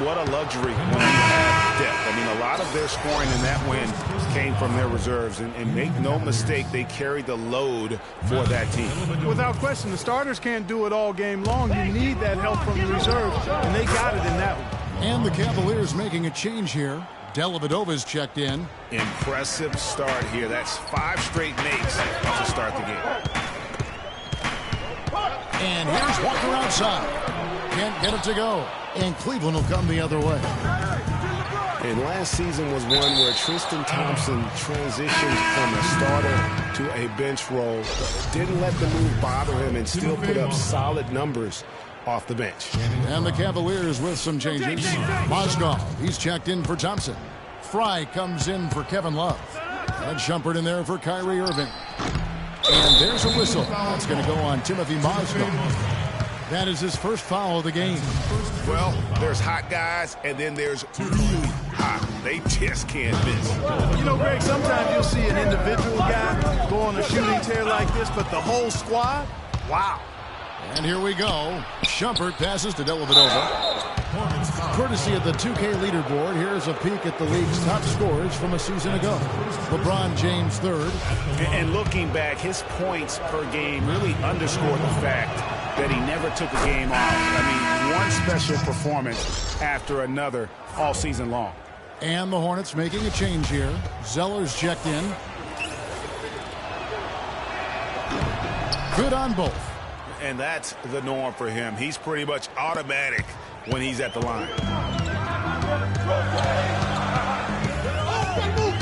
What a luxury when you have depth. I mean, a lot of their scoring in that win came from their reserves. And make no mistake, they carried the load for that team. Without question, the starters can't do it all game long. You need that help from the reserves, and they got it in that one. And the Cavaliers making a change here. Dellavedova's checked in. Impressive start here. That's 5 straight makes to start the game. And here's Walker outside. Can't get it to go. And Cleveland will come the other way. And last season was one where Tristan Thompson transitioned from a starter to a bench role. Didn't let the move bother him and still put up solid numbers off the bench. And the Cavaliers with some changes. Mozgov, he's checked in for Thompson. Fry comes in for Kevin Love. And Shumpert in there for Kyrie Irving. And there's a whistle. That's going to go on Timothy Mozgov. That is his first foul of the game. Well, there's hot guys, and then there's really hot. They just can't miss. You know, Greg, sometimes you'll see an individual guy go on a shooting tear like this, but the whole squad, wow. And here we go. Shumpert passes to Dellavedova. Courtesy of the 2K leaderboard, here's a peek at the league's top scorers from a season ago. LeBron James third. And looking back, his points per game really underscore the fact that he never took a game off. I mean, one special performance after another all season long. And the Hornets making a change here. Zeller's checked in. Good on both. And that's the norm for him. He's pretty much automatic when he's at the line.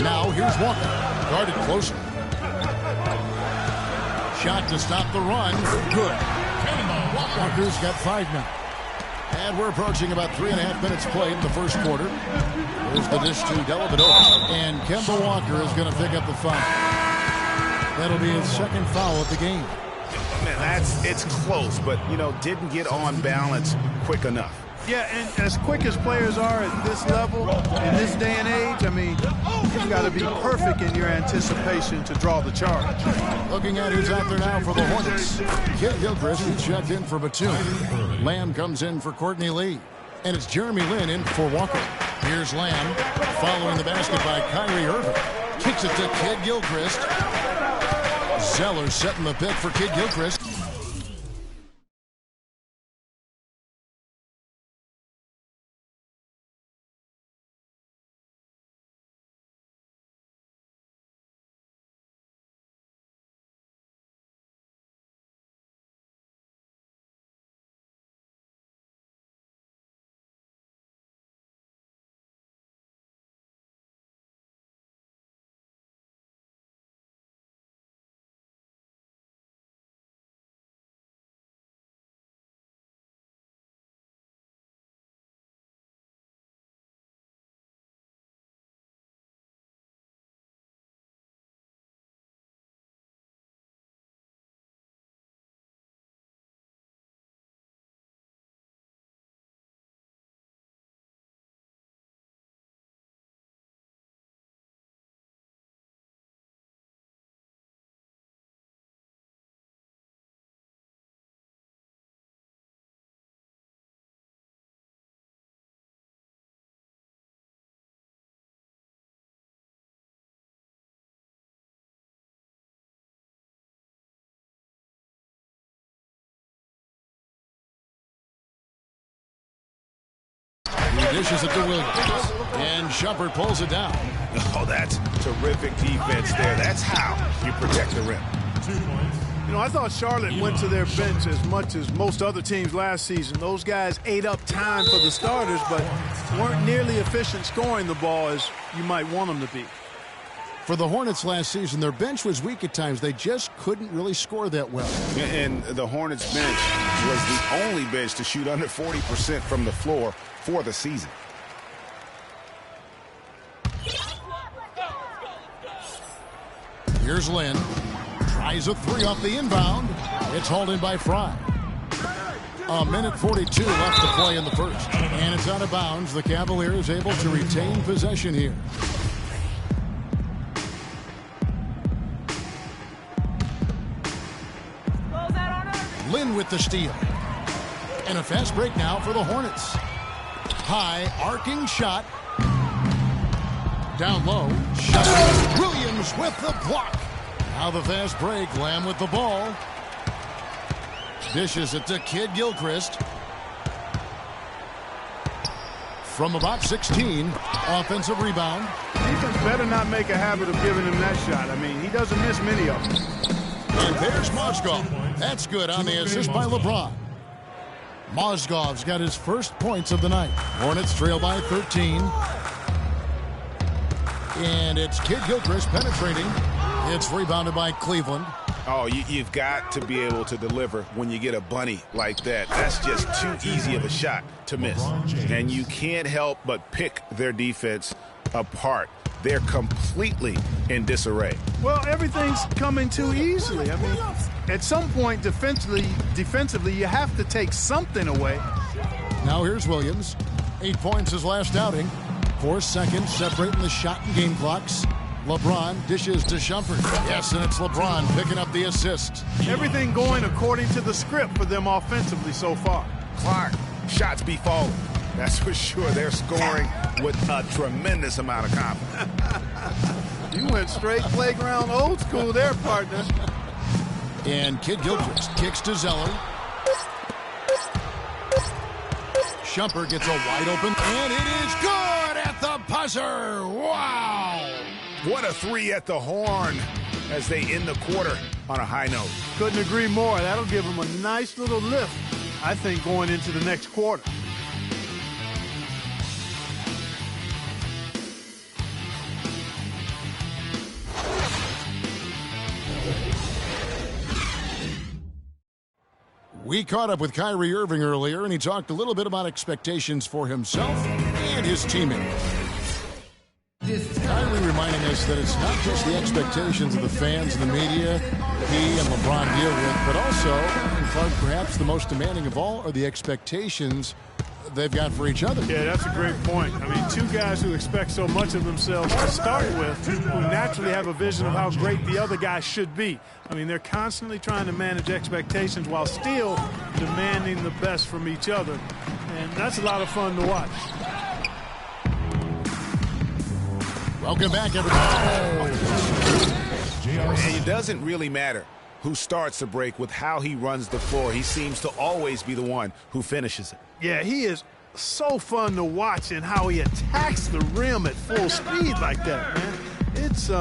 Now here's Walker. Guarded closely. Shot to stop the run. Good. Walker's got 5 now. And we're approaching about 3.5 minutes played in the first quarter. There's the dish to Dellavedova. And Kemba Walker is going to pick up the foul. That'll be his second foul of the game. Man, it's close, but, didn't get on balance quick enough. Yeah, and as quick as players are at this level, in this day and age, I mean, you've got to be perfect in your anticipation to draw the charge. Looking at who's out there now for the Hornets. Kid Gilchrist, who's checked in for Batum. Lamb comes in for Courtney Lee. And it's Jeremy Lin in for Walker. Here's Lamb, following the basket by Kyrie Irving. Kicks it to Kid Gilchrist. Zeller setting the pick for Kid Gilchrist. He dishes it to Williams. And Shumpert pulls it down. Oh, that's terrific defense there. That's how you protect the rim. I thought Charlotte went to their bench as much as most other teams last season. Those guys ate up time for the starters, but weren't nearly efficient scoring the ball as you might want them to be. For the Hornets last season, their bench was weak at times. They just couldn't really score that well. And the Hornets bench was the only bench to shoot under 40% from the floor for the season. Here's Lynn. Tries a three off the inbound. It's hauled in by Fry. 1:42 left to play in the first. And it's out of bounds. The Cavaliers able to retain possession here. Lynn with the steal. And a fast break now for the Hornets. High, arcing shot. Down low. Shot. Williams with the block. Now the fast break. Lamb with the ball. Dishes it to Kid Gilchrist. From about 16. Offensive rebound. Defense better not make a habit of giving him that shot. I mean, he doesn't miss many of them. And there's Mozgov. That's good on the assist by LeBron. Mozgov's got his first points of the night. Hornets trail by 13. And it's Kid Gilchrist penetrating. It's rebounded by Cleveland. Oh, you've got to be able to deliver when you get a bunny like that. That's just too easy of a shot to miss. And you can't help but pick their defense apart. They're completely in disarray. Well, everything's coming too easily. I mean, at some point defensively, you have to take something away. Now here's Williams. 8 points his last outing. 4 seconds separating the shot and game clocks. LeBron dishes to Shumpert. Yes, and it's LeBron picking up the assist. Everything going according to the script for them offensively so far. Clark, shots be falling. That's for sure. They're scoring with a tremendous amount of confidence. You went straight playground old school there, partner. And Kid Gilchrist kicks to Zeller. Shumpert gets a wide open, and it is good at the buzzer. Wow! What a three at the horn as they end the quarter on a high note. Couldn't agree more. That'll give them a nice little lift, I think, going into the next quarter. We caught up with Kyrie Irving earlier, and he talked a little bit about expectations for himself and his teammates. Kyrie reminding us that it's not just the expectations of the fans and the media he and LeBron deal with, but also, and Clark, perhaps the most demanding of all, are the expectations they've got for each other. Yeah, that's a great point. I mean, two guys who expect so much of themselves to start with, who naturally have a vision of how great the other guy should be. I mean, they're constantly trying to manage expectations while still demanding the best from each other. And that's a lot of fun to watch. Welcome back, everybody. And it doesn't really matter who starts the break with how he runs the floor. He seems to always be the one who finishes it. Yeah, he is so fun to watch in how he attacks the rim at full speed like that, man. It's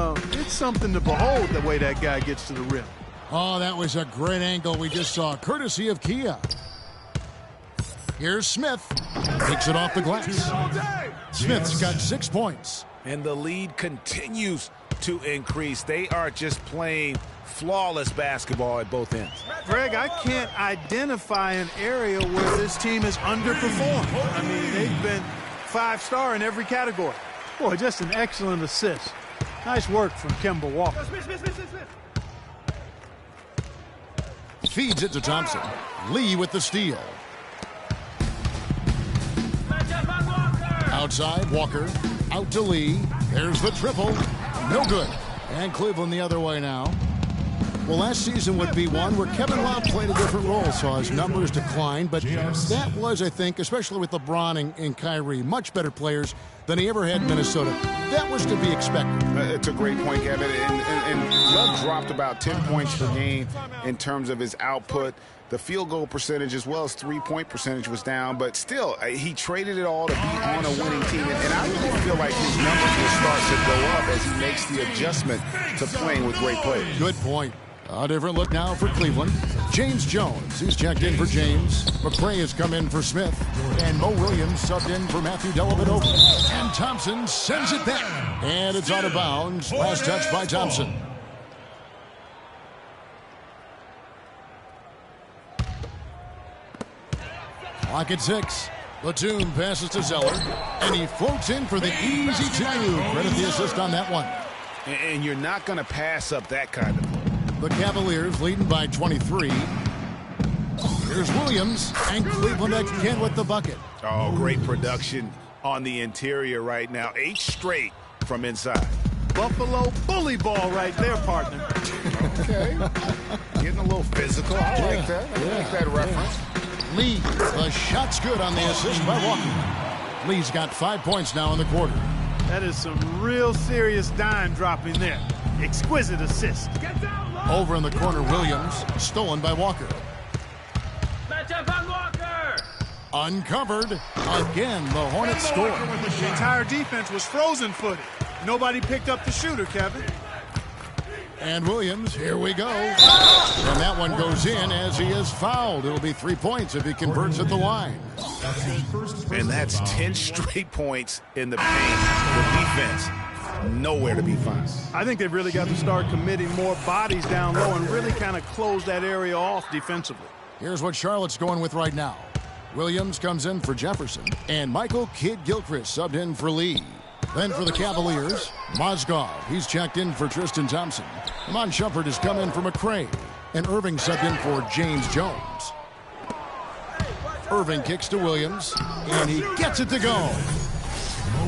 something to behold the way that guy gets to the rim. Oh, that was a great angle we just saw, courtesy of Kia. Here's Smith. Takes it off the glass. Smith's got 6 points. And the lead continues to increase. They are just playing flawless basketball at both ends. Greg, I can't identify an area where this team has underperformed. I mean, they've been 5-star in every category. Boy, just an excellent assist. Nice work from Kemba Walker. Feeds it to Thompson. Lee with the steal. Outside, Walker. Out to Lee. There's the triple. No good. And Cleveland the other way now. Well, last season would be one where Kevin Love played a different role, saw his numbers decline, but that was, I think, especially with LeBron and Kyrie, much better players than he ever had in Minnesota. That was to be expected. It's a great point, Kevin. And Love dropped about 10 points per game in terms of his output. The field goal percentage as well as three-point percentage was down, but still, he traded it all to be on a winning team. And I really feel like his numbers will start to go up as he makes the adjustment to playing with great players. Good point. A different look now for Cleveland. James Jones, he's checked in for James. McRae has come in for Smith. And Mo Williams subbed in for Matthew Dellavedova. And Thompson sends it back. And it's out of bounds. Last touch by Thompson. Clock at 6. Platoon passes to Zeller. And he floats in for the easy two. Credit the assist on that one. And you're not going to pass up that kind of play. The Cavaliers leading by 23. Here's Williams, and Cleveland again with the bucket. Oh, great production on the interior right now. 8 straight from inside. Buffalo bully ball right there, partner. Okay. Getting a little physical. I like that. I like that reference. Lee, the shot's good on the assist by Walker. Lee's got 5 points now in the quarter. That is some real serious dime dropping there. Exquisite assist. Over in the corner, Williams, stolen by Walker. Matchup on Walker! Uncovered. Again, the Hornets score. The entire defense was frozen-footed. Nobody picked up the shooter, Kevin. And Williams, here we go. And that one goes in as he is fouled. It'll be 3 points if he converts at the line. And that's 10 straight points in the paint. The defense nowhere to be found. I think they've really got to start committing more bodies down low and really kind of close that area off defensively. Here's what Charlotte's going with right now. Williams comes in for Jefferson, and Michael Kidd-Gilchrist subbed in for Lee. Then for the Cavaliers, Mozgov. He's checked in for Tristan Thompson. Amon Shumpert has come in for McRae, and Irving subbed in for James Jones. Irving kicks to Williams, and he gets it to go.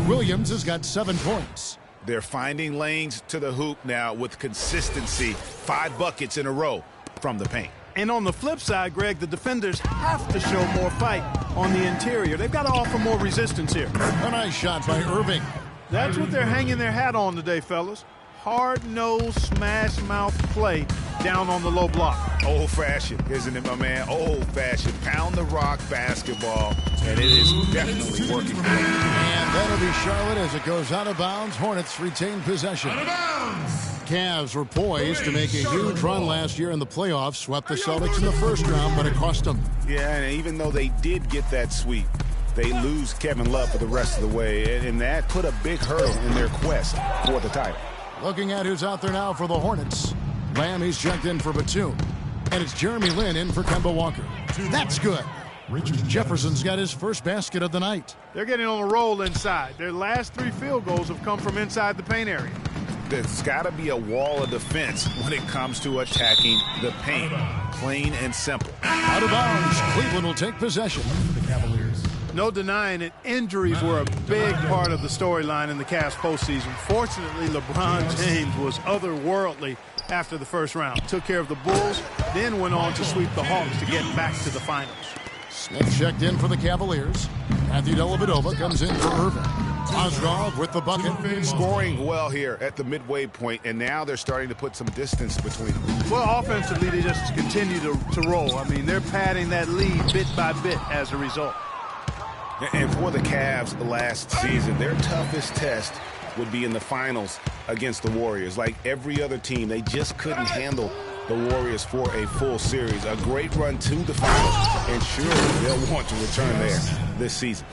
Williams has got 7 points. They're finding lanes to the hoop now with consistency. 5 buckets in a row from the paint. And on the flip side, Greg, the defenders have to show more fight on the interior. They've got to offer more resistance here. A nice shot by Irving. That's what they're hanging their hat on today, fellas. hard-nosed, smash-mouth play down on the low block. Old-fashioned, isn't it, my man? Old-fashioned. Pound the rock basketball, and it is definitely working for them. And that'll be Charlotte as it goes out of bounds. Hornets retain possession. Out of bounds. Cavs were poised to make a huge run last year in the playoffs. Swept the Celtics in the first round, but it cost them. Yeah, and even though they did get that sweep, they lose Kevin Love for the rest of the way, and that put a big hurdle in their quest for the title. Looking at who's out there now for the Hornets. Lamb, he's checked in for Batum. And it's Jeremy Lin in for Kemba Walker. That's good. Jefferson's got his first basket of the night. They're getting on a roll inside. Their last 3 field goals have come from inside the paint area. There's got to be a wall of defense when it comes to attacking the paint. Plain and simple. Out of bounds. Cleveland will take possession. The Cavaliers. No denying it, injuries were a big part of the storyline in the Cavs postseason. Fortunately, LeBron James was otherworldly after the first round. Took care of the Bulls, then went on to sweep the Hawks to get back to the finals. Smith checked in for the Cavaliers. Matthew Dellavedova comes in for Irvin. Oswald with the bucket. Scoring well here at the midway point, and now they're starting to put some distance between them. Well, offensively, they just continue to roll. I mean, they're padding that lead bit by bit as a result. And for the Cavs last season, their toughest test would be in the finals against the Warriors. Like every other team, they just couldn't handle the Warriors for a full series. A great run to the finals, and surely they'll want to return there this season.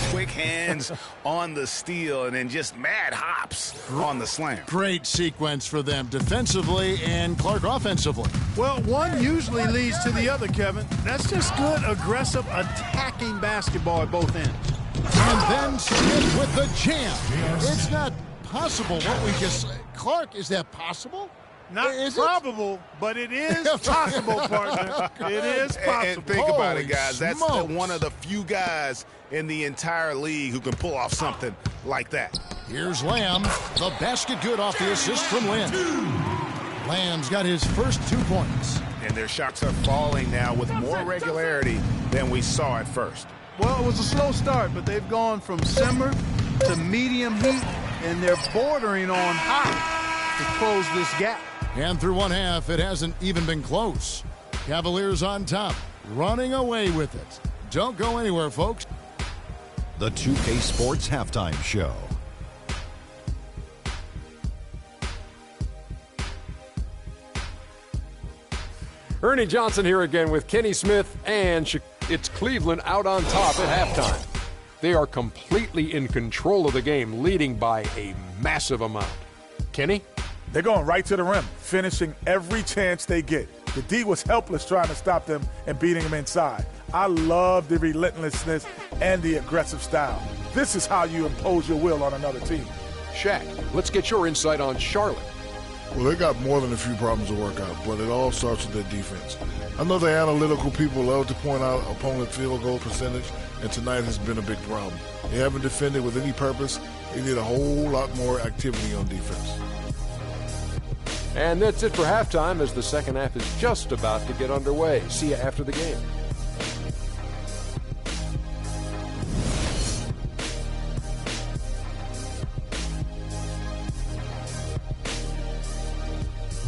Quick hands on the steal, and then just mad hops on the slam. Great sequence for them defensively and Clark offensively. Well, one usually leads to the other, Kevin. That's just good, aggressive, attacking basketball at both ends. And then Smith with the jam. It's not possible what we just... Clark, is that possible? Not probable, but it is possible, partner. It is possible. And think about it, guys. That's one of the few guys in the entire league who can pull off something like that. Here's Lamb. The basket good off the assist from Lynn. Lamb's got his first 2 points. And their shots are falling now with more regularity than we saw at first. Well, it was a slow start, but they've gone from simmer to medium heat, and they're bordering on hot to close this gap. And through one half, it hasn't even been close. Cavaliers on top, running away with it. Don't go anywhere, folks. The 2K Sports Halftime Show. Ernie Johnson here again with Kenny Smith, and it's Cleveland out on top at halftime. They are completely in control of the game, leading by a massive amount. Kenny? They're going right to the rim, finishing every chance they get. The D was helpless trying to stop them and beating them inside. I love the relentlessness and the aggressive style. This is how you impose your will on another team. Shaq, let's get your insight on Charlotte. Well, they got more than a few problems to work out, but it all starts with their defense. I know the analytical people love to point out opponent field goal percentage, and tonight has been a big problem. They haven't defended with any purpose. They need a whole lot more activity on defense. And that's it for halftime, as the second half is just about to get underway. See you after the game.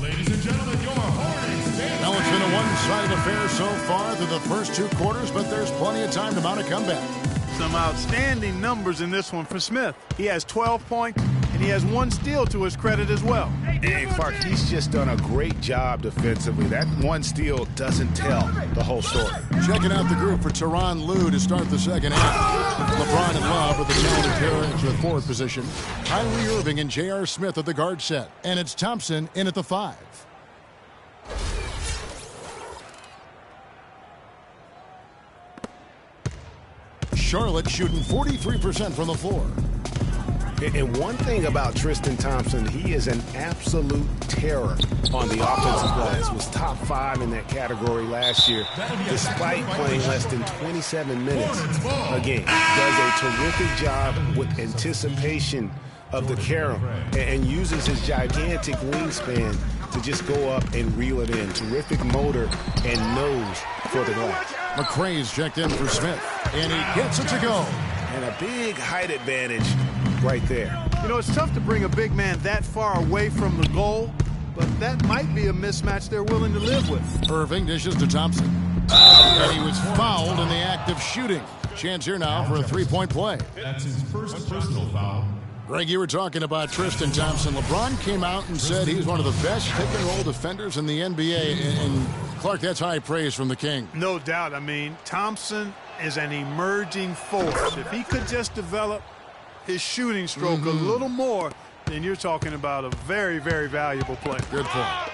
Ladies and gentlemen, your Hornets. Now it's been a one-sided affair so far through the first 2 quarters, but there's plenty of time to mount a comeback. Some outstanding numbers in this one for Smith. He has 12 points, and he has 1 steal to his credit as well. And Clark, he's just done a great job defensively. That 1 steal doesn't tell the whole story. Checking out the group for Tyronn Lue to start the second half. LeBron and Love are the talented pair into the forward position. Kyrie Irving and J.R. Smith at the guard set. And it's Thompson in at the 5. Charlotte shooting 43% from the floor. And one thing about Tristan Thompson, he is an absolute terror on the offensive glass. Was top 5 in that category last year, despite playing less than 27 minutes a game. Does a terrific job with anticipation of the carom and uses his gigantic wingspan to just go up and reel it in. Terrific motor and nose for the glass. McRae's checked in for Smith, and he gets it to go. And a big height advantage right there. You know, it's tough to bring a big man that far away from the goal, but that might be a mismatch they're willing to live with. Irving dishes to Thompson. And he was fouled in the act of shooting. Chance here now for a three-point play. That's his first personal foul. Greg, you were talking about Tristan Thompson. LeBron came out and said he's one of the best pick-and-roll defenders in the NBA. And Clark, that's high praise from the King. No doubt. I mean, Thompson is an emerging force. If he could just develop his shooting stroke a little more, then you're talking about a very, very valuable player. Good point.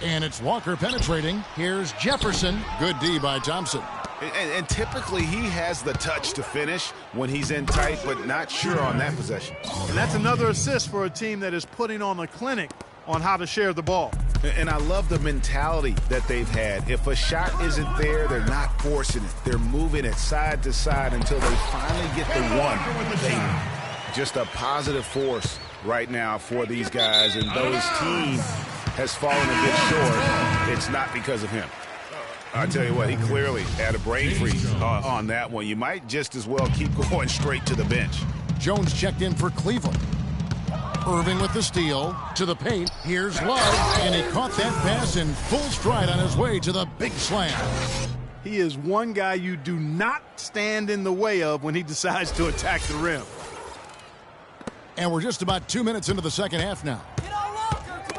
And it's Walker penetrating. Here's Jefferson. Good D by Thompson. And typically he has the touch to finish when he's in tight, but not sure on that possession. And that's another assist for a team that is putting on a clinic on how to share the ball. And I love the mentality that they've had. If a shot isn't there, they're not forcing it. They're moving it side to side until they finally get the one. Just a positive force right now for these guys. And though his team has fallen a bit short, it's not because of him. I tell you what, he clearly had a brain freeze on that one. You might just as well keep going straight to the bench. Jones checked in for Cleveland. Irving with the steal to the paint. Here's Love, and he caught that pass in full stride on his way to the big slam. He is one guy you do not stand in the way of when he decides to attack the rim. And we're just about 2 minutes into the second half now.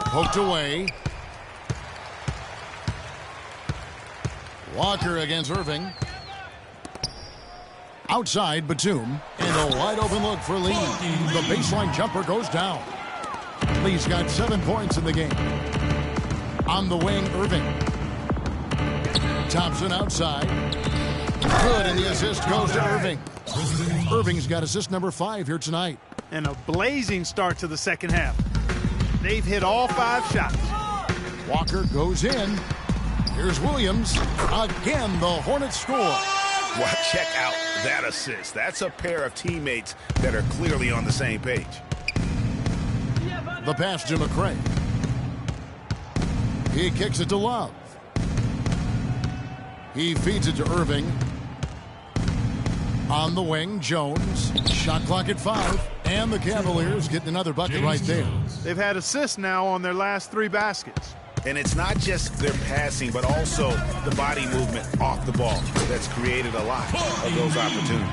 Poked away. Walker against Irving. Outside, Batum. And a wide open look for Lee. The baseline jumper goes down. Lee's got 7 points in the game. On the wing, Irving. Thompson outside. Good, and the assist goes to Irving. Irving's got assist number 5 here tonight. And a blazing start to the second half. They've hit all 5 shots. Walker goes in. Here's Williams. Again, the Hornets score. Well, check out that assist. That's a pair of teammates that are clearly on the same page. The pass to McCray. He kicks it to Love. He feeds it to Irving. On the wing, Jones. Shot clock at 5. And the Cavaliers getting another bucket right there. They've had assists now on their last 3 baskets. And it's not just their passing, but also the body movement off the ball that's created a lot of those opportunities.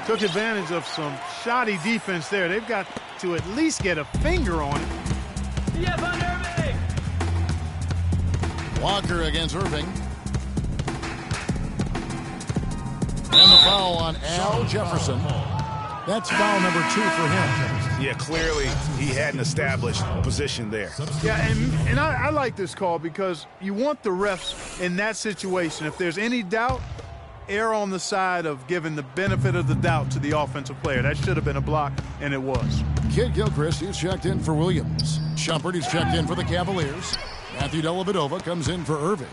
Took advantage of some shoddy defense there. They've got to at least get a finger on it. Walker against Irving. And the foul on Al Jefferson. That's foul number 2 for him. Yeah, clearly he hadn't established a position there. Yeah, and I like this call because you want the refs in that situation. If there's any doubt, err on the side of giving the benefit of the doubt to the offensive player. That should have been a block, and it was. Kid Gilchrist, he's checked in for Williams. Shumpert, he's checked in for the Cavaliers. Matthew Dellavedova comes in for Irving.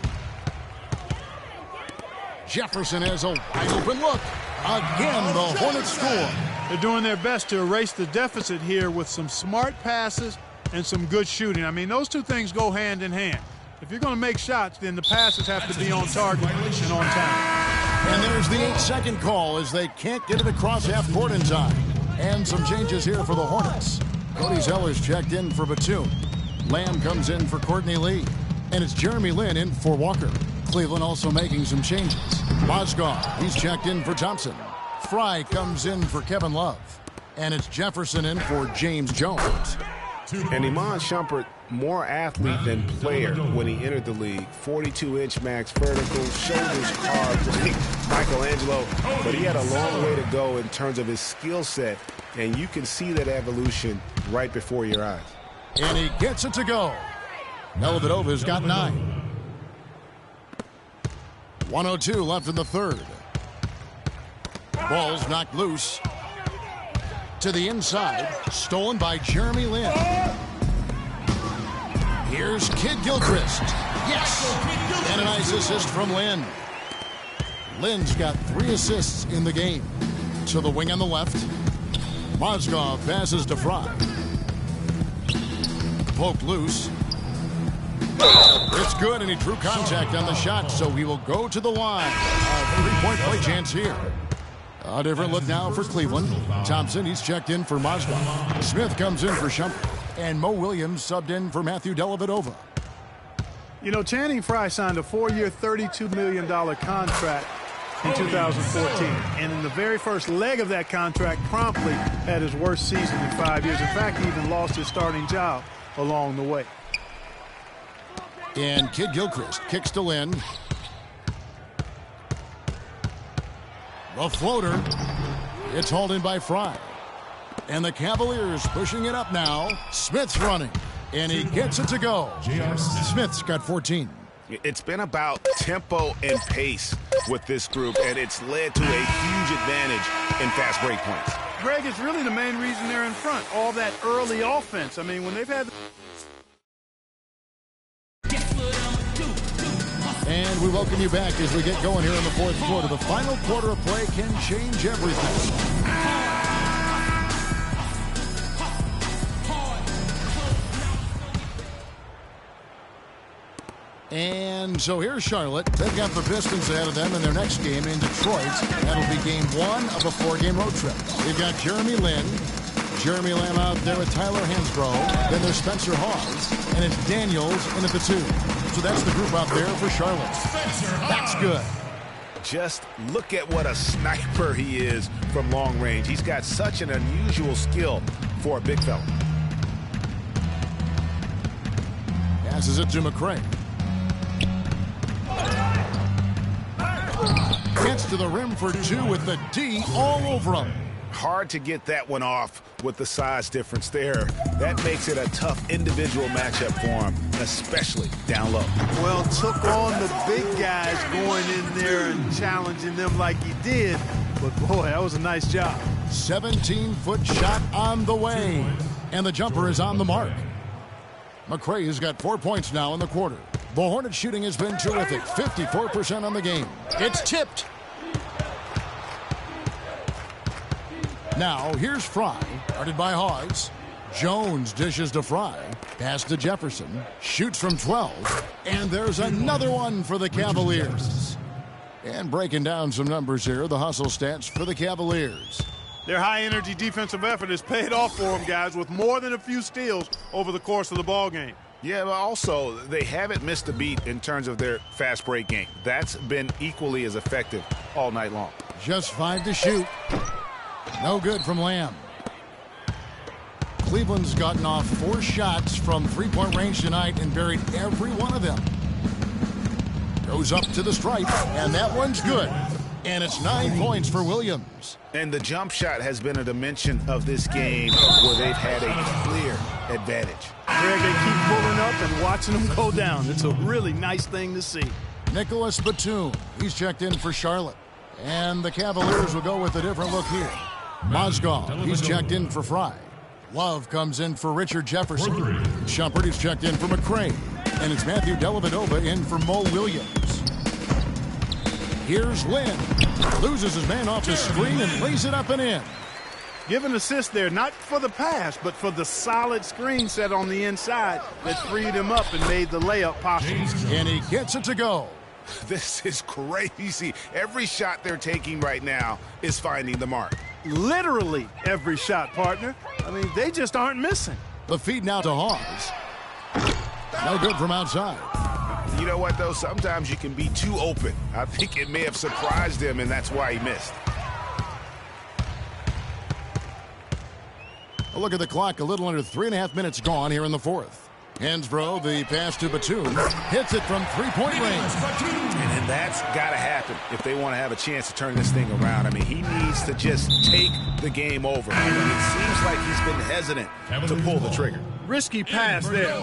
Jefferson has a wide open look. Again, the Hornets score. They're doing their best to erase the deficit here with some smart passes and some good shooting. I mean, those two things go hand in hand. If you're going to make shots, then the passes have to be on target and on time. And there's the 8-second call as they can't get it across half court in time. And some changes here for the Hornets. Cody Zeller's checked in for Batum. Lamb comes in for Courtney Lee. And it's Jeremy Lin in for Walker. Cleveland also making some changes. Mozgov, he's checked in for Thompson. Fry comes in for Kevin Love. And it's Jefferson in for James Jones. And Iman Shumpert, more athlete than player when he entered the league. 42-inch max vertical, shoulders carved like Michelangelo. But he had a long way to go in terms of his skill set. And you can see that evolution right before your eyes. And he gets it to go. Dellavedova's got 9. 1:02 left in the third. Ball's knocked loose. To the inside. Stolen by Jeremy Lin. Here's Kid Gilchrist. Yes! And a nice assist from Lin. Lin's got 3 assists in the game. To the wing on the left. Mozgov passes to Fry. Poked loose. It's good, and he drew contact on the shot, so he will go to the line. A 3-point play chance here. A different look now for Cleveland. Thompson, he's checked in for Mozgov. Smith comes in for Shumpert. And Mo Williams subbed in for Matthew Dellavedova. You know, Channing Frye signed a 4-year, $32 million contract in 2014. And in the very first leg of that contract, promptly had his worst season in 5 years. In fact, he even lost his starting job along the way. And Kid Gilchrist kicks to Lynn. The floater. It's hauled in by Frye. And the Cavaliers pushing it up now. Smith's running. And he gets it to go. Smith's got 14. It's been about tempo and pace with this group, and it's led to a huge advantage in fast break points. Greg, it's really the main reason they're in front. All that early offense. I mean, when they've had... And we welcome you back as we get going here in the fourth quarter. The final quarter of play can change everything. And so here's Charlotte. They've got the Pistons ahead of them in their next game in Detroit. That'll be game 1 of a 4-game road trip. They've got Jeremy Lin. Jeremy Lamb out there with Tyler Hansbrough. Then there's Spencer Hawes. And it's Daniels in at the 2. So that's the group out there for Charlotte. That's good. Just look at what a sniper he is from long range. He's got such an unusual skill for a big fella. Passes it to McCray. Gets to the rim for 2 with the D all over him. Hard to get that one off with the size difference there. That makes it a tough individual matchup for him, especially down low. Well, took on the big guys going in there and challenging them like he did. But, boy, that was a nice job. 17-foot shot on the way. And the jumper is on the mark. McCray has got 4 points now in the quarter. The Hornets shooting has been terrific. 54% on the game. It's tipped. Now, here's Frye, guarded by Hawes. Jones dishes to Frye. Pass to Jefferson. Shoots from 12. And there's another one for the Cavaliers. And breaking down some numbers here, the hustle stats for the Cavaliers. Their high-energy defensive effort has paid off for them, guys, with more than a few steals over the course of the ballgame. Yeah, but also, they haven't missed a beat in terms of their fast break game. That's been equally as effective all night long. Just 5 to shoot. No good from Lamb. Cleveland's gotten off 4 shots from three-point range tonight and buried every one of them. Goes up to the stripe, and that one's good. And it's 9 points for Williams. And the jump shot has been a dimension of this game where they've had a clear advantage. Greg, they keep pulling up and watching them go down. It's a really nice thing to see. Nicholas Batum, he's checked in for Charlotte. And the Cavaliers will go with a different look here. Mozgov, he's checked in for Frye. Love comes in for Richard Jefferson. Shumpert is checked in for McCray. And it's Matthew Dellavedova in for Mo Williams. Here's Lynn. Loses his man off the screen and lays it up and in. Give an assist there, not for the pass, but for the solid screen set on the inside that freed him up and made the layup possible. And he gets it to go. This is crazy. Every shot they're taking right now is finding the mark. Literally every shot, partner. I mean, they just aren't missing. The feed now to Hawes. No good from outside. You know what, though? Sometimes you can be too open. I think it may have surprised him, and that's why he missed. A look at the clock. A little under 3.5 minutes gone here in the fourth. Hansbrough, the pass to Batum, hits it from three-point range. And that's got to happen if they want to have a chance to turn this thing around. I mean, he needs to just take the game over. And it seems like he's been hesitant to pull the trigger. Risky pass there.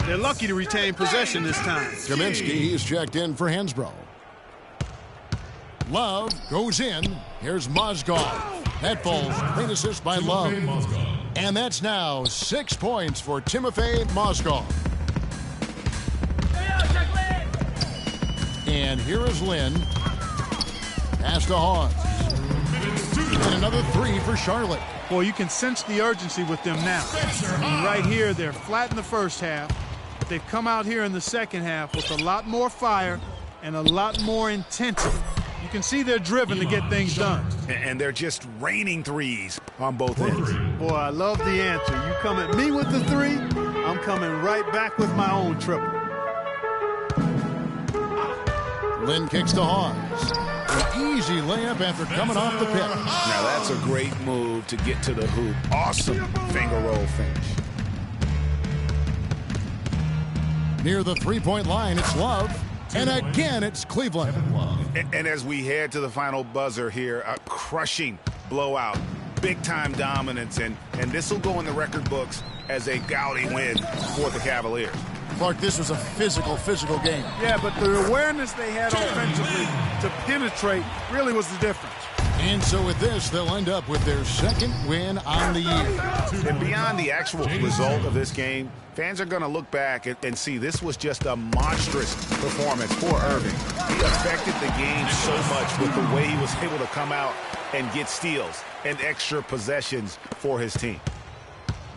They're lucky to retain possession this time. Kaminsky is checked in for Hansbrough. Love goes in. Here's Mozgov. That falls. Great assist by Love. And that's now 6 points for Timofey Mozgov. And here is Lynn. Pass to Hawes. And another 3 for Charlotte. Boy, you can sense the urgency with them now. And right here, they're flat in the first half. They've come out here in the second half with a lot more fire and a lot more intensity. You can see they're driven to get things done. And they're just raining threes on both ends. Boy, I love the answer. You come at me with the three, I'm coming right back with my own triple. Lynn kicks to Hawes. An easy layup after coming off the pick. Now that's a great move to get to the hoop. Awesome finger roll finish. Near the three-point line, it's Love. And again, it's Cleveland. And as we head to the final buzzer here, a crushing blowout, big-time dominance, and this will go in the record books as a gaudy win for the Cavaliers. Clark, this was a physical game. Yeah, but the awareness they had offensively to penetrate really was the difference. And so with this, they'll end up with their second win on the year. And beyond the actual result of this game, fans are going to look back and see this was just a monstrous performance for Irving. He affected the game so much with the way he was able to come out and get steals and extra possessions for his team.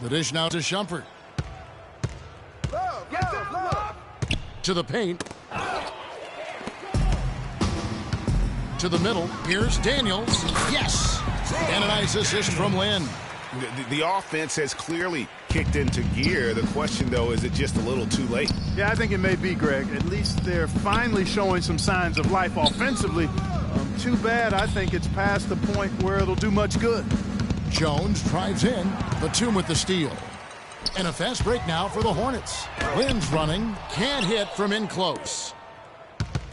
The dish now to Shumpert. To the paint. To the middle. Here's Daniels. Yes! And a nice assist from Lynn. The offense has clearly kicked into gear. The question, though, is it just a little too late? Yeah, I think it may be, Greg. At least they're finally showing some signs of life offensively. Too bad I think it's past the point where it'll do much good. Jones drives in. Batum with the steal. And a fast break now for the Hornets. Lynn's running. Can't hit from in close.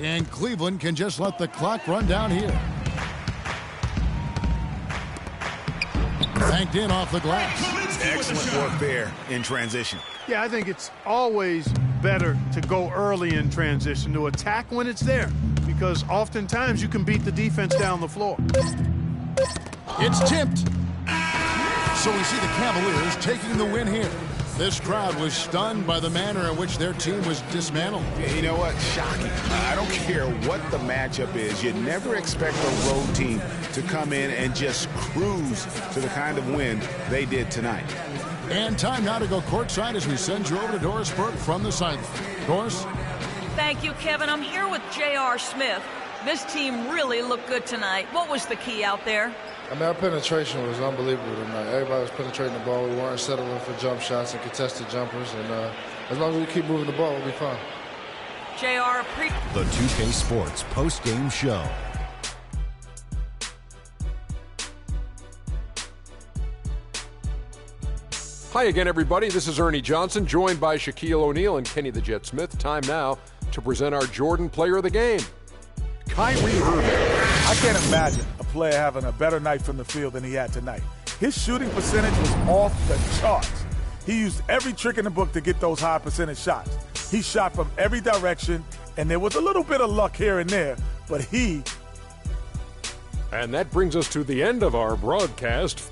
And Cleveland can just let the clock run down here. Banked in off the glass. Excellent work there in transition. Yeah, I think it's always better to go early in transition, to attack when it's there, because oftentimes you can beat the defense down the floor. It's tipped. So we see the Cavaliers taking the win here. This crowd was stunned by the manner in which their team was dismantled. You know what? Shocking. I don't care what the matchup is. You never expect a road team to come in and just cruise to the kind of win they did tonight. And time now to go courtside as we send you over to Doris Burke from the sideline. Doris? Thank you, Kevin. I'm here with J.R. Smith. This team really looked good tonight. What was the key out there? I mean, our penetration was unbelievable tonight. Everybody was penetrating the ball. We weren't settling for jump shots and contested jumpers. And as long as we keep moving the ball, we'll be fine. J.R. The 2K Sports post-game show. Hi again, everybody. This is Ernie Johnson, joined by Shaquille O'Neal and Kenny the Jet Smith. Time now to present our Jordan Player of the Game, Kyrie Irving. I can't imagine a player having a better night from the field than he had tonight. His shooting percentage was off the charts. He used every trick in the book to get those high percentage shots. He shot from every direction, and there was a little bit of luck here and there, but he... And that brings us to the end of our broadcast.